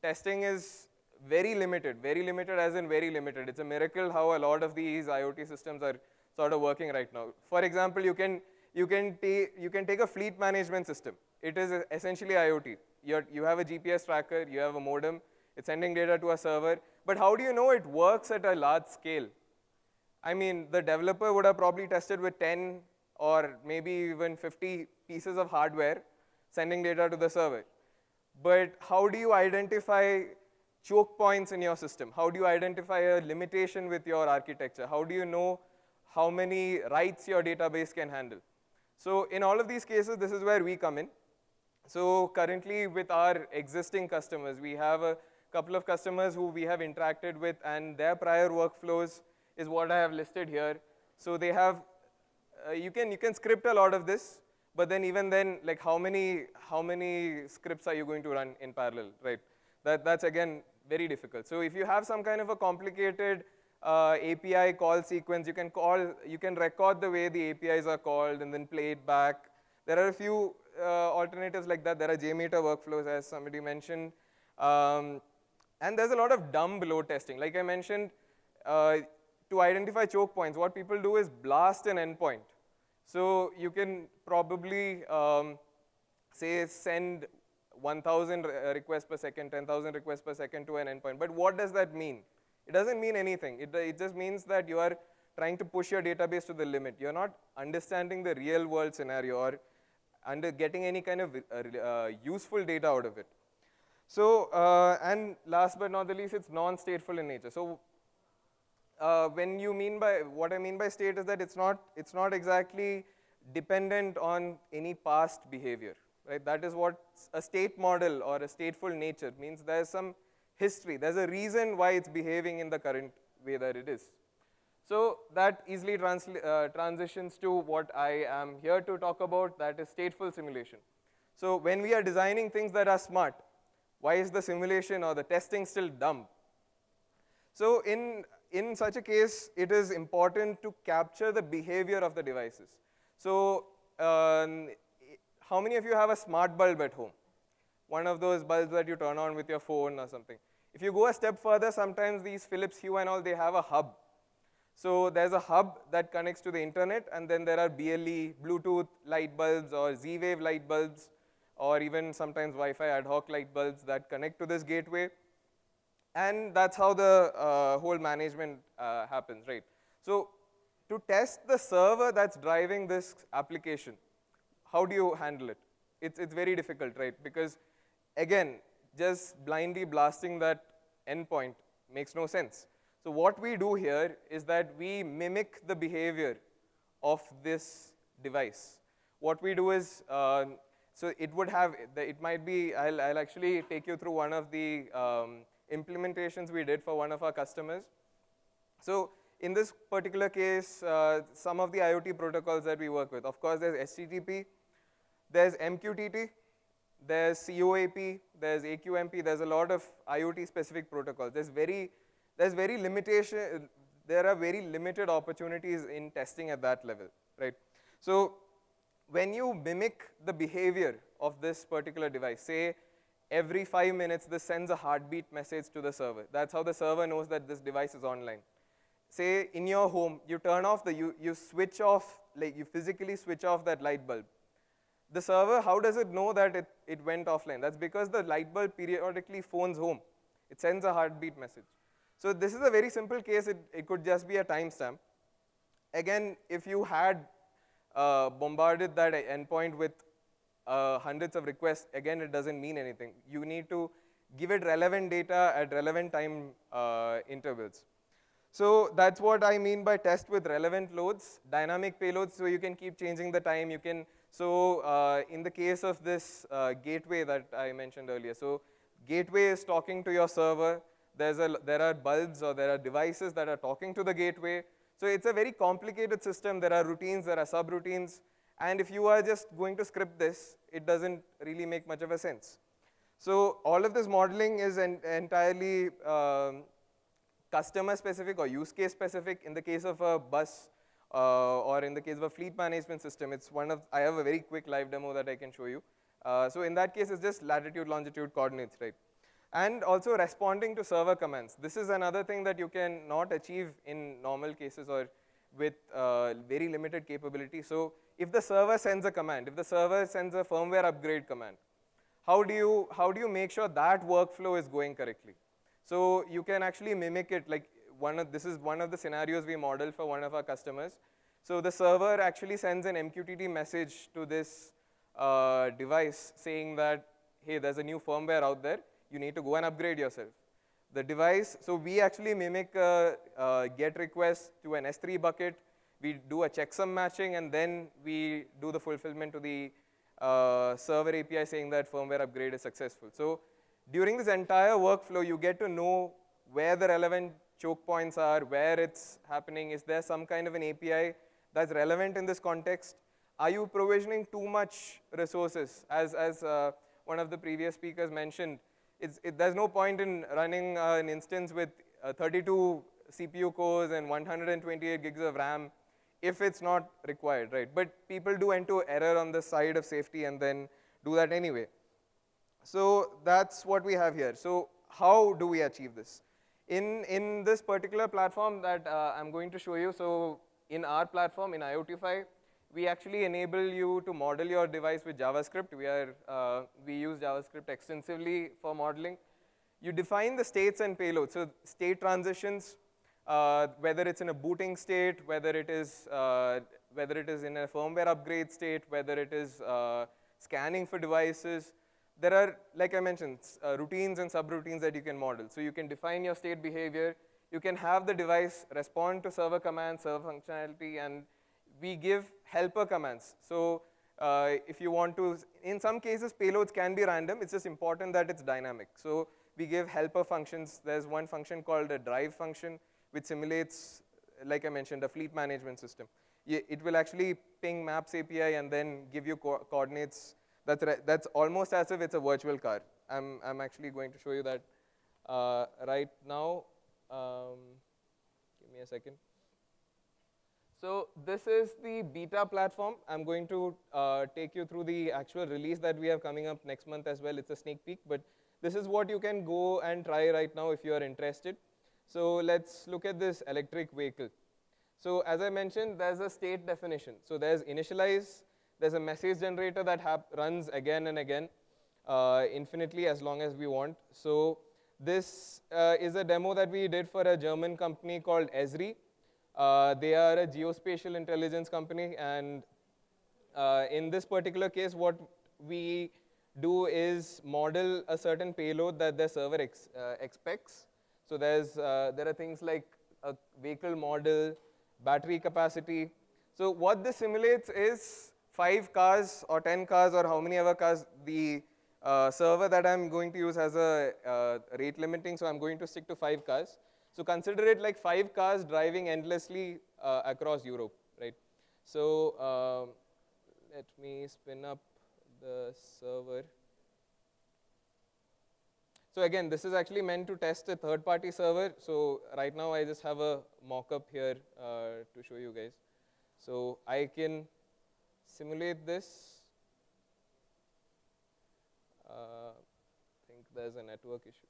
testing is very limited as in very limited. It's a miracle how a lot of these IoT systems are sort of working right now. For example, you can take a fleet management system. It is essentially IoT. You have a GPS tracker, you have a modem, it's sending data to a server. But how do you know it works at a large scale? I mean, the developer would have probably tested with 10 or maybe even 50 pieces of hardware, sending data to the server. But how do you identify choke points in your system? How do you identify a limitation with your architecture? How do you know how many writes your database can handle? So in all of these cases, this is where we come in. So currently with our existing customers, we have a couple of customers who we have interacted with, and their prior workflows is what I have listed here. So they have, you can script a lot of this, but then even then, like how many scripts are you going to run in parallel, right? That's again very difficult. So if you have some kind of a complicated API call sequence, you can record the way the APIs are called and then play it back. There are a few alternatives like that. There are JMeter workflows, as somebody mentioned. And there's a lot of dumb load testing. Like I mentioned, to identify choke points, what people do is blast an endpoint. So you can probably say send 1,000 requests per second, 10,000 requests per second to an endpoint. But what does that mean? It doesn't mean anything. It just means that you are trying to push your database to the limit. You're not understanding the real world scenario or getting any kind of useful data out of it. So, and last but not the least, it's non-stateful in nature. So, when you mean by, what I mean by state is that it's not exactly dependent on any past behavior, right? That is what a state model or a stateful nature means. There's some history, there's a reason why it's behaving in the current way that it is. So that easily transitions to what I am here to talk about, that is stateful simulation. So when we are designing things that are smart, why is the simulation or the testing still dumb? So in such a case, it is important to capture the behavior of the devices. So how many of you have a smart bulb at home? One of those bulbs that you turn on with your phone or something. If you go a step further, sometimes these Philips Hue and all, they have a hub. So there's a hub that connects to the internet, and then there are BLE, Bluetooth light bulbs or Z-Wave light bulbs, or even sometimes Wi-Fi ad hoc light bulbs that connect to this gateway. And that's how the whole management happens, right? So to test the server that's driving this application, how do you handle it? It's very difficult, right? Because again, just blindly blasting that endpoint makes no sense. So what we do here is that we mimic the behavior of this device. What we do is, so it would have, it might be, I'll actually take you through one of the implementations we did for one of our customers. So in this particular case, some of the IoT protocols that we work with, of course there's HTTP, there's MQTT, there's COAP, there's AQMP, there's a lot of IoT specific protocols. There are very limited opportunities in testing at that level, right? So when you mimic the behavior of this particular device, say every 5 minutes this sends a heartbeat message to the server. That's how the server knows that this device is online. Say in your home, you turn off you switch off, like you physically switch off that light bulb. The server, how does it know that it went offline? That's because the light bulb periodically phones home. It sends a heartbeat message. So this is a very simple case. It could just be a timestamp. Again, if you had bombarded that endpoint with hundreds of requests, again, it doesn't mean anything. You need to give it relevant data at relevant time intervals. So that's what I mean by test with relevant loads, dynamic payloads, so you can keep changing the time. You can, so in the case of this gateway that I mentioned earlier, so gateway is talking to your server. There are bulbs or there are devices that are talking to the gateway. So it's a very complicated system. There are routines, there are subroutines. And if you are just going to script this, it doesn't really make much of a sense. So all of this modeling is entirely customer specific or use case specific. In the case of a bus or in the case of a fleet management system, I have a very quick live demo that I can show you. So in that case, it's just latitude, longitude coordinates, right? And also responding to server commands. This is another thing that you can not achieve in normal cases or with very limited capability. So if the server sends a command, if the server sends a firmware upgrade command, how do you make sure that workflow is going correctly? So you can actually mimic it. Like this is one of the scenarios we modeled for one of our customers. So the server actually sends an MQTT message to this device saying that, hey, there's a new firmware out there. You need to go and upgrade yourself. The device, so we actually mimic a GET request to an S3 bucket. We do a checksum matching, and then we do the fulfillment to the server API saying that firmware upgrade is successful. So during this entire workflow, you get to know where the relevant choke points are, where it's happening. Is there some kind of an API that's relevant in this context? Are you provisioning too much resources? As one of the previous speakers mentioned, there's no point in running an instance with 32 CPU cores and 128 gigs of RAM if it's not required, right? But people do enter error on the side of safety and then do that anyway. So that's what we have here. So how do we achieve this? In this particular platform that I'm going to show you, so in our platform, in IoTIFY, we actually enable you to model your device with JavaScript. We use JavaScript extensively for modeling. You define the states and payloads. So state transitions, whether it's in a booting state, whether it is in a firmware upgrade state, whether it is scanning for devices, there are, like I mentioned, routines and subroutines that you can model. So you can define your state behavior, you can have the device respond to server commands, server functionality, and we give helper commands. So if you want to, in some cases, payloads can be random. It's just important that it's dynamic. So we give helper functions. There's one function called a drive function, which simulates, like I mentioned, a fleet management system. It will actually ping Maps API and then give you coordinates. That's almost as if it's a virtual car. I'm actually going to show you that right now. Give me a second. So this is the beta platform. I'm going to take you through the actual release that we have coming up next month as well. It's a sneak peek, but this is what you can go and try right now if you are interested. So let's look at this electric vehicle. So as I mentioned, there's a state definition. So there's initialize, there's a message generator that runs again and again, infinitely as long as we want. So this is a demo that we did for a German company called Esri. They are a geospatial intelligence company, and in this particular case, what we do is model a certain payload that the server expects. So there are things like a vehicle model, battery capacity. So what this simulates is 5 cars or 10 cars or how many ever cars. The server that I'm going to use has a rate limiting, so I'm going to stick to 5 cars. So consider it like 5 cars driving endlessly across Europe, right? So let me spin up the server. So again, this is actually meant to test a third-party server. So right now, I just have a mock-up here to show you guys. So I can simulate this. I think there's a network issue.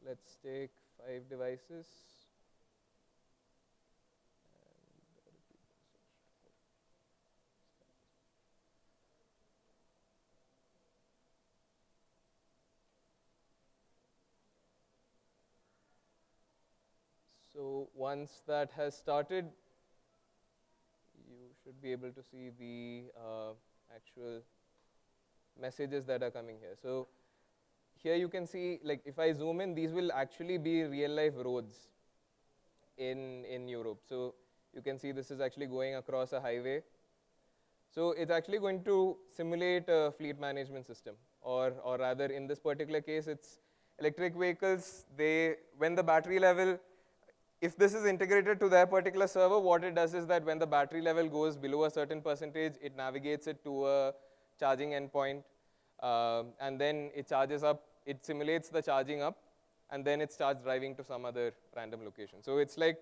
Let's take 5 devices. So once that has started, you should be able to see the actual messages that are coming here. So here you can see, like if I zoom in, these will actually be real life roads in Europe. So you can see this is actually going across a highway. So it's actually going to simulate a fleet management system, or rather in this particular case, it's electric vehicles. When the battery level, if this is integrated to their particular server, what it does is that when the battery level goes below a certain percentage, it navigates it to a charging endpoint. And then it charges up, it simulates the charging up, and then it starts driving to some other random location. So it's like,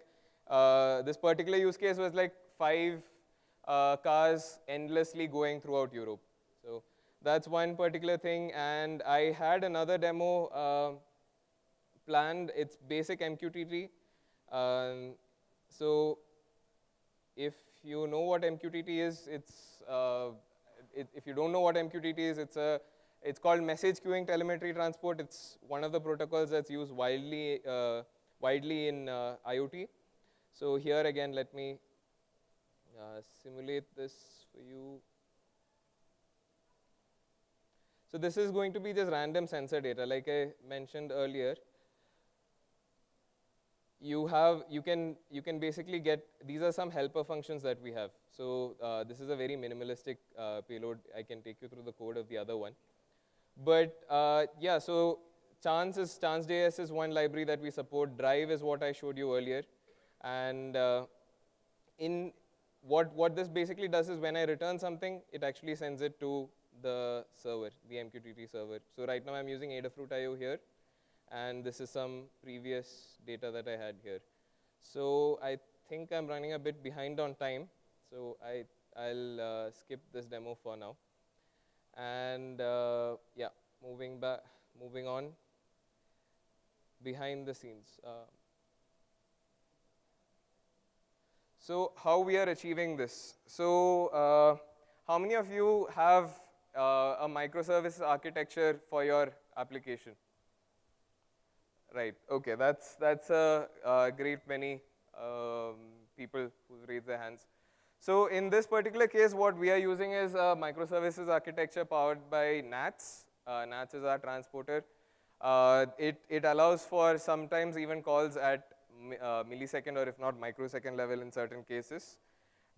this particular use case was like 5 cars endlessly going throughout Europe. So that's one particular thing, and I had another demo planned. It's basic MQTT. So if you know what MQTT is, if you don't know what MQTT is, it's called message queuing telemetry transport. It's one of the protocols that's used widely in IoT. So here again, let me simulate this for you. So this is going to be just random sensor data, like I mentioned earlier. You can basically get, these are some helper functions that we have. So this is a very minimalistic payload. I can take you through the code of the other one. But yeah, so chance.js is one library that we support. Drive is what I showed you earlier. And in what this basically does is when I return something, it actually sends it to the server, the MQTT server. So right now I'm using Adafruit.io here. And this is some previous data that I had here. So I think I'm running a bit behind on time. So I'll skip this demo for now. And yeah, moving on, behind the scenes. So how we are achieving this? So how many of you have a microservices architecture for your application? Right. Okay. That's a great many people who raised their hands. So in this particular case, what we are using is a microservices architecture powered by NATS. NATS is our transporter. It allows for sometimes even calls at millisecond or if not microsecond level in certain cases.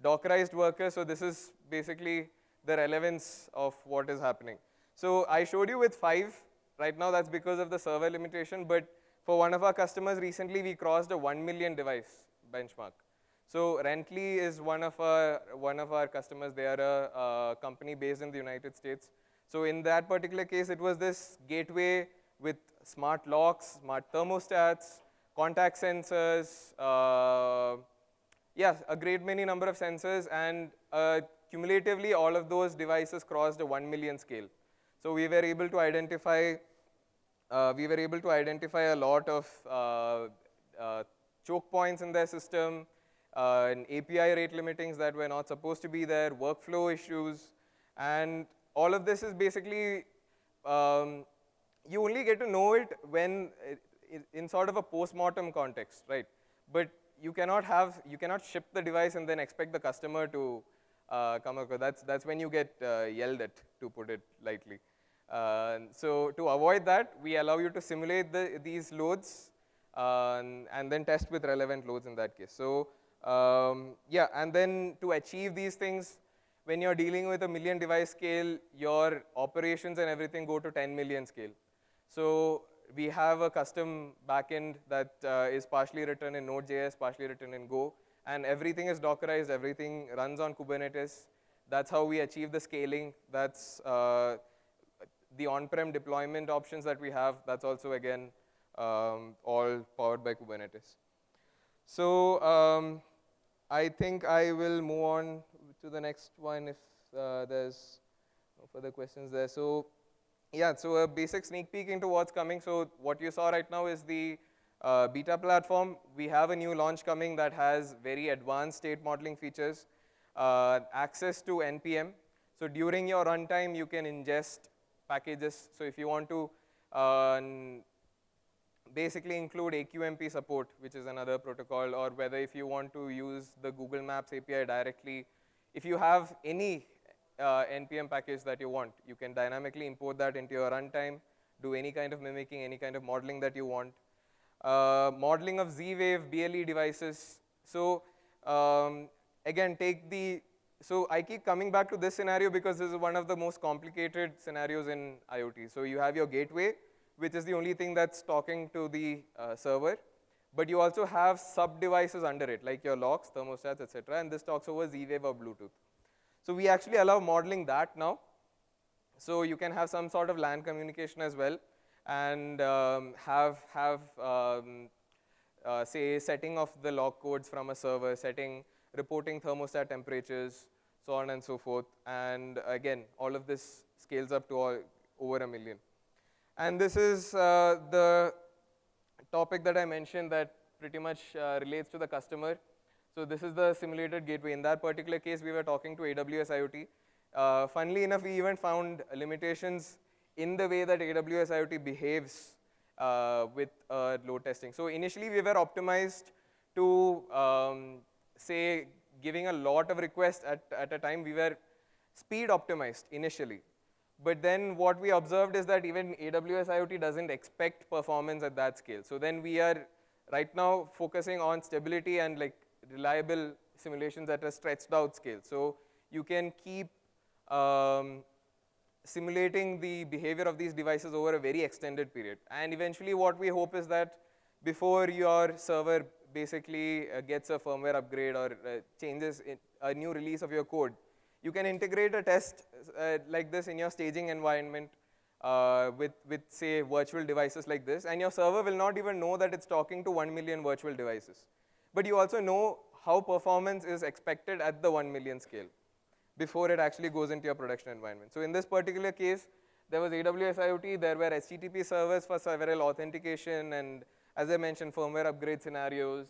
Dockerized workers, so this is basically the relevance of what is happening. So I showed you with 5. Right now that's because of the server limitation, but for one of our customers recently we crossed a 1 million device benchmark. So Rently is one of our customers. They are a company based in the United States. So in that particular case, it was this gateway with smart locks, smart thermostats, contact sensors, a great many number of sensors, and cumulatively all of those devices crossed a 1 million scale. So we were able to identify a lot of choke points in their system, and API rate limitings that were not supposed to be there, workflow issues, and all of this is basically, you only get to know it when in sort of a post-mortem context, right? But you cannot ship the device and then expect the customer to come across. That's when you get yelled at, to put it lightly. So to avoid that, we allow you to simulate these loads and then test with relevant loads in that case. So and then to achieve these things, when you're dealing with a 1 million device scale, your operations and everything go to 10 million scale. So we have a custom backend that is partially written in Node.js, partially written in Go, and everything is Dockerized, everything runs on Kubernetes. That's how we achieve the scaling. That's the on-prem deployment options that we have. That's also, again, all powered by Kubernetes. So I think I will move on to the next one if there's no further questions there. So yeah, so a basic sneak peek into what's coming. So what you saw right now is the beta platform. We have a new launch coming that has very advanced state modeling features, access to NPM. So during your runtime, you can ingest packages. So if you want to basically include AQMP support, which is another protocol, or whether if you want to use the Google Maps API directly, if you have any NPM package that you want, you can dynamically import that into your runtime, do any kind of mimicking, any kind of modeling that you want. Modeling of Z-Wave, BLE devices. So again, so I keep coming back to this scenario because this is one of the most complicated scenarios in IoT. So you have your gateway, which is the only thing that's talking to the server, but you also have sub-devices under it, like your locks, thermostats, etc., and this talks over Z-Wave or Bluetooth. So we actually allow modeling that now. So you can have some sort of LAN communication as well, and say setting of the lock codes from a server, reporting thermostat temperatures, so on and so forth. And again, all of this scales up to over 1 million. And this is the topic that I mentioned that pretty much relates to the customer. So this is the simulated gateway. In that particular case, we were talking to AWS IoT. Funnily enough, we even found limitations in the way that AWS IoT behaves with load testing. So initially, we were optimized to, say, giving a lot of requests at a time. We were speed optimized initially. But then what we observed is that even AWS IoT doesn't expect performance at that scale. So then we are right now focusing on stability and like reliable simulations at a stretched out scale. So you can keep simulating the behavior of these devices over a very extended period. And eventually what we hope is that before your server basically gets a firmware upgrade or changes a new release of your code, you can integrate a test like this in your staging environment with say virtual devices like this, and your server will not even know that it's talking to 1 million virtual devices. But you also know how performance is expected at the 1 million scale before it actually goes into your production environment. So in this particular case, there was AWS IoT, there were HTTP servers for several authentication, and as I mentioned, firmware upgrade scenarios.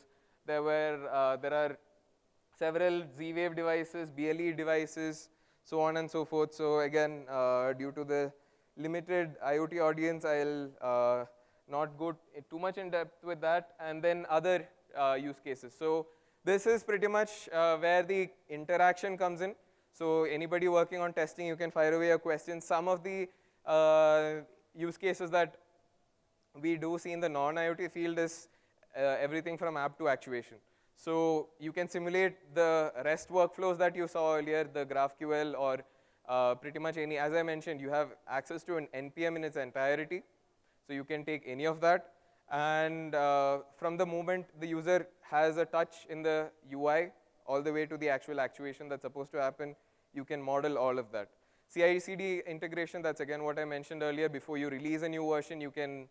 There are several Z-Wave devices, BLE devices, so on and so forth. So again, due to the limited IoT audience, I'll not go too much in depth with that, and then other use cases. So this is pretty much where the interaction comes in. So anybody working on testing, you can fire away your questions. Some of the use cases that we do see in the non-IoT field is everything from app to actuation. So you can simulate the REST workflows that you saw earlier, the GraphQL, or pretty much any, as I mentioned, you have access to an NPM in its entirety. So you can take any of that. And from the moment the user has a touch in the UI, all the way to the actual actuation that's supposed to happen, you can model all of that. CI/CD integration, that's again what I mentioned earlier. Before you release a new version, you can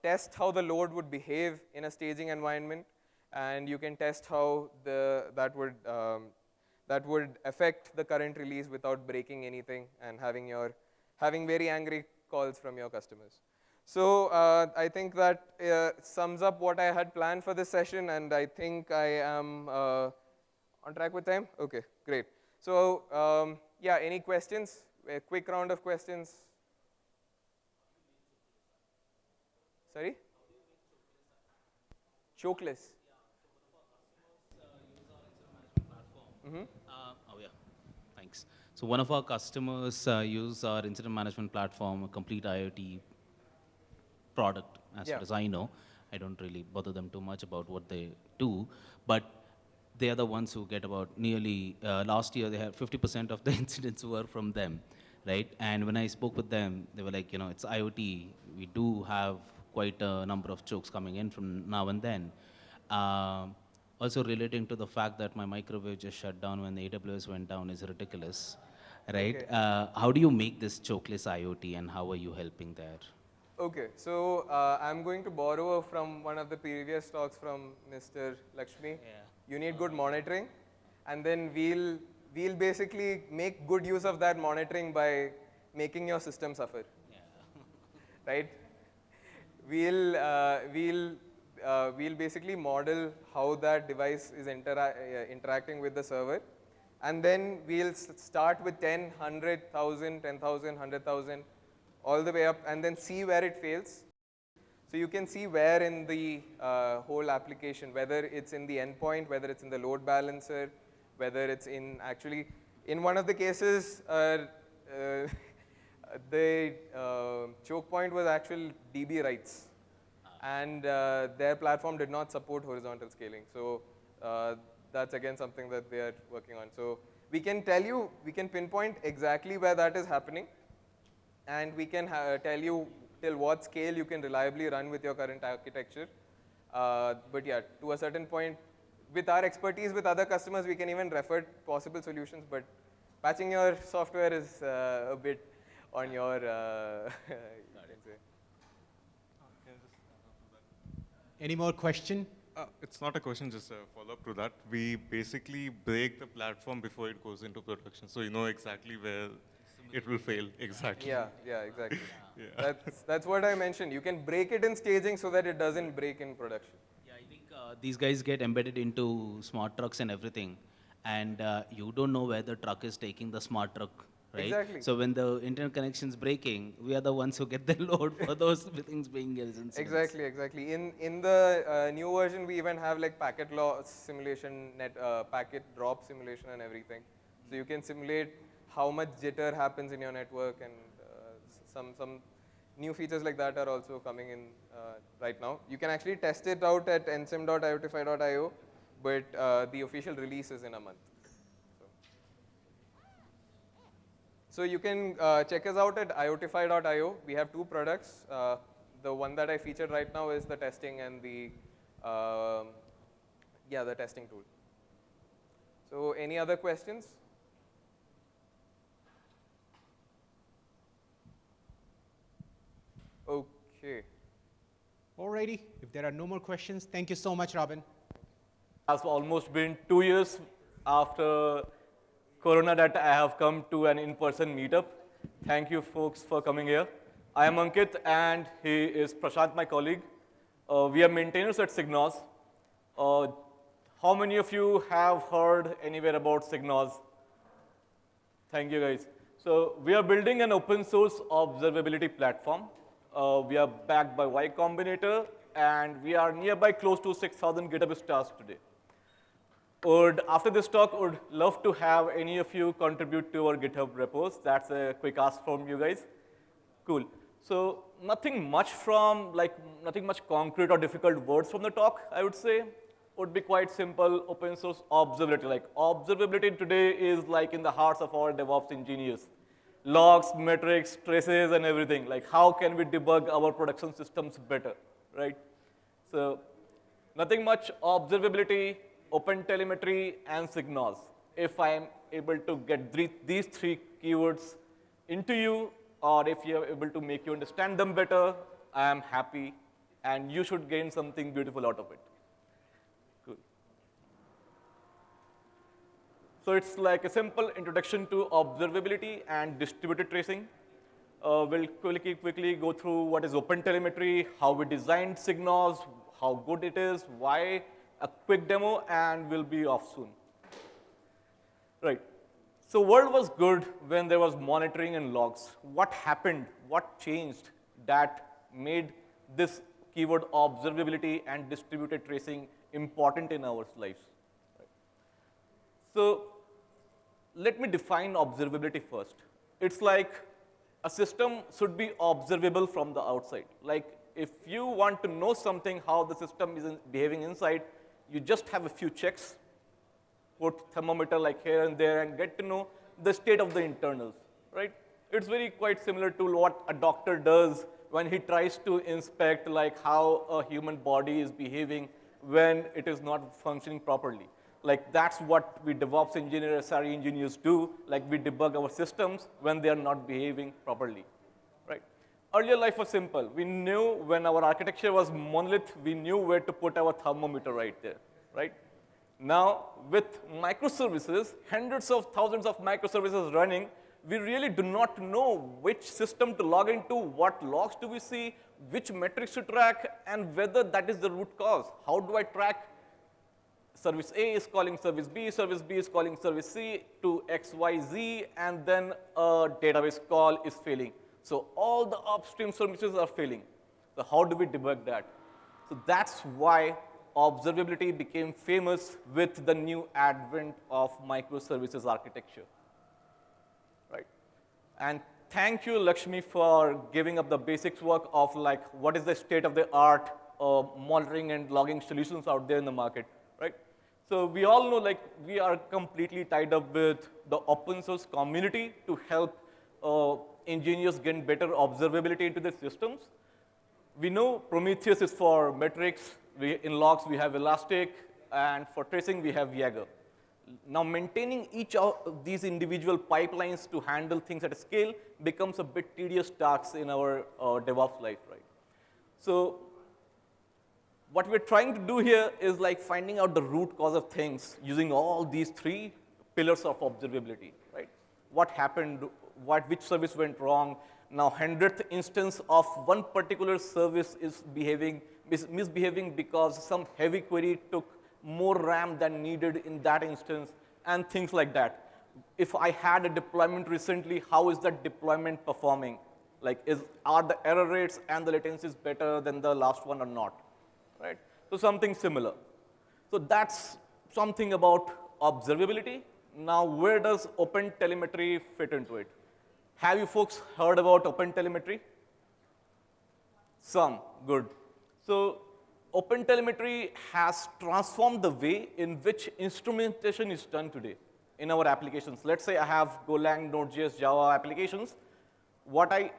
test how the load would behave in a staging environment, and you can test how that would affect the current release without breaking anything and having very angry calls from your customers. So I think that sums up what I had planned for this session, and I think I am on track with time. Okay, great. So yeah, any questions? A quick round of questions. Sorry? Chokeless. Oh yeah, thanks. So one of our customers use our incident management platform, a complete IoT product, as far as I know. I don't really bother them too much about what they do, but they are the ones who get about nearly, last year they had 50% of the incidents were from them, right? And when I spoke with them, they were like, it's IoT. We do have quite a number of chokes coming in from now and then. Also relating to the fact that my microwave just shut down when the AWS went down is ridiculous, right? Okay. How do you make this chokeless IoT, and how are you helping there? Okay, so I'm going to borrow from one of the previous talks from Mr. Lakshmi. Yeah. You need good monitoring, and then we'll basically make good use of that monitoring by making your system suffer. Yeah. Right? We'll basically model how that device is interacting with the server, and then we'll start with 10, 100,000, 10,000, 100,000, all the way up, and then see where it fails. So you can see where in the whole application, whether it's in the endpoint, whether it's in the load balancer, whether it's in actually, in one of the cases, the choke point was actual DB writes, and their platform did not support horizontal scaling. So that's again something that they are working on. So we can tell you, we can pinpoint exactly where that is happening, and we can tell you till what scale you can reliably run with your current architecture. But yeah, to a certain point, with our expertise with other customers, we can even refer possible solutions, but patching your software is a bit on your, Any more question? It's not a question, just a follow-up to that. We basically break the platform before it goes into production, so you know exactly where it will fail, exactly. Yeah, exactly. Yeah. That's what I mentioned. You can break it in staging so that it doesn't break in production. Yeah, I think these guys get embedded into smart trucks and everything, and you don't know where the truck is taking the smart truck, right? Exactly. So when the internet connection is breaking, we are the ones who get the load for those things being incidents. Exactly. In the new version, we even have like packet loss simulation, packet drop simulation and everything. So you can simulate how much jitter happens in your network, and some new features like that are also coming in right now. You can actually test it out at nsim.iotify.io, but the official release is in a month. So you can check us out at iotify.io. We have two products. The one that I featured right now is the testing and the testing tool. So any other questions? Okay. Alrighty, if there are no more questions, thank you so much, Robin. It's almost been 2 years after Corona that I have come to an in-person meetup. Thank you folks for coming here. I am Ankit, and he is Prasad, my colleague. We are maintainers at SigNoz. How many of you have heard anywhere about SigNoz? Thank you guys. So we are building an open source observability platform We are backed by Y Combinator, and we are nearby close to 6,000 GitHub stars today. After this talk, would love to have any of you contribute to our GitHub repos. That's a quick ask from you guys. Cool. So nothing much concrete or difficult words from the talk, I would say. Would be quite simple, open source observability. Like observability today is like in the hearts of our DevOps engineers. Logs, metrics, traces, and everything. Like how can we debug our production systems better, right? So nothing much, observability, OpenTelemetry, and SigNoz. If I am able to get these three keywords into you, or if you are able to make you understand them better, I am happy, and you should gain something beautiful out of it. Cool. So it's like a simple introduction to observability and distributed tracing. We'll quickly go through what is OpenTelemetry, how we designed SigNoz, how good it is, why, a quick demo, and we'll be off soon. Right. So world was good when there was monitoring and logs. What happened? What changed that made this keyword observability and distributed tracing important in our lives? Right. So let me define observability first. It's like a system should be observable from the outside. Like if you want to know something, how the system is behaving inside, you just have a few checks, put thermometer like here and there, and get to know the state of the internals, right? It's very quite similar to what a doctor does when he tries to inspect like how a human body is behaving when it is not functioning properly. Like that's what we DevOps engineers, SRE engineers do. Like we debug our systems when they are not behaving properly, right? Earlier life was simple. We knew when our architecture was monolith, we knew where to put our thermometer right there, right? Now with microservices, hundreds of thousands of microservices running, we really do not know which system to log into, what logs do we see, which metrics to track, and whether that is the root cause. How do I track service A is calling service B is calling service C to XYZ, and then a database call is failing. So all the upstream services are failing. So how do we debug that? So that's why observability became famous with the new advent of microservices architecture, right? And thank you, Lakshmi, for giving up the basics work of like what is the state of the art of monitoring and logging solutions out there in the market, right? So we all know like we are completely tied up with the open source community to help engineers gain better observability into their systems. We know Prometheus is for metrics. In logs, we have Elastic, and for tracing, we have Jaeger. Now, maintaining each of these individual pipelines to handle things at a scale becomes a bit tedious task in our DevOps life, right? So what we're trying to do here is like finding out the root cause of things using all these three pillars of observability, right? What happened, which service went wrong. Now, 100th instance of one particular service is misbehaving because some heavy query took more RAM than needed in that instance, and things like that. If I had a deployment recently, how is that deployment performing? Like, are the error rates and the latencies better than the last one or not, right? So something similar. So that's something about observability. Now, where does OpenTelemetry fit into it? Have you folks heard about OpenTelemetry? Some, good. So OpenTelemetry has transformed the way in which instrumentation is done today in our applications. Let's say I have Golang, Node.js, Java applications. What I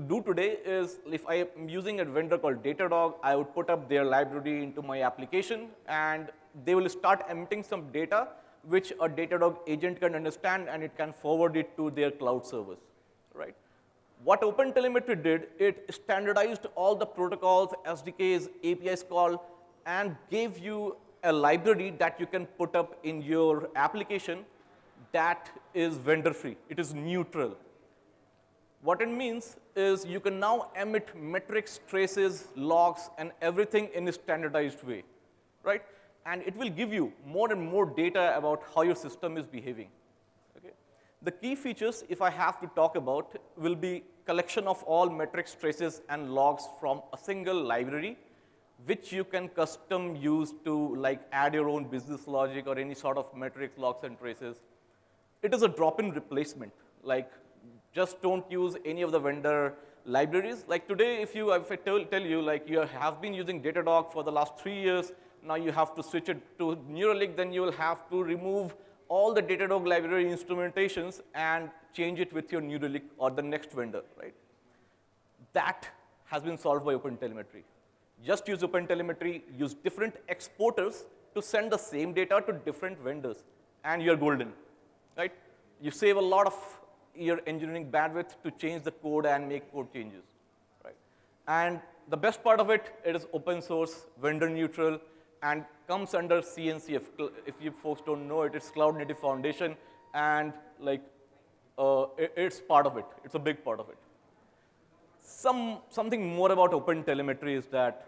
do today is if I am using a vendor called Datadog, I would put up their library into my application, and they will start emitting some data which a Datadog agent can understand, and it can forward it to their cloud servers, right? What OpenTelemetry did, it standardized all the protocols, SDKs, APIs call, and gave you a library that you can put up in your application that is vendor-free. It is neutral. What it means is you can now emit metrics, traces, logs, and everything in a standardized way, right? And it will give you more and more data about how your system is behaving. Okay? The key features, if I have to talk about, will be collection of all metrics, traces, and logs from a single library, which you can custom use to like add your own business logic or any sort of metrics, logs, and traces. It is a drop-in replacement. Like, just don't use any of the vendor libraries. Like today, if I tell you, like you have been using Datadog for the last 3 years, now you have to switch it to Neuralink, then you will have to remove all the Datadog library instrumentations and change it with your Neuralink or the next vendor, right? That has been solved by OpenTelemetry. Just use OpenTelemetry, use different exporters to send the same data to different vendors, and you're golden, right? You save a lot of your engineering bandwidth to change the code and make code changes, right? And the best part of it, it is open source, vendor neutral, and comes under CNCF. If you folks don't know it, it's Cloud Native Foundation, and like it's part of it. It's a big part of it. Something more about OpenTelemetry is that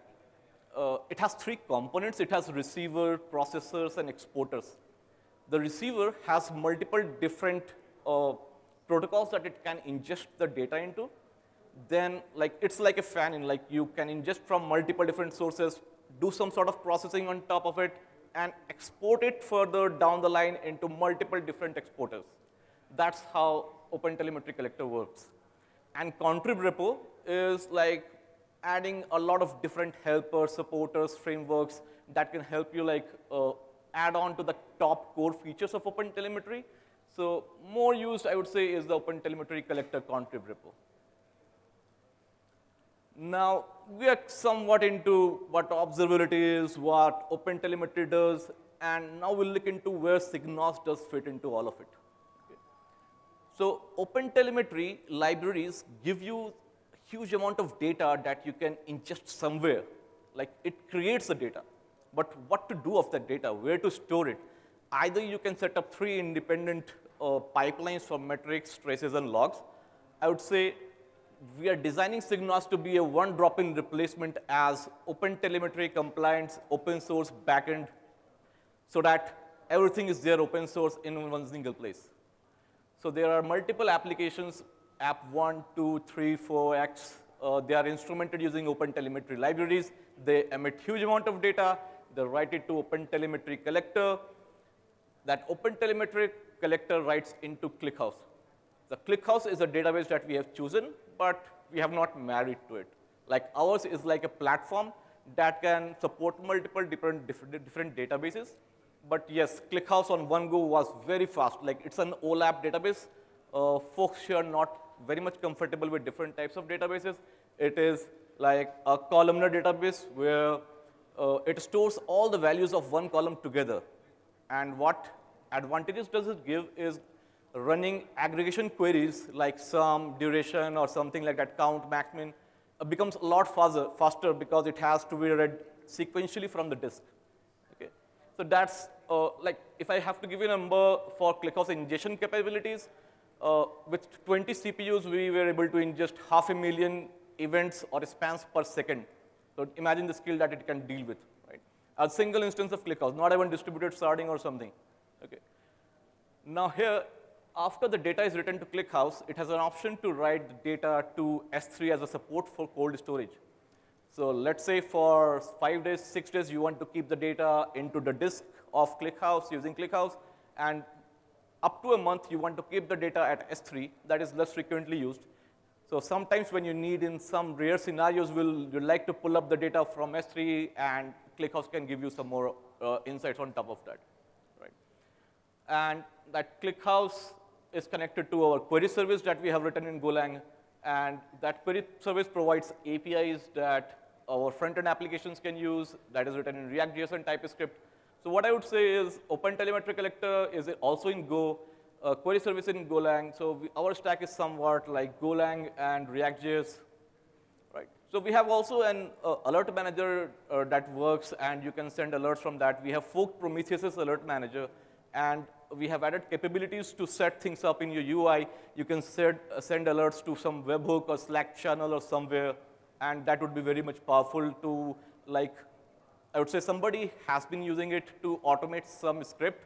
it has 3 components. It has receiver, processors, and exporters. The receiver has multiple different protocols that it can ingest the data into. Then, like, it's like a fan-in. Like, you can ingest from multiple different sources, do some sort of processing on top of it, and export it further down the line into multiple different exporters. That's how OpenTelemetry collector works. And contrib repo is like adding a lot of different helpers, supporters, frameworks that can help you like add on to the top core features of OpenTelemetry. So more used, I would say, is the OpenTelemetry collector contrib repo. Now, we are somewhat into what observability is, what OpenTelemetry does, and now we'll look into where SigNoz does fit into all of it. Okay. So OpenTelemetry libraries give you a huge amount of data that you can ingest somewhere. Like, it creates the data. But what to do of that data, where to store it? Either you can set up 3 independent pipelines for metrics, traces, and logs. I would say we are designing SigNoz to be a one drop-in replacement as OpenTelemetry compliant open source backend so that everything is there open source in one single place. So there are multiple applications, app 1, 2, 3, 4x. They are instrumented using OpenTelemetry libraries. They emit huge amount of data. They write it to OpenTelemetry collector. That OpenTelemetry collector writes into ClickHouse. The ClickHouse is a database that we have chosen, but we have not married to it. Like, ours is like a platform that can support multiple different databases. But yes, ClickHouse on one go was very fast. Like, it's an OLAP database. Folks here are not very much comfortable with different types of databases. It is like a columnar database where it stores all the values of one column together. And what advantages does it give is running aggregation queries like sum, duration, or something like that, count, max, min, becomes a lot faster because it has to be read sequentially from the disk. Okay? So that's like, if I have to give you a number for ClickHouse ingestion capabilities, with 20 CPUs, we were able to ingest 500,000 events or spans per second. So imagine the skill that it can deal with, right? A single instance of ClickHouse, not even distributed sharding or something. Okay. Now here, after the data is written to ClickHouse, it has an option to write the data to S3 as a support for cold storage. So let's say for 5 days, 6 days, you want to keep the data into the disk of ClickHouse using ClickHouse, and up to a month, you want to keep the data at S3 that is less frequently used. So sometimes when you need, in some rare scenarios, you'd like to pull up the data from S3, and ClickHouse can give you some more insights on top of that, right? And that ClickHouse is connected to our query service that we have written in Golang, and that query service provides APIs that our front-end applications can use, that is written in React.js and TypeScript. So what I would say is OpenTelemetry collector is also in Go, query service in Golang. So our stack is somewhat like Golang and React.js, right? So we have also an alert manager that works, and you can send alerts from that. We have forked Prometheus' alert manager, and we have added capabilities to set things up in your UI. You can send alerts to some webhook or Slack channel or somewhere, and that would be very much powerful to, like, I would say somebody has been using it to automate some script.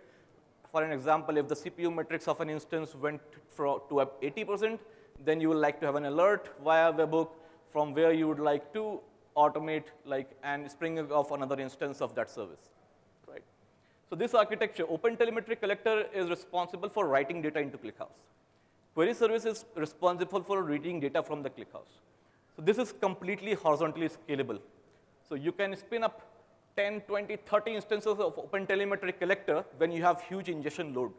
For an example, if the CPU metrics of an instance went to 80%, Then you would like to have an alert via webhook from where you would like to automate and spring off another instance of that service, right? So this architecture, OpenTelemetry collector is responsible for writing data into ClickHouse. Query service is responsible for reading data from the ClickHouse. So this is completely horizontally scalable. So you can spin up 10, 20, 30 instances of OpenTelemetry collector when you have huge ingestion load.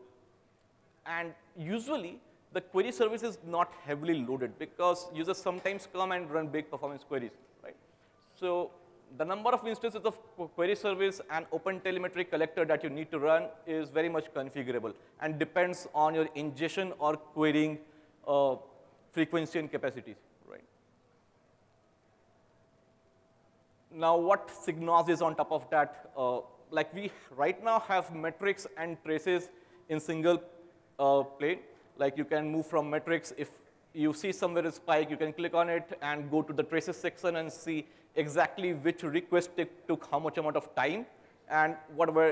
And usually, the query service is not heavily loaded because users sometimes come and run big performance queries, right? So the number of instances of query service and OpenTelemetry collector that you need to run is very much configurable and depends on your ingestion or querying frequency and capacity, right? Now, what SigNoz is on top of that? Like we right now have metrics and traces in single plane. Like you can move from metrics. If you see somewhere a spike, you can click on it and go to the traces section and see exactly which request took how much amount of time and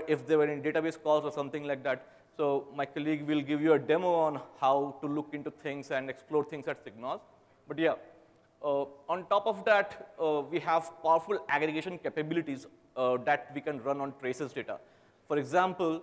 if they were in database calls or something like that. So my colleague will give you a demo on how to look into things and explore things at SigNoz. But yeah, on top of that, we have powerful aggregation capabilities that we can run on traces data. For example,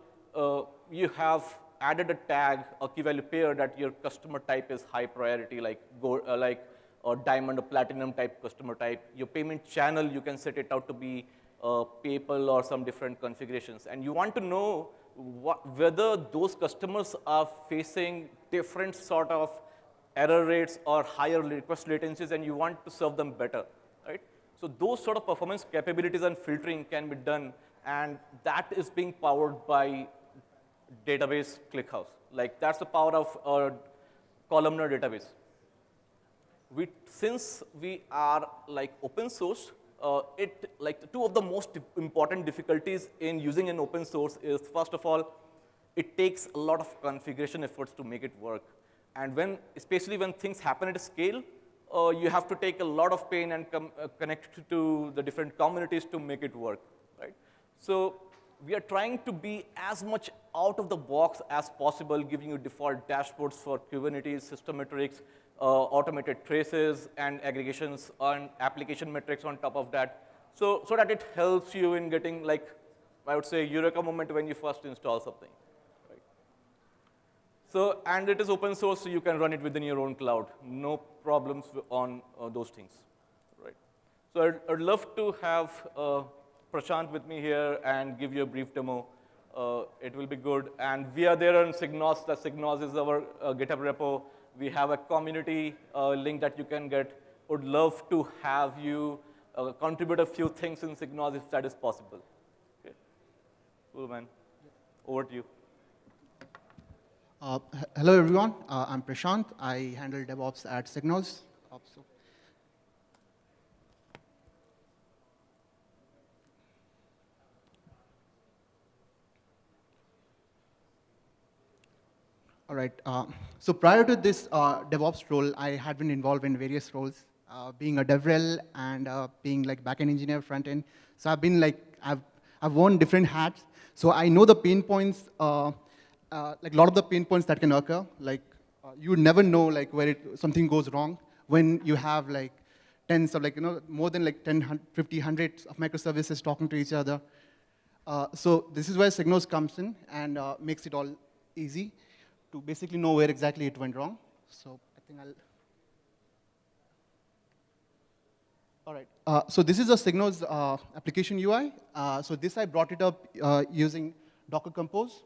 you have added a tag, a key value pair that your customer type is high priority, like a diamond or platinum type customer type. Your payment channel, you can set it out to be PayPal or some different configurations. And you want to know whether those customers are facing different sort of error rates or higher request latencies, and you want to serve them better, right? So those sort of performance capabilities and filtering can be done, and that is being powered by database ClickHouse. Like that's the power of a columnar database. Since we are like open source, two of the most important difficulties in using an open source is, first of all, it takes a lot of configuration efforts to make it work. And especially when things happen at a scale, you have to take a lot of pain and connect to the different communities to make it work, right? So we are trying to be as much out of the box as possible, giving you default dashboards for Kubernetes, system metrics, automated traces, and aggregations on application metrics on top of that, so that it helps you in getting, like, I would say, eureka moment when you first install something. Right? So, and it is open source, so you can run it within your own cloud. No problems on those things. Right? So I'd love to have Prasad with me here and give you a brief demo. It will be good. And we are there on SigNoz. The SigNoz is our GitHub repo. We have a community link that you can get. Would love to have you contribute a few things in SigNoz if that is possible. Okay. Cool, man. Over to you. Hello, everyone. I'm Prashant. I handle DevOps at SigNoz. All right. So prior to this DevOps role, I had been involved in various roles, being a DevRel and being like backend engineer, front end. So I've been like I've worn different hats. So I know the pain points, like a lot of the pain points that can occur. Like you would never know like where something goes wrong when you have like tens of more than like 10, 50, hundreds of microservices talking to each other. So this is where SigNoz comes in and makes it all easy to basically know where exactly it went wrong. So I think all right. So this is a SigNoz application UI. So this I brought it up using Docker Compose.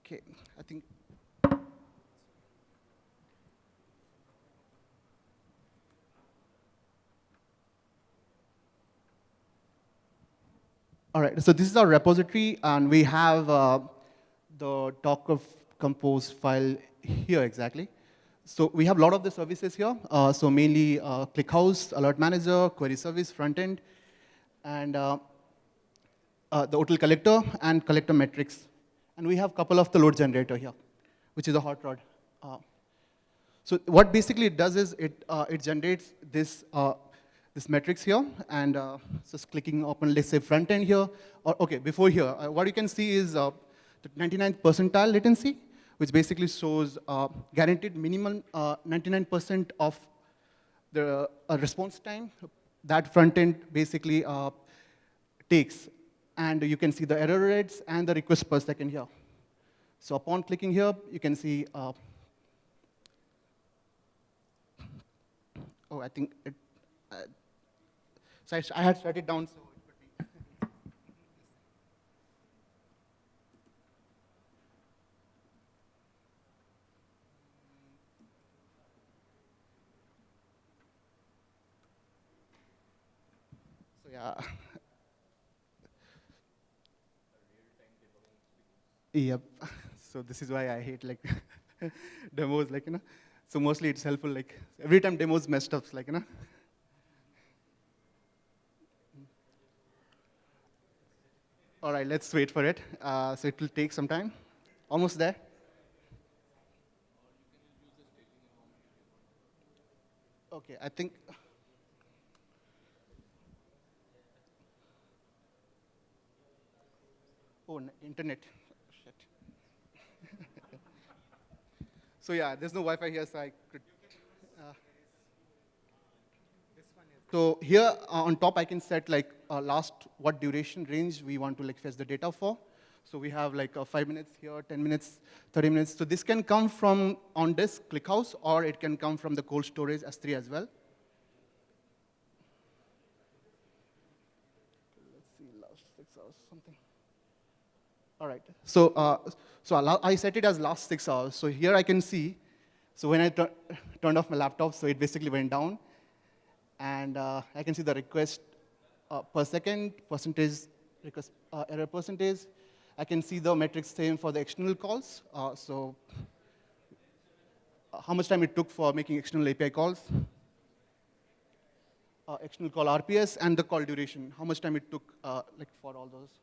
Okay, I think. All right, so this is our repository, and we have the Docker Compose file here exactly. So we have a lot of the services here. So mainly ClickHouse, Alert Manager, Query Service, front end, and the OTL collector and collector metrics. And we have a couple of the load generator here, which is a hot rod. So what basically it does is it generates this metrics here, and just clicking open, let's say front end here, or okay, before here, what you can see is the 99th percentile latency, which basically shows guaranteed minimum 99% of the response time that front end basically takes. And you can see the error rates and the request per second here. So upon clicking here, you can see, oh, I think it, so I had shut it down. So it could be. So yeah. Yep. So this is why I hate like demos, like, So mostly it's helpful, like every time demos messed up, like, All right, let's wait for it. So it will take some time. Almost there. Okay, I think. Oh, internet. Shit. So yeah, there's no Wi-Fi here, so I could. So here on top, I can set like last what duration range we want to like fetch the data for. So we have like 5 minutes here, 10 minutes, 30 minutes. So this can come from on disk ClickHouse, or it can come from the cold storage S3 as well. Let's see, last 6 hours something. All right. So I set it as last 6 hours. So here I can see. So when I turned off my laptop, so it basically went down. And I can see the request per second, percentage, request error percentage. I can see the metrics same for the external calls. So how much time it took for making external API calls, external call RPS, and the call duration, how much time it took like for all those.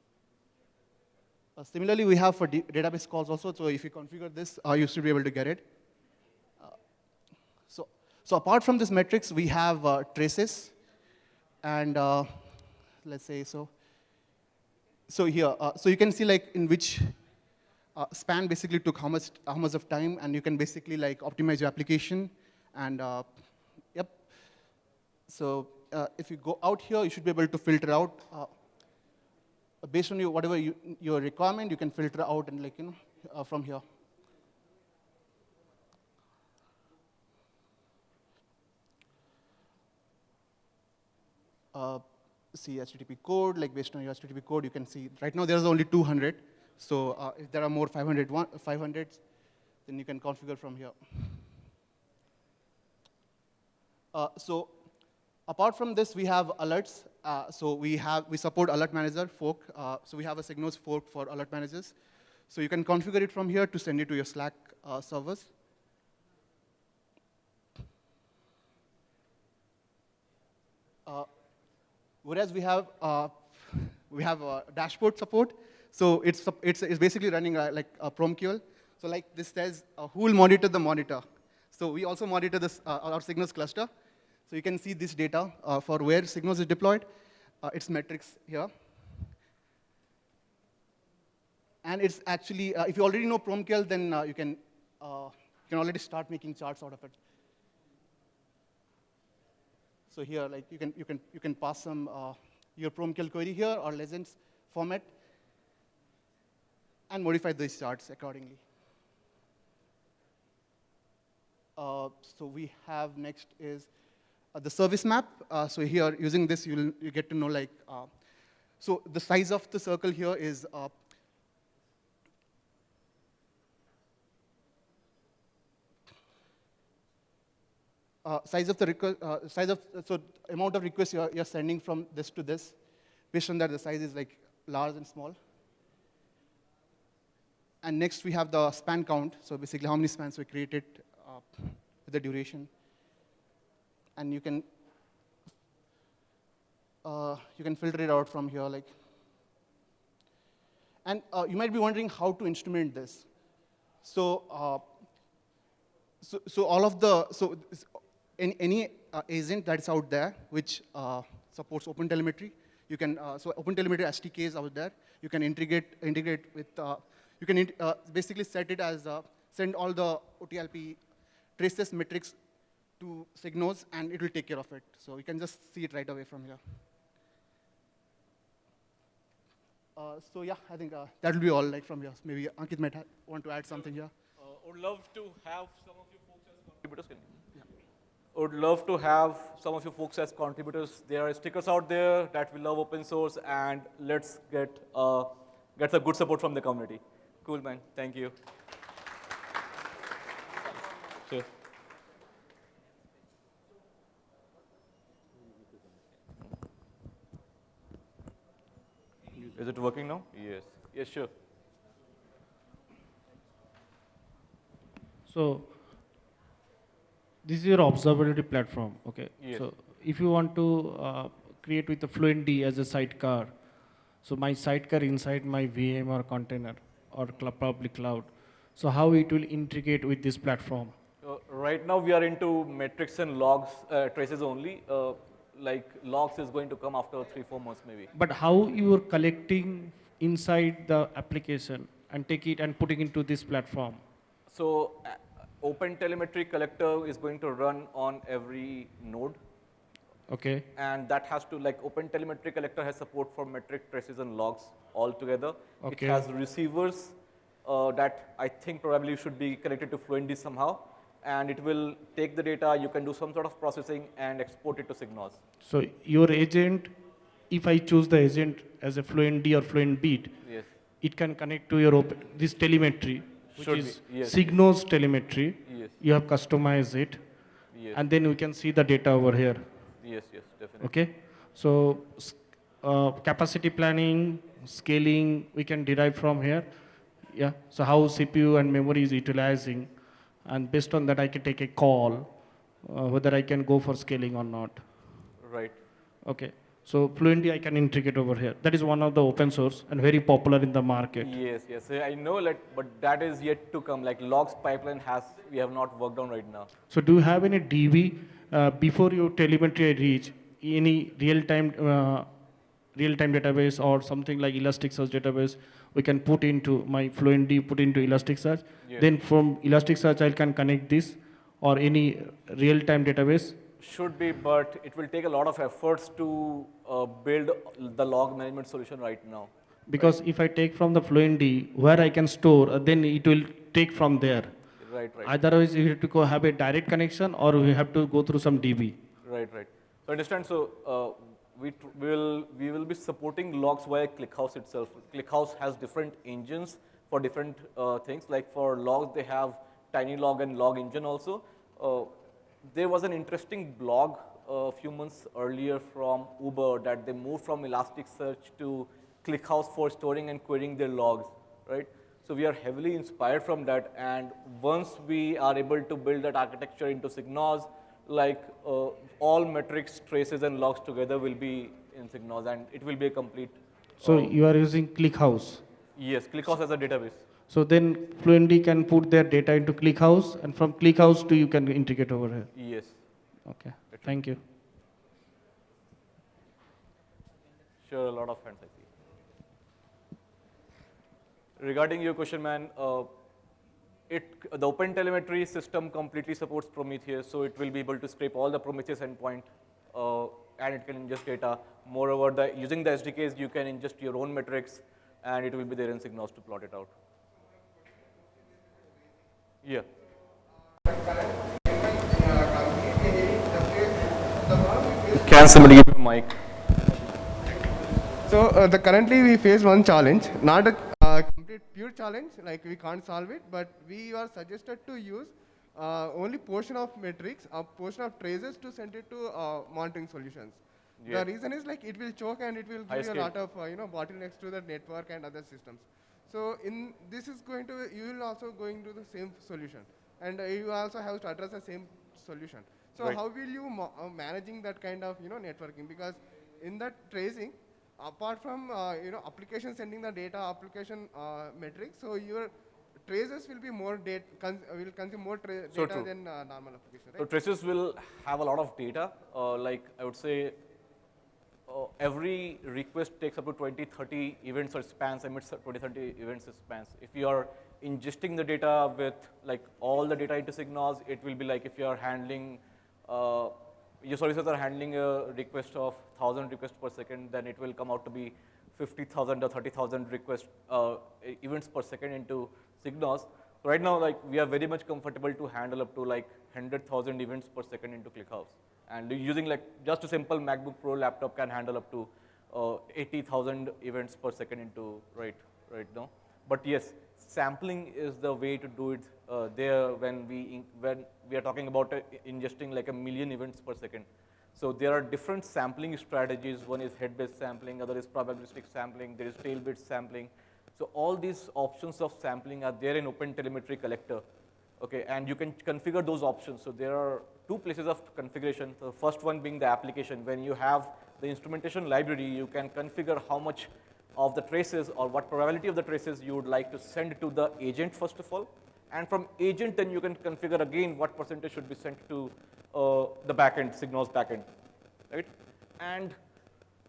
Similarly, we have for database calls also. So if you configure this, you should be able to get it. So apart from this metrics, we have traces, and let's say so. So here, so you can see like in which span basically took how much of time, and you can basically like optimize your application, and yep. So if you go out here, you should be able to filter out based on whatever your requirement. You can filter out and like from here. See HTTP code, like based on your HTTP code, you can see right now there's only 200. So if there are more 500s, then you can configure from here. So apart from this, we have alerts. So we support Alert Manager fork. So we have a SigNoz fork for alert managers. So you can configure it from here to send it to your Slack servers. Whereas we have dashboard support, so it's basically running like a PromQL. So like this says, who will monitor the monitor? So we also monitor this our SigNoz cluster. So you can see this data for where SigNoz is deployed. Its metrics here, and it's actually if you already know PromQL, then you can already start making charts out of it. So here, like you can pass some your PromQL query here or legends format, and modify these charts accordingly. So we have next is the service map. So here, using this, you get to know like so the size of the circle here is size of the request, so amount of requests you're sending from this to this. Based on that, the size is like large and small. And next, we have the span count. So basically, how many spans we created with the duration. And you can filter it out from here, like. And you might be wondering how to instrument this. So all of the any agent that is out there which supports OpenTelemetry, you can so OpenTelemetry SDK is out there. You can integrate with you can basically set it as send all the OTLP traces metrics to SigNoz, and it will take care of it. So you can just see it right away from here. So yeah, I think that will be all from here. Maybe Ankit might want to add something here. Would love to have some of you folks as contributors. Would love to have some of you folks as contributors. There are stickers out there that we love open source, and let's get some good support from the community. Cool, man. Thank you. Sure. Is it working now? Yes. Yes, sure. So this is your observability platform, okay? Yes. So if you want to create with a Fluentd as a sidecar, so my sidecar inside my VM or container or public cloud, so how it will integrate with this platform? Right now we are into metrics and logs, traces only. Like logs is going to come after 3-4 months maybe. But how you are collecting inside the application and take it and putting into this platform? So OpenTelemetry collector is going to run on every node. Okay. And that has to, like, OpenTelemetry collector has support for metric, traces, and logs all together. Okay. It has receivers that I think probably should be connected to Fluentd somehow. And it will take the data, you can do some sort of processing and export it to SigNoz. So your agent, if I choose the agent as a Fluentd or Fluentbeat, yes, it can connect to your this telemetry, which should is be, yes. SigNoz telemetry. Yes. You have customized it, Yes. and then we can see the data over here. Yes, yes, definitely. Okay, so capacity planning, scaling, we can derive from here. Yeah, so how CPU and memory is utilizing, and based on that I can take a call whether I can go for scaling or not. Right. Okay, so Fluentd I can integrate over here. That is one of the open source and very popular in the market. Yes, yes, I know that, but that is yet to come. Like logs pipeline we have not worked on right now. So do you have any DB before your telemetry reach, any real-time database or something like Elasticsearch database we can put into my Fluentd, put into Elasticsearch. Yeah. Then from Elasticsearch I can connect this or any real-time database? Should be, but it will take a lot of efforts to build the log management solution right now. Because if I take from the Fluentd, where I can store, then it will take from there. Right, right. Otherwise, you have to go have a direct connection or we have to go through some DB. Right, right. So understand, so we will be supporting logs via ClickHouse itself. ClickHouse has different engines for different things. Like for logs, they have TinyLog and Log Engine also. There was an interesting blog a few months earlier from Uber that they moved from Elasticsearch to ClickHouse for storing and querying their logs, right? So we are heavily inspired from that, and once we are able to build that architecture into SigNoz, like all metrics, traces, and logs together will be in SigNoz, and it will be a complete. So you are using ClickHouse? Yes, ClickHouse as a database. So then Fluentd can put their data into ClickHouse, and from ClickHouse to you can integrate over here? Yes. Okay, thank you. Sure, a lot of hands I see. Regarding your question, man, the OpenTelemetry system completely supports Prometheus, so it will be able to scrape all the Prometheus endpoint, and it can ingest data. Moreover, using the SDKs, you can ingest your own metrics, and it will be there in SigNoz to plot it out. Yeah. Can somebody give me a mic? So currently we face one challenge, not a complete pure challenge, like we can't solve it, but we are suggested to use only portion of metrics, a portion of traces to send it to monitoring solutions. Yeah. The reason is like it will choke and it will give you a lot of bottlenecks to the network and other systems. So in this is going to, you will also going to the same solution, and you also have to address the same solution. So Right. how will you managing that kind of networking? Because in that tracing, apart from application sending the data, application metrics, so your traces will be more will consume more So data true. than normal application, right? So traces will have a lot of data. Like I would say, every request takes up to 20, 30 events or spans, emits 20, 30 events or spans. If you are ingesting the data with like all the data into SigNoz, it will be like if you are handling, your services are handling a request of 1,000 requests per second, then it will come out to be 50,000 or 30,000 requests, events per second into SigNoz. So right now, like we are very much comfortable to handle up to like 100,000 events per second into ClickHouse. And using like just a simple MacBook Pro laptop can handle up to 80,000 events per second into right now. But yes, sampling is the way to do it there when we are talking about ingesting like 1 million events per second. So there are different sampling strategies. One is head-based sampling, other is probabilistic sampling, there is tail-based sampling. So all these options of sampling are there in OpenTelemetry collector. Okay, and you can configure those options. So there are two places of configuration. The first one being the application. When you have the instrumentation library, you can configure how much of the traces or what probability of the traces you would like to send to the agent first of all. And from agent, then you can configure again what percentage should be sent to the backend, SigNoz backend, right? And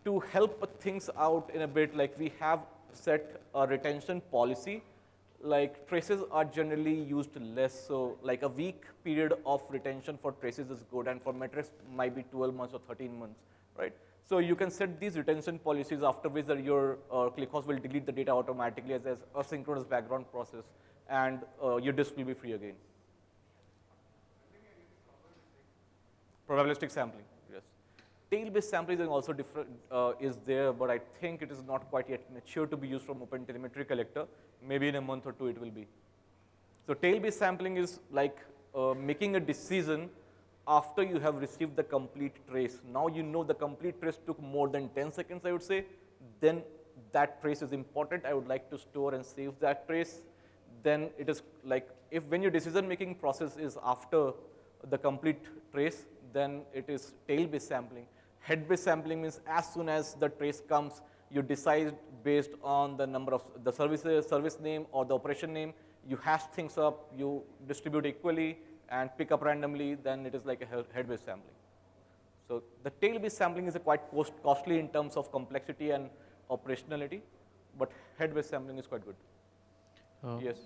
to help things out in a bit, like we have set a retention policy. Like traces are generally used less, so like a week period of retention for traces is good, and for metrics might be 12 months or 13 months, right? So you can set these retention policies after which your ClickHouse will delete the data automatically as a synchronous background process, and your disk will be free again. Probabilistic sampling, yes. Tail-based sampling is also different, is there, but I think it is not quite yet mature to be used from OpenTelemetry collector. Maybe in a month or two it will be. So tail-based sampling is like making a decision after you have received the complete trace. Now you know the complete trace took more than 10 seconds, I would say. Then that trace is important. I would like to store and save that trace. Then it is like, when your decision-making process is after the complete trace, then it is tail-based sampling. Head-based sampling means as soon as the trace comes, you decide based on the number of the service name or the operation name, you hash things up, you distribute equally and pick up randomly, then it is like a head-based sampling. So the tail-based sampling is quite costly in terms of complexity and operationality, but head-based sampling is quite good. Yes?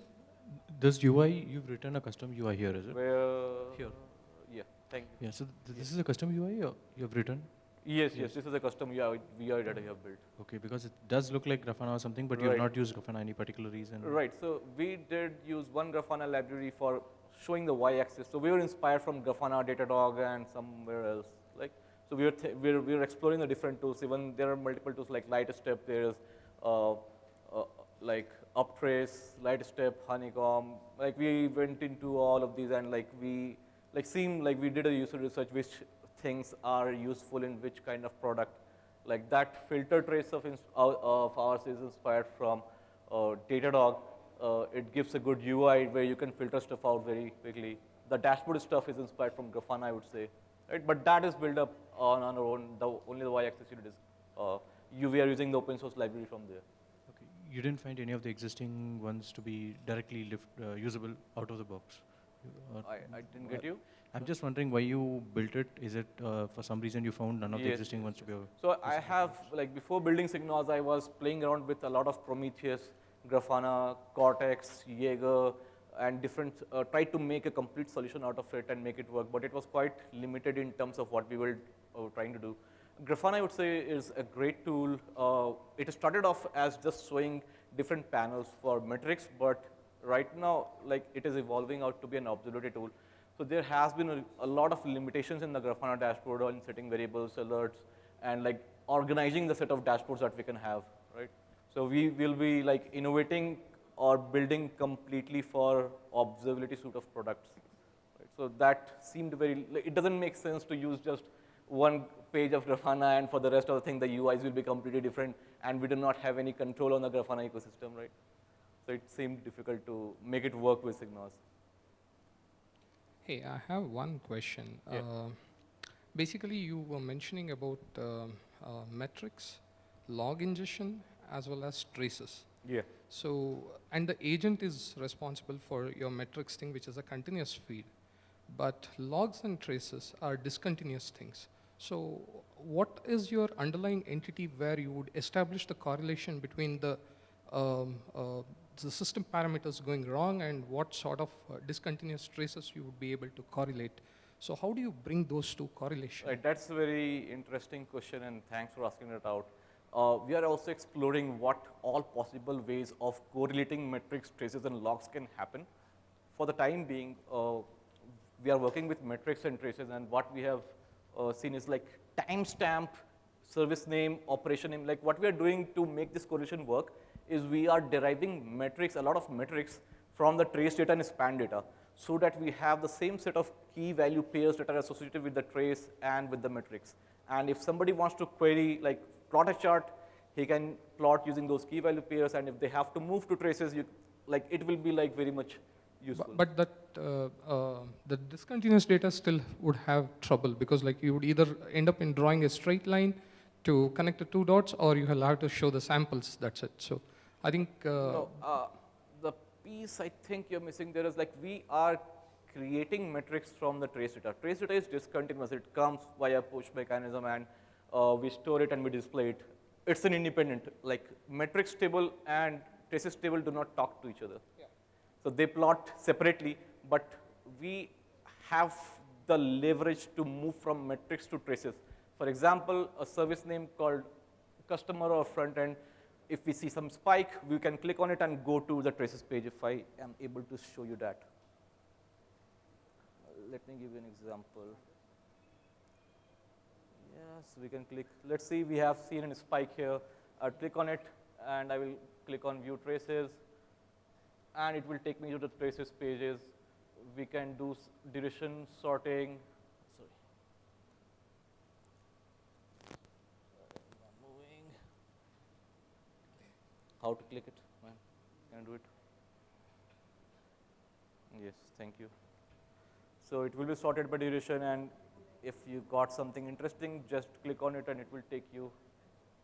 This UI, you've written a custom UI here, is it? Where? Here. Yeah, thank you. Yeah, so this is a custom UI you have written? Yes, this is a custom UI that I have built. Okay, because it does look like Grafana or something, but you have not used Grafana any particular reason. Right, so we did use one Grafana library for showing the y-axis. So we were inspired from Grafana, Datadog, and somewhere else. Like, so we were exploring the different tools. Even there are multiple tools like Lightstep. There is like Uptrace, Lightstep, Honeycomb. Like we went into all of these, and like we seemed like we did a user research which things are useful in which kind of product. Like that filter trace of ours is inspired from Datadog. It gives a good UI where you can filter stuff out very quickly. The dashboard stuff is inspired from Grafana, I would say. Right? But that is built up on our own. Only the y-axis unit is, we are using the open source library from there. Okay. You didn't find any of the existing ones to be directly usable out of the box? I didn't get you. I'm just wondering why you built it. Is it for some reason you found none of the existing ones to be So I have, like before building SigNoz, I was playing around with a lot of Prometheus, Grafana, Cortex, Jaeger, and different, tried to make a complete solution out of it and make it work, but it was quite limited in terms of what we were trying to do. Grafana, I would say, is a great tool. It started off as just showing different panels for metrics, but right now, like it is evolving out to be an observability tool. So there has been a lot of limitations in the Grafana dashboard on setting variables, alerts, and like organizing the set of dashboards that we can have, right? So we will be like innovating or building completely for observability suite of products. Right? So that seemed very, it doesn't make sense to use just one page of Grafana and for the rest of the thing, the UIs will be completely different and we do not have any control on the Grafana ecosystem, right? So it seemed difficult to make it work with SigNoz. Hey, I have one question. Yeah. Basically, you were mentioning about metrics, log ingestion, as well as traces. Yeah. So, and the agent is responsible for your metrics thing, which is a continuous feed. But logs and traces are discontinuous things. So what is your underlying entity where you would establish the correlation between the system parameters going wrong and what sort of discontinuous traces you would be able to correlate? So how do you bring those two correlations? Right, that's a very interesting question, and thanks for asking it out. We are also exploring what all possible ways of correlating metrics, traces, and logs can happen. For the time being, we are working with metrics and traces, and what we have seen is like timestamp, service name, operation name. Like what we are doing to make this correlation work is we are deriving metrics, a lot of metrics from the trace data and span data, so that we have the same set of key value pairs that are associated with the trace and with the metrics. And if somebody wants to query, like plot a chart, he can plot using those key value pairs, and if they have to move to traces, like it will be like very much useful. But that the discontinuous data still would have trouble, because like you would either end up in drawing a straight line to connect the two dots, or you will have to show the samples, that's it. So I think no, the piece I think you're missing there is like we are creating metrics from the trace data. Trace data is discontinuous. It comes via push mechanism, and we store it and we display it. It's an independent, like metrics table and traces table do not talk to each other. Yeah. So they plot separately, but we have the leverage to move from metrics to traces. For example, a service name called customer or front end, if we see some spike, we can click on it and go to the traces page if I am able to show you that. Let me give you an example. Yes, we can click. Let's see, we have seen a spike here. I'll click on it, and I will click on view traces, and it will take me to the traces pages. We can do duration sorting. Sorry. Moving. How to click it? Man, can I do it? Yes, thank you. So it will be sorted by duration, and if you got something interesting, just click on it and it will take you.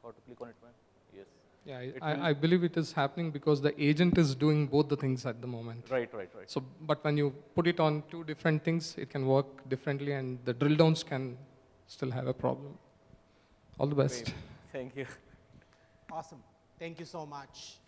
How to click on it, man? Yes. Yeah, I believe it is happening because the agent is doing both the things at the moment. Right. So, but when you put it on two different things, it can work differently, and the drill downs can still have a problem. All the best. Great. Thank you. Awesome. Thank you so much.